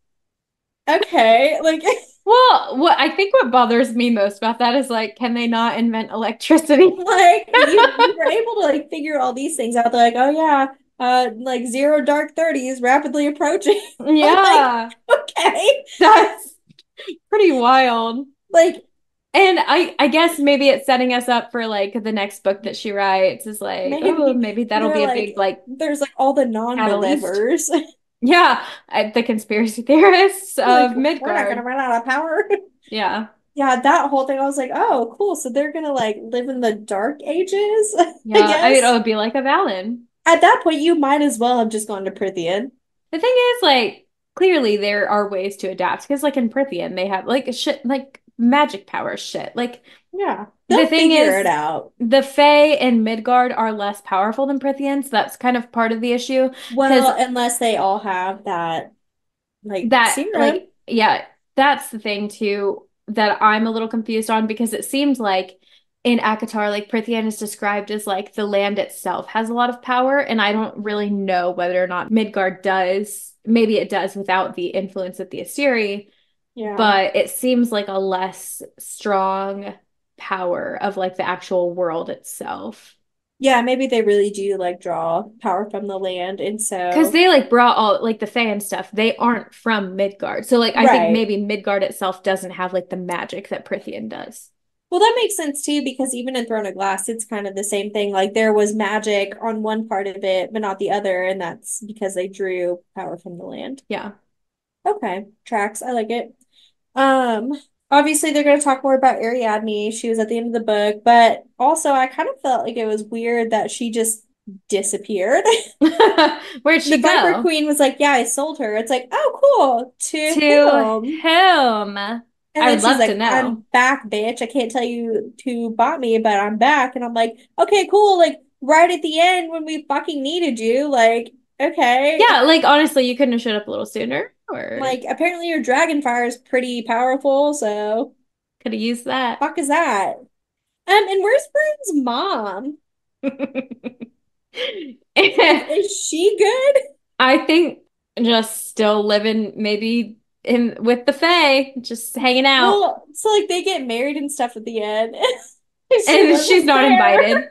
Speaker 1: okay, like
Speaker 2: Well, what I think what bothers me most about that is like, can they not invent electricity?
Speaker 1: like you were able to like figure all these things out. They're like, oh yeah, like zero dark 30s rapidly approaching. I'm like,
Speaker 2: Yeah,
Speaker 1: okay.
Speaker 2: that's pretty wild.
Speaker 1: Like
Speaker 2: And I guess maybe it's setting us up for like the next book that she writes is like, oh,
Speaker 1: maybe
Speaker 2: maybe that'll
Speaker 1: they're
Speaker 2: be a
Speaker 1: like
Speaker 2: big like
Speaker 1: there's like all the
Speaker 2: catalyst.
Speaker 1: non-believers.
Speaker 2: Yeah, the conspiracy theorists
Speaker 1: Like,
Speaker 2: of
Speaker 1: we're not gonna
Speaker 2: Midgard.
Speaker 1: run out of power.
Speaker 2: Yeah.
Speaker 1: Yeah, that whole thing, I was like, oh, cool. So they're gonna like live in the dark ages, I
Speaker 2: Yeah, I mean, it
Speaker 1: guess.
Speaker 2: would be like a Valen.
Speaker 1: At that point, you might as well have just gone to Prithian.
Speaker 2: The thing is, like, clearly there are ways to adapt because, like, in Prithian, they have like shit, like magic power shit. Like,
Speaker 1: Yeah,
Speaker 2: the
Speaker 1: they'll
Speaker 2: thing
Speaker 1: figure it
Speaker 2: is,
Speaker 1: out.
Speaker 2: the Fae in Midgard are less powerful than Prithian, so that's kind of part of the issue. Because
Speaker 1: Well, unless they all have that like
Speaker 2: that,
Speaker 1: serum.
Speaker 2: like, yeah, that's the thing too that I'm a little confused on because it seems like in ACOTAR, like Prythian is described as like the land itself has a lot of power, and I don't really know whether or not Midgard does. Maybe it does without the influence of the Asteri,
Speaker 1: Yeah.
Speaker 2: but it seems like a less strong power of like the actual world itself.
Speaker 1: Yeah, maybe they really do like draw power from the land. And
Speaker 2: Because
Speaker 1: so,
Speaker 2: they like brought all like the Fae and stuff, they aren't from Midgard. So like I think
Speaker 1: right.
Speaker 2: maybe Midgard itself doesn't have like the magic that Prythian does.
Speaker 1: Well, that makes sense too, because even in Throne of Glass, it's kind of the same thing. Like there was magic on one part of it, but not the other. And that's because they drew power from the land.
Speaker 2: Yeah.
Speaker 1: Okay, tracks. I like it. Um, Obviously they're going to talk more about Ariadne. She was at the end of the book, but also I kind of felt like it was weird that she just disappeared.
Speaker 2: Where'd
Speaker 1: The
Speaker 2: she
Speaker 1: Viper
Speaker 2: go?
Speaker 1: Queen was like, "Yeah, I sold her." It's like, "Oh, cool." To
Speaker 2: To
Speaker 1: whom?
Speaker 2: whom?
Speaker 1: And
Speaker 2: I
Speaker 1: then
Speaker 2: would
Speaker 1: she's
Speaker 2: love to
Speaker 1: like,
Speaker 2: know.
Speaker 1: "I'm back, bitch. I can't tell you who bought me, but I'm back." And I'm like, "Okay, cool." Like right at the end when we fucking needed you, like, okay.
Speaker 2: Yeah, like honestly, you couldn't have showed up a little sooner, or
Speaker 1: Like apparently your dragon fire is pretty powerful, so
Speaker 2: could have used that.
Speaker 1: fuck is that? And where's Burns' mom? Is she good?
Speaker 2: I think just still living maybe in with the Fae, just hanging out.
Speaker 1: Well, so like they get married and stuff at the end. She
Speaker 2: And she's
Speaker 1: wasn't
Speaker 2: not
Speaker 1: there.
Speaker 2: invited.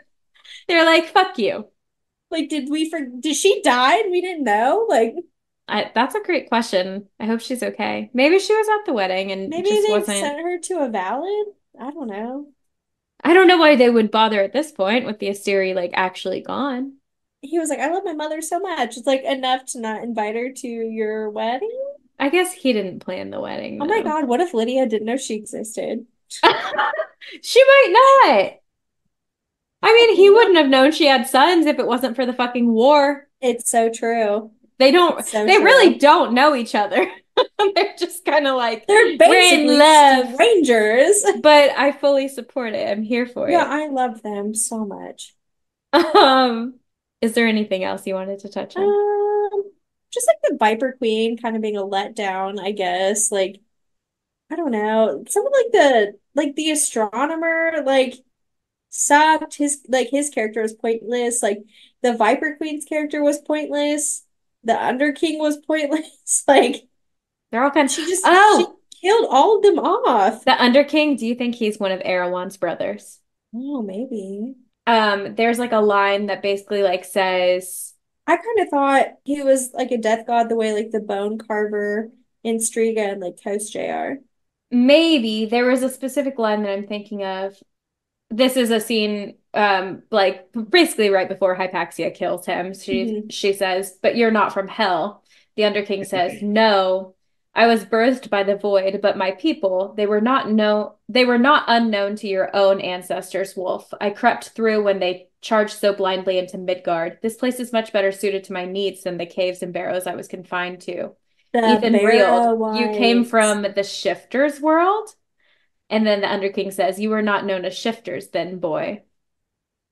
Speaker 2: They're like, fuck you.
Speaker 1: Like, did she die and we didn't know? Like,
Speaker 2: That's a great question. I hope she's okay. Maybe she was at the wedding and
Speaker 1: maybe
Speaker 2: just
Speaker 1: they
Speaker 2: wasn't.
Speaker 1: sent her to a valid? I don't know.
Speaker 2: I don't know why they would bother at this point with the Asteri like actually gone.
Speaker 1: He was like, I love my mother so much. It's like enough to not invite her to your wedding.
Speaker 2: I guess he didn't plan the wedding
Speaker 1: Oh my
Speaker 2: though.
Speaker 1: God, what if Lydia didn't know she existed?
Speaker 2: She might not. I mean, he
Speaker 1: Fucking
Speaker 2: wouldn't
Speaker 1: no.
Speaker 2: have known she had sons if it wasn't for the fucking war.
Speaker 1: It's so true.
Speaker 2: They don't,
Speaker 1: It's so
Speaker 2: they really
Speaker 1: true.
Speaker 2: don't know each other. They're just kind of like,
Speaker 1: They're
Speaker 2: we're in
Speaker 1: basically
Speaker 2: love.
Speaker 1: strangers.
Speaker 2: But I fully support it. I'm here for
Speaker 1: Yeah,
Speaker 2: it.
Speaker 1: I love them so much.
Speaker 2: Um, is there anything else you wanted to touch on?
Speaker 1: Um, just like the Viper Queen kind of being a letdown, I guess. Like, I don't know. Some of like the astronomer sucked. His character was pointless. Like the Viper Queen's character was pointless. The Under King was pointless. Like
Speaker 2: They're all kind of,
Speaker 1: she
Speaker 2: oh,
Speaker 1: killed all of them off.
Speaker 2: the Under King. Do you think he's one of Erewhon's brothers?
Speaker 1: Oh, maybe.
Speaker 2: There's like a line that basically like says,
Speaker 1: I kind of thought he was like a death god the way like the bone carver in Striga and like Coast JR.
Speaker 2: maybe there was a specific line that I'm thinking of. This is a scene like basically right before Hypaxia kills him.
Speaker 1: Mhm.
Speaker 2: She says, "But you're not from hell." The Underking says, "No. I was birthed by the void, but my people, they were not unknown to your own ancestors, Wolf. I crept through when they charged so blindly into Midgard. This place is much better suited to my needs than the caves and barrows I was confined to."
Speaker 1: The
Speaker 2: Ethan reeled.
Speaker 1: Barrow
Speaker 2: You came
Speaker 1: Whites.
Speaker 2: from the Shifters world? And then the Underking says, "You were not known as shifters then, boy."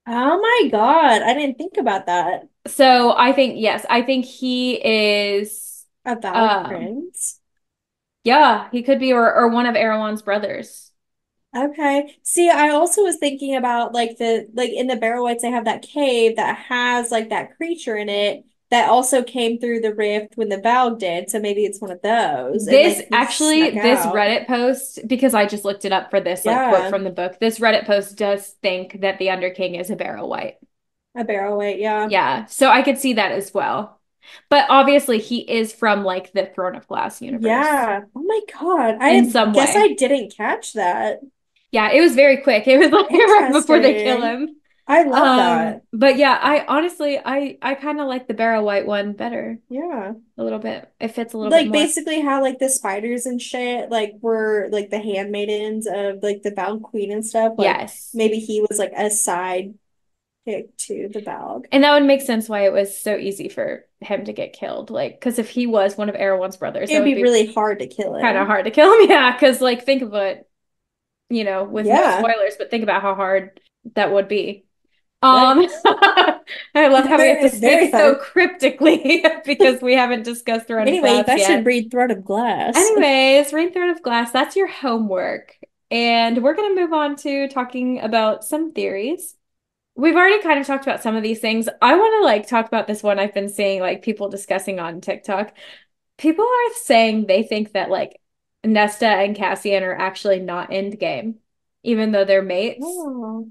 Speaker 1: Oh my God, I didn't think about that.
Speaker 2: So I think, yes, I think he is,
Speaker 1: A valid
Speaker 2: um,
Speaker 1: prince.
Speaker 2: yeah, he could be, or one of Erewhon's brothers.
Speaker 1: Okay. See, I also was thinking about like in the Barrow-wights they have that cave that has like that creature in it that also came through the rift when the Valg did. So maybe it's one of those and
Speaker 2: This
Speaker 1: like he snuck
Speaker 2: actually, this
Speaker 1: out.
Speaker 2: Reddit post, because I just looked it up for this like quote
Speaker 1: Yeah,
Speaker 2: from the book, this Reddit post does think that the Underking is a Barrow White.
Speaker 1: a Barrow-wight, yeah.
Speaker 2: Yeah, so I could see that as well. But obviously, he is from like the Throne of Glass universe
Speaker 1: Yeah. Oh my God.
Speaker 2: in some
Speaker 1: Guess
Speaker 2: way.
Speaker 1: I didn't catch that.
Speaker 2: Yeah, it was very quick. It was like right before they kill
Speaker 1: Interesting.
Speaker 2: him.
Speaker 1: I love that.
Speaker 2: But yeah, I honestly I kind of like the Barrow White one better
Speaker 1: Yeah.
Speaker 2: a little bit. It fits a little bit
Speaker 1: Like
Speaker 2: more.
Speaker 1: basically how like the spiders and shit like were like the handmaidens of like the Valg Queen and stuff. Like
Speaker 2: Yes.
Speaker 1: maybe he was like a side pick to the Valg.
Speaker 2: And that would make sense why it was so easy for him to get killed. Like, because if he was one of Erewhon's brothers, that
Speaker 1: It'd
Speaker 2: would
Speaker 1: be
Speaker 2: be
Speaker 1: really hard to kill
Speaker 2: kind of
Speaker 1: him.
Speaker 2: hard to kill him. Yeah, because like think of it, with no
Speaker 1: Yeah.
Speaker 2: spoilers, but think about how hard that would be.
Speaker 1: Right.
Speaker 2: I love how we have to
Speaker 1: It's very
Speaker 2: speak so
Speaker 1: hard.
Speaker 2: cryptically because we haven't discussed Throne of
Speaker 1: Anyway, you
Speaker 2: Glass
Speaker 1: guys should
Speaker 2: yet.
Speaker 1: read Throne of Glass.
Speaker 2: Anyways, Rain Throne of Glass, that's your homework. and we're going to move on to talking about some theories. We've already kind of talked about some of these things. I want to like talk about this one I've been seeing like people discussing on TikTok. People are saying they think that like Nesta and Cassian are actually not endgame, even though they're mates,
Speaker 1: Oh.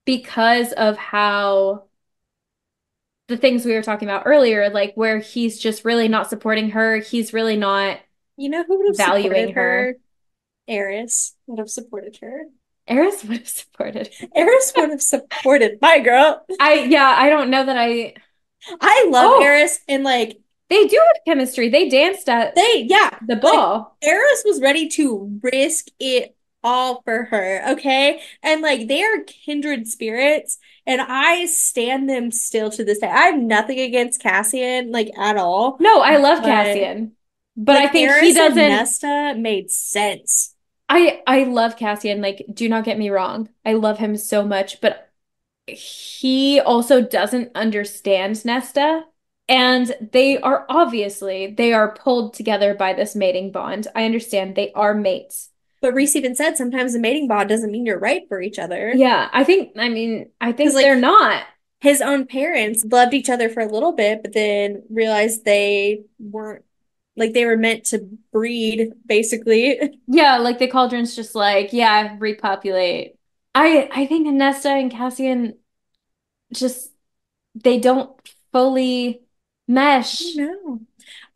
Speaker 2: because of how the things we were talking about earlier, like where he's just really not supporting her, he's really not
Speaker 1: You know who would have
Speaker 2: valuing
Speaker 1: supported
Speaker 2: her.
Speaker 1: her? Eris would have supported her.
Speaker 2: Eris would have supported her.
Speaker 1: Eris would have supported my girl.
Speaker 2: Yeah, I don't know that I.
Speaker 1: I love
Speaker 2: Oh,
Speaker 1: Eris and like
Speaker 2: they do have chemistry. They danced at
Speaker 1: yeah,
Speaker 2: the
Speaker 1: like
Speaker 2: ball.
Speaker 1: Eris was ready to risk it all for her, okay? And like they are kindred spirits, and I stand them still to this day. I have nothing against Cassian, like at all,
Speaker 2: No, I love
Speaker 1: but
Speaker 2: Cassian, but I
Speaker 1: like
Speaker 2: think he
Speaker 1: Eris and
Speaker 2: doesn't.
Speaker 1: Nesta made sense.
Speaker 2: I love Cassian. Like, do not get me wrong. I love him so much, but he also doesn't understand Nesta. And they are pulled together by this mating bond. I understand they are mates.
Speaker 1: But Reese even said sometimes the mating bond doesn't mean you're right for each other.
Speaker 2: Yeah, I
Speaker 1: Because
Speaker 2: think
Speaker 1: like
Speaker 2: they're not.
Speaker 1: his own parents loved each other for a little bit, but then realized they weren't like they were meant to breed, basically.
Speaker 2: Yeah, like the cauldron's just like, yeah, repopulate. I think Nesta and Cassian just they don't fully mesh.
Speaker 1: No,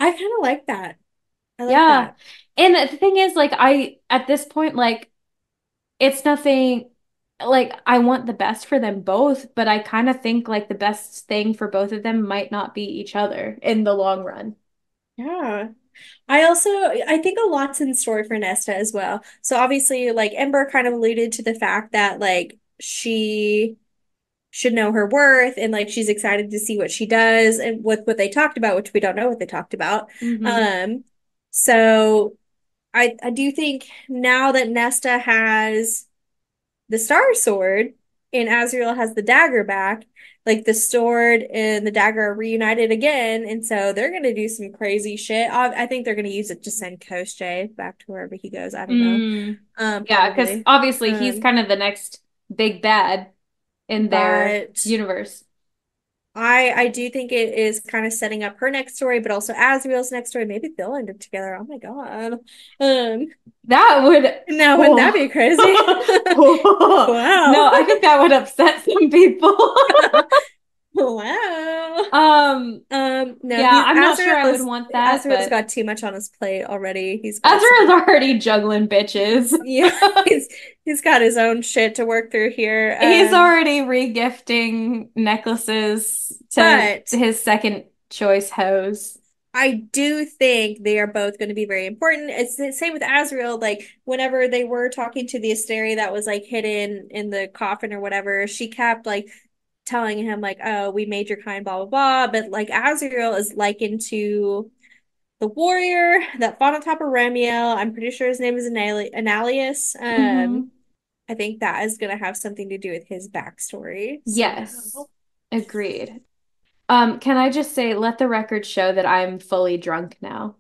Speaker 1: I kind of like that. I like
Speaker 2: Yeah.
Speaker 1: that.
Speaker 2: And the thing is, like, at this point, like, it's nothing, like, I want the best for them both, but I kind of think, like, the best thing for both of them might not be each other in the long run.
Speaker 1: Yeah. I think a lot's in store for Nesta as well. So obviously, like Ember kind of alluded to the fact that like she should know her worth and like she's excited to see what she does and with what they talked about, which we don't know what they talked about.
Speaker 2: Hmm.
Speaker 1: Um, so I do think now that Nesta has the Star Sword and Azriel has the dagger back, like the sword and the dagger are reunited again, and so they're gonna do some crazy shit. I think they're gonna use it to send Coast J back to wherever he goes. I don't know.
Speaker 2: Mm. Yeah, because
Speaker 1: Probably.
Speaker 2: obviously he's
Speaker 1: Um,
Speaker 2: kind of the next big bad in their
Speaker 1: but
Speaker 2: universe.
Speaker 1: I do think it is kind of setting up her next story, but also Azriel's next story. Maybe they'll end up together. Oh my God. Um,
Speaker 2: That would,
Speaker 1: no, wouldn't that
Speaker 2: oh.
Speaker 1: be crazy?
Speaker 2: No,
Speaker 1: Wow.
Speaker 2: I think that would upset some people.
Speaker 1: Wow. No,
Speaker 2: Yeah,
Speaker 1: he's
Speaker 2: I'm not sure I would want that,
Speaker 1: Azrael's
Speaker 2: but
Speaker 1: got too much on his plate already. He's got
Speaker 2: Ezra is
Speaker 1: some,
Speaker 2: already juggling bitches.
Speaker 1: yeah, he's got his own shit to work through here.
Speaker 2: He's already regifting necklaces to
Speaker 1: But
Speaker 2: his second choice hoes.
Speaker 1: I do think they are both going to be very important. It's the same with Azrael. Like whenever they were talking to the Asteri that was like hidden in the coffin or whatever, she kept like telling him like, "Oh, we made your kind, blah blah blah." But like Azrael is likened to the warrior that fought on top of Ramiel. I'm pretty sure his name is Analius.
Speaker 2: Hmm.
Speaker 1: I think that is going to have something to do with his backstory
Speaker 2: Yes,
Speaker 1: somehow.
Speaker 2: agreed. Can I just say, let the record show that I'm fully drunk now.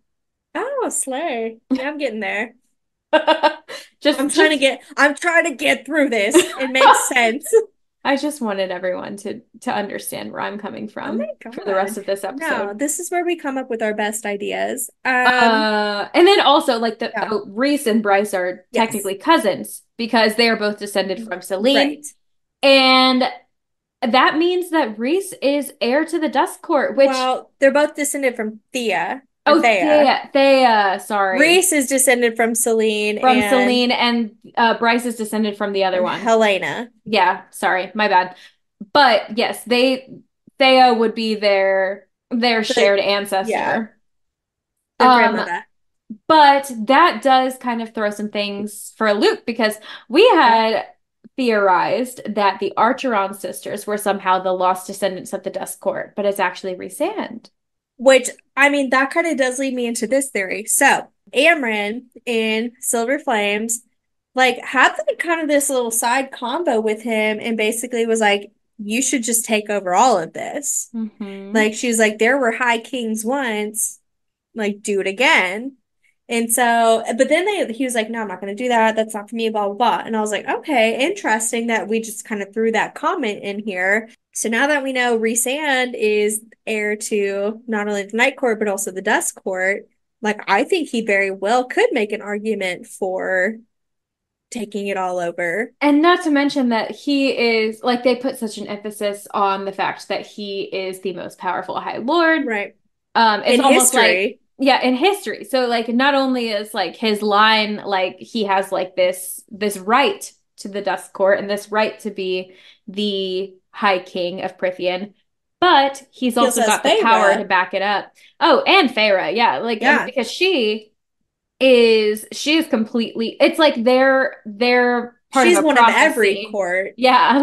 Speaker 1: Oh, slay. Yeah, I'm getting there.
Speaker 2: Just
Speaker 1: I'm trying to get through this. It makes sense.
Speaker 2: I just wanted everyone to understand where I'm coming
Speaker 1: Oh my
Speaker 2: from for the rest
Speaker 1: God.
Speaker 2: of this
Speaker 1: No,
Speaker 2: episode.
Speaker 1: this is where we come up with our best ideas.
Speaker 2: And then also like
Speaker 1: Yeah.
Speaker 2: Reese and Bryce are
Speaker 1: Yes.
Speaker 2: technically cousins because they are both descended from Celine.
Speaker 1: Right.
Speaker 2: And that means that Reese is heir to the Dust Court, which
Speaker 1: Well, they're both descended from Thea or
Speaker 2: oh
Speaker 1: Thea.
Speaker 2: sorry,
Speaker 1: Reese is descended from Celine
Speaker 2: from Celine, and Bryce is descended from the other
Speaker 1: from
Speaker 2: one.
Speaker 1: Helena,
Speaker 2: Yeah, sorry, my bad. But yes, Thea would be their
Speaker 1: the
Speaker 2: shared
Speaker 1: yeah,
Speaker 2: ancestor.
Speaker 1: their
Speaker 2: Um,
Speaker 1: grandmother.
Speaker 2: but that does kind of throw some things for a loop because we
Speaker 1: Yeah.
Speaker 2: had theorized that the Archeron sisters were somehow the lost descendants of the Dust Court, but it's actually Rhysand.
Speaker 1: Which I mean, that kind of does lead me into this theory. So Amryn in Silver Flames, like had like kind of this little side combo with him, and basically was like, "You should just take over all of this."
Speaker 2: Hmm.
Speaker 1: Like she was like, "There were High Kings once, like do it again." And so, but then he was like, no, I'm not going to do that. That's not for me, blah, blah, blah. And I was like, okay, interesting that we just kind of threw that comment in here. So now that we know Rhysand is heir to not only the Night Court, but also the Dusk Court, like, I think he very well could make an argument for taking it all over.
Speaker 2: And not to mention that he is like they put such an emphasis on the fact that he is the most powerful High Lord.
Speaker 1: Right.
Speaker 2: It's
Speaker 1: In
Speaker 2: almost like
Speaker 1: history,
Speaker 2: yeah, in history. So like not only is like his line like he has like this right to the Dusk Court and this right to be the High King of Prithian, but he's
Speaker 1: he also
Speaker 2: also
Speaker 1: has
Speaker 2: got the power to
Speaker 1: Feyre.
Speaker 2: back it up. Oh, and Feyre, yeah, like and
Speaker 1: Yeah.
Speaker 2: because she is completely it's like they're part of
Speaker 1: She's
Speaker 2: a
Speaker 1: one of every
Speaker 2: prophecy.
Speaker 1: court.
Speaker 2: Yeah,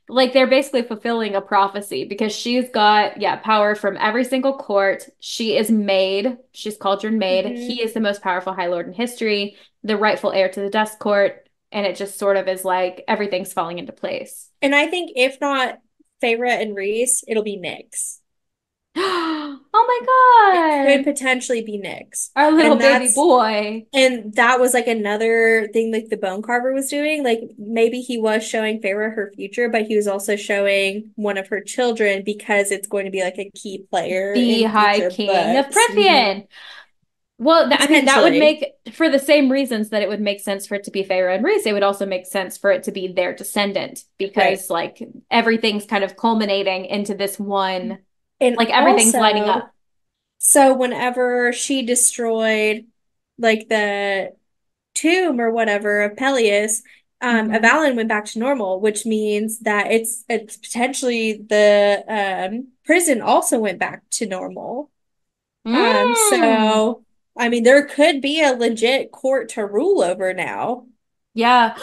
Speaker 2: like they're basically fulfilling a prophecy because she's got yeah, power from every single court. She is Maid. She's Cauldron Maid.
Speaker 1: Hmm.
Speaker 2: He is the most powerful High Lord in history, the rightful heir to the Dusk Court, and it just sort of is like everything's falling into place.
Speaker 1: And I think if not Feyre and Rhys, it'll be Nyx.
Speaker 2: Oh
Speaker 1: It
Speaker 2: my
Speaker 1: could
Speaker 2: God.
Speaker 1: potentially be Nyx.
Speaker 2: Our little
Speaker 1: And
Speaker 2: baby
Speaker 1: that's
Speaker 2: boy.
Speaker 1: and that was like another thing like the Bone Carver was doing. Like maybe he was showing Feyre her future, but he was also showing one of her children because it's going to be like a key player
Speaker 2: The
Speaker 1: in
Speaker 2: High
Speaker 1: future
Speaker 2: King of
Speaker 1: books. Hmm.
Speaker 2: Prithian. Well, I mean, that would
Speaker 1: Potentially.
Speaker 2: make, for the same reasons that it would make sense for it to be Feyre and Rhys, it would also make sense for it to be their descendant
Speaker 1: Right.
Speaker 2: because, like, everything's kind of culminating into this one,
Speaker 1: And
Speaker 2: like, everything's lining
Speaker 1: also,
Speaker 2: up.
Speaker 1: so whenever she destroyed like the tomb or whatever of Peleus,
Speaker 2: Hmm.
Speaker 1: Avalon went back to normal, which means that it's potentially the prison also went back to normal.
Speaker 2: Mm.
Speaker 1: So I mean there could be a legit court to rule over now.
Speaker 2: Yeah.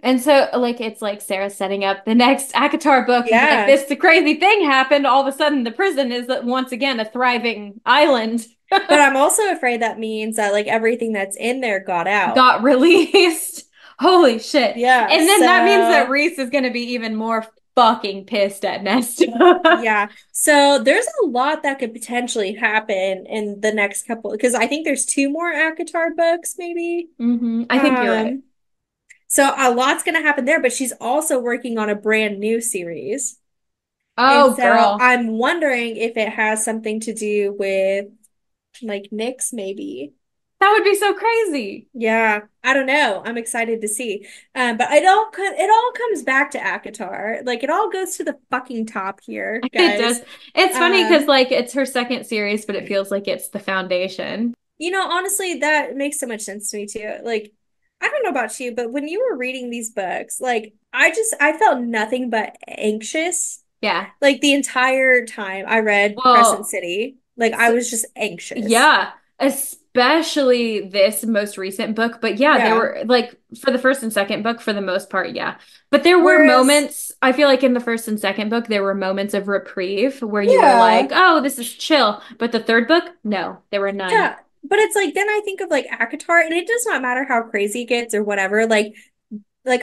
Speaker 2: And so, like, it's like Sarah setting up the next ACOTAR book of like,
Speaker 1: Yeah.
Speaker 2: this the crazy thing happened. All of a sudden, the prison is once again a thriving island.
Speaker 1: But I'm also afraid that means that like everything that's in there got out.
Speaker 2: Got released. Holy shit.
Speaker 1: Yeah.
Speaker 2: And then that means that
Speaker 1: So
Speaker 2: Reese is going to be even more fucking pissed at Nesta.
Speaker 1: yeah. So there's a lot that could potentially happen in the next couple because I think there's two more ACOTAR books maybe.
Speaker 2: I think you're right.
Speaker 1: Um, so a lot's gonna happen there, but she's also working on a brand new series. And
Speaker 2: Oh,
Speaker 1: so
Speaker 2: girl.
Speaker 1: I'm wondering if it has something to do with like Nyx, maybe.
Speaker 2: That would be so crazy.
Speaker 1: Yeah, I don't know. I'm excited to see. But it all comes back to ACOTAR. Like it all goes to the fucking top here,
Speaker 2: It does.
Speaker 1: guys.
Speaker 2: It's funny because,
Speaker 1: Um,
Speaker 2: like, it's her second series, but it feels like it's the foundation.
Speaker 1: honestly, that makes so much sense to me too. Like, I don't know about you, but when you were reading these books, like I felt nothing but anxious.
Speaker 2: Yeah.
Speaker 1: Like the entire time I read Crescent
Speaker 2: Well,
Speaker 1: City, like I
Speaker 2: so,
Speaker 1: was just anxious.
Speaker 2: yeah, especially this most recent book. But yeah, there
Speaker 1: Yeah.
Speaker 2: were like for the first and second book, for the most part, yeah. But there were
Speaker 1: Whereas,
Speaker 2: moments, I feel like in the first and second book, there were moments of reprieve where you were like,
Speaker 1: yeah,
Speaker 2: oh, this is chill. But the third book, no, there were none.
Speaker 1: yeah. But it's like then I think of like ACOTAR, and it does not matter how crazy it gets or whatever. Like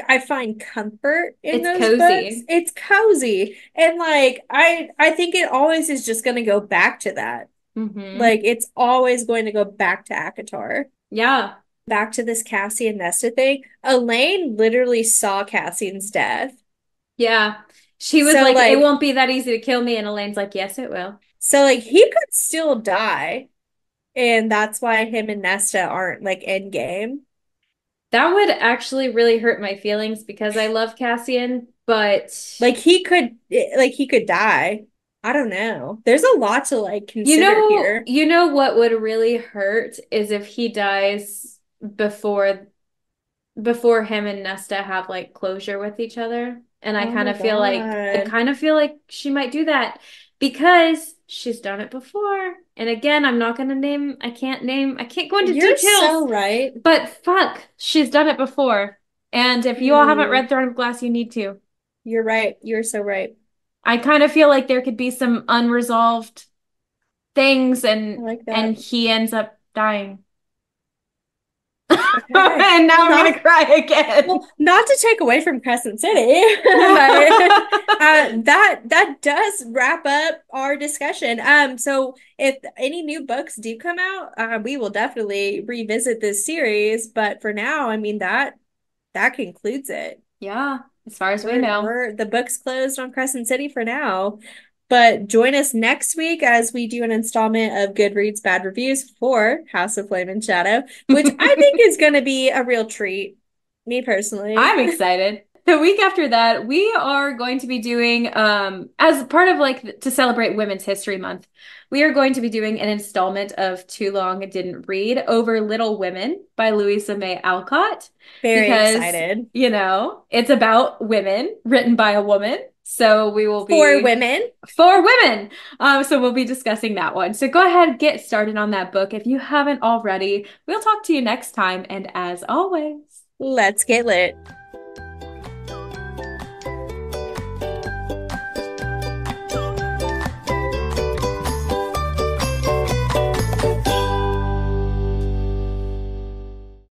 Speaker 1: I find comfort in
Speaker 2: It's
Speaker 1: those books.
Speaker 2: cozy.
Speaker 1: It's cozy, and like I think it always is just going to go back to that.
Speaker 2: Hmm.
Speaker 1: Like it's always going to go back to ACOTAR.
Speaker 2: Yeah.
Speaker 1: Back to this Cassie and Nesta thing. Elaine literally saw Cassian's death.
Speaker 2: Yeah. She was
Speaker 1: So
Speaker 2: like, it
Speaker 1: like
Speaker 2: won't be that easy to kill me. And Elaine's like, yes, it will.
Speaker 1: so like he could still die. And that's why him and Nesta aren't like end game.
Speaker 2: That would actually really hurt my feelings because I love Cassian, but
Speaker 1: Like he could die. I don't know. There's a lot to like consider here.
Speaker 2: you know what would really hurt is if he dies before him and Nesta have like closure with each other. And
Speaker 1: Oh my
Speaker 2: I
Speaker 1: God.
Speaker 2: kind of feel like she might do that because she's done it before. And again, I'm not gonna I can't go into
Speaker 1: You're
Speaker 2: details,
Speaker 1: so right.
Speaker 2: but fuck, she's done it before. And if you all haven't
Speaker 1: Mm,
Speaker 2: read Throne of Glass, you need to.
Speaker 1: you're right. You're so right.
Speaker 2: I kind of feel like there could be some unresolved things
Speaker 1: I like
Speaker 2: and
Speaker 1: that.
Speaker 2: he ends up dying.
Speaker 1: Okay.
Speaker 2: And now
Speaker 1: Well,
Speaker 2: I'm gonna
Speaker 1: not
Speaker 2: cry again.
Speaker 1: not to take away from Crescent City, but that does wrap up our discussion. So if any new books do come out, we will definitely revisit this series. But for now, I mean that concludes it.
Speaker 2: Yeah, as far as we know.
Speaker 1: We're the book's closed on Crescent City for now. But join us next week as we do an installment of Goodreads Bad Reviews for House of Flame and Shadow, which I think is going to be a real treat, me personally.
Speaker 2: I'm excited. The week after that, we are going to be doing, as part of like to celebrate Women's History Month, we are going to be doing an installment of Too Long I Didn't Read over Little Women by Louisa May Alcott,
Speaker 1: Very
Speaker 2: because,
Speaker 1: excited.
Speaker 2: it's about women written by a woman. So we will
Speaker 1: For
Speaker 2: be
Speaker 1: women,
Speaker 2: for women. So we'll be discussing that one. So go ahead, get started on that book if you haven't already. We'll talk to you next time. And as always,
Speaker 1: let's get lit.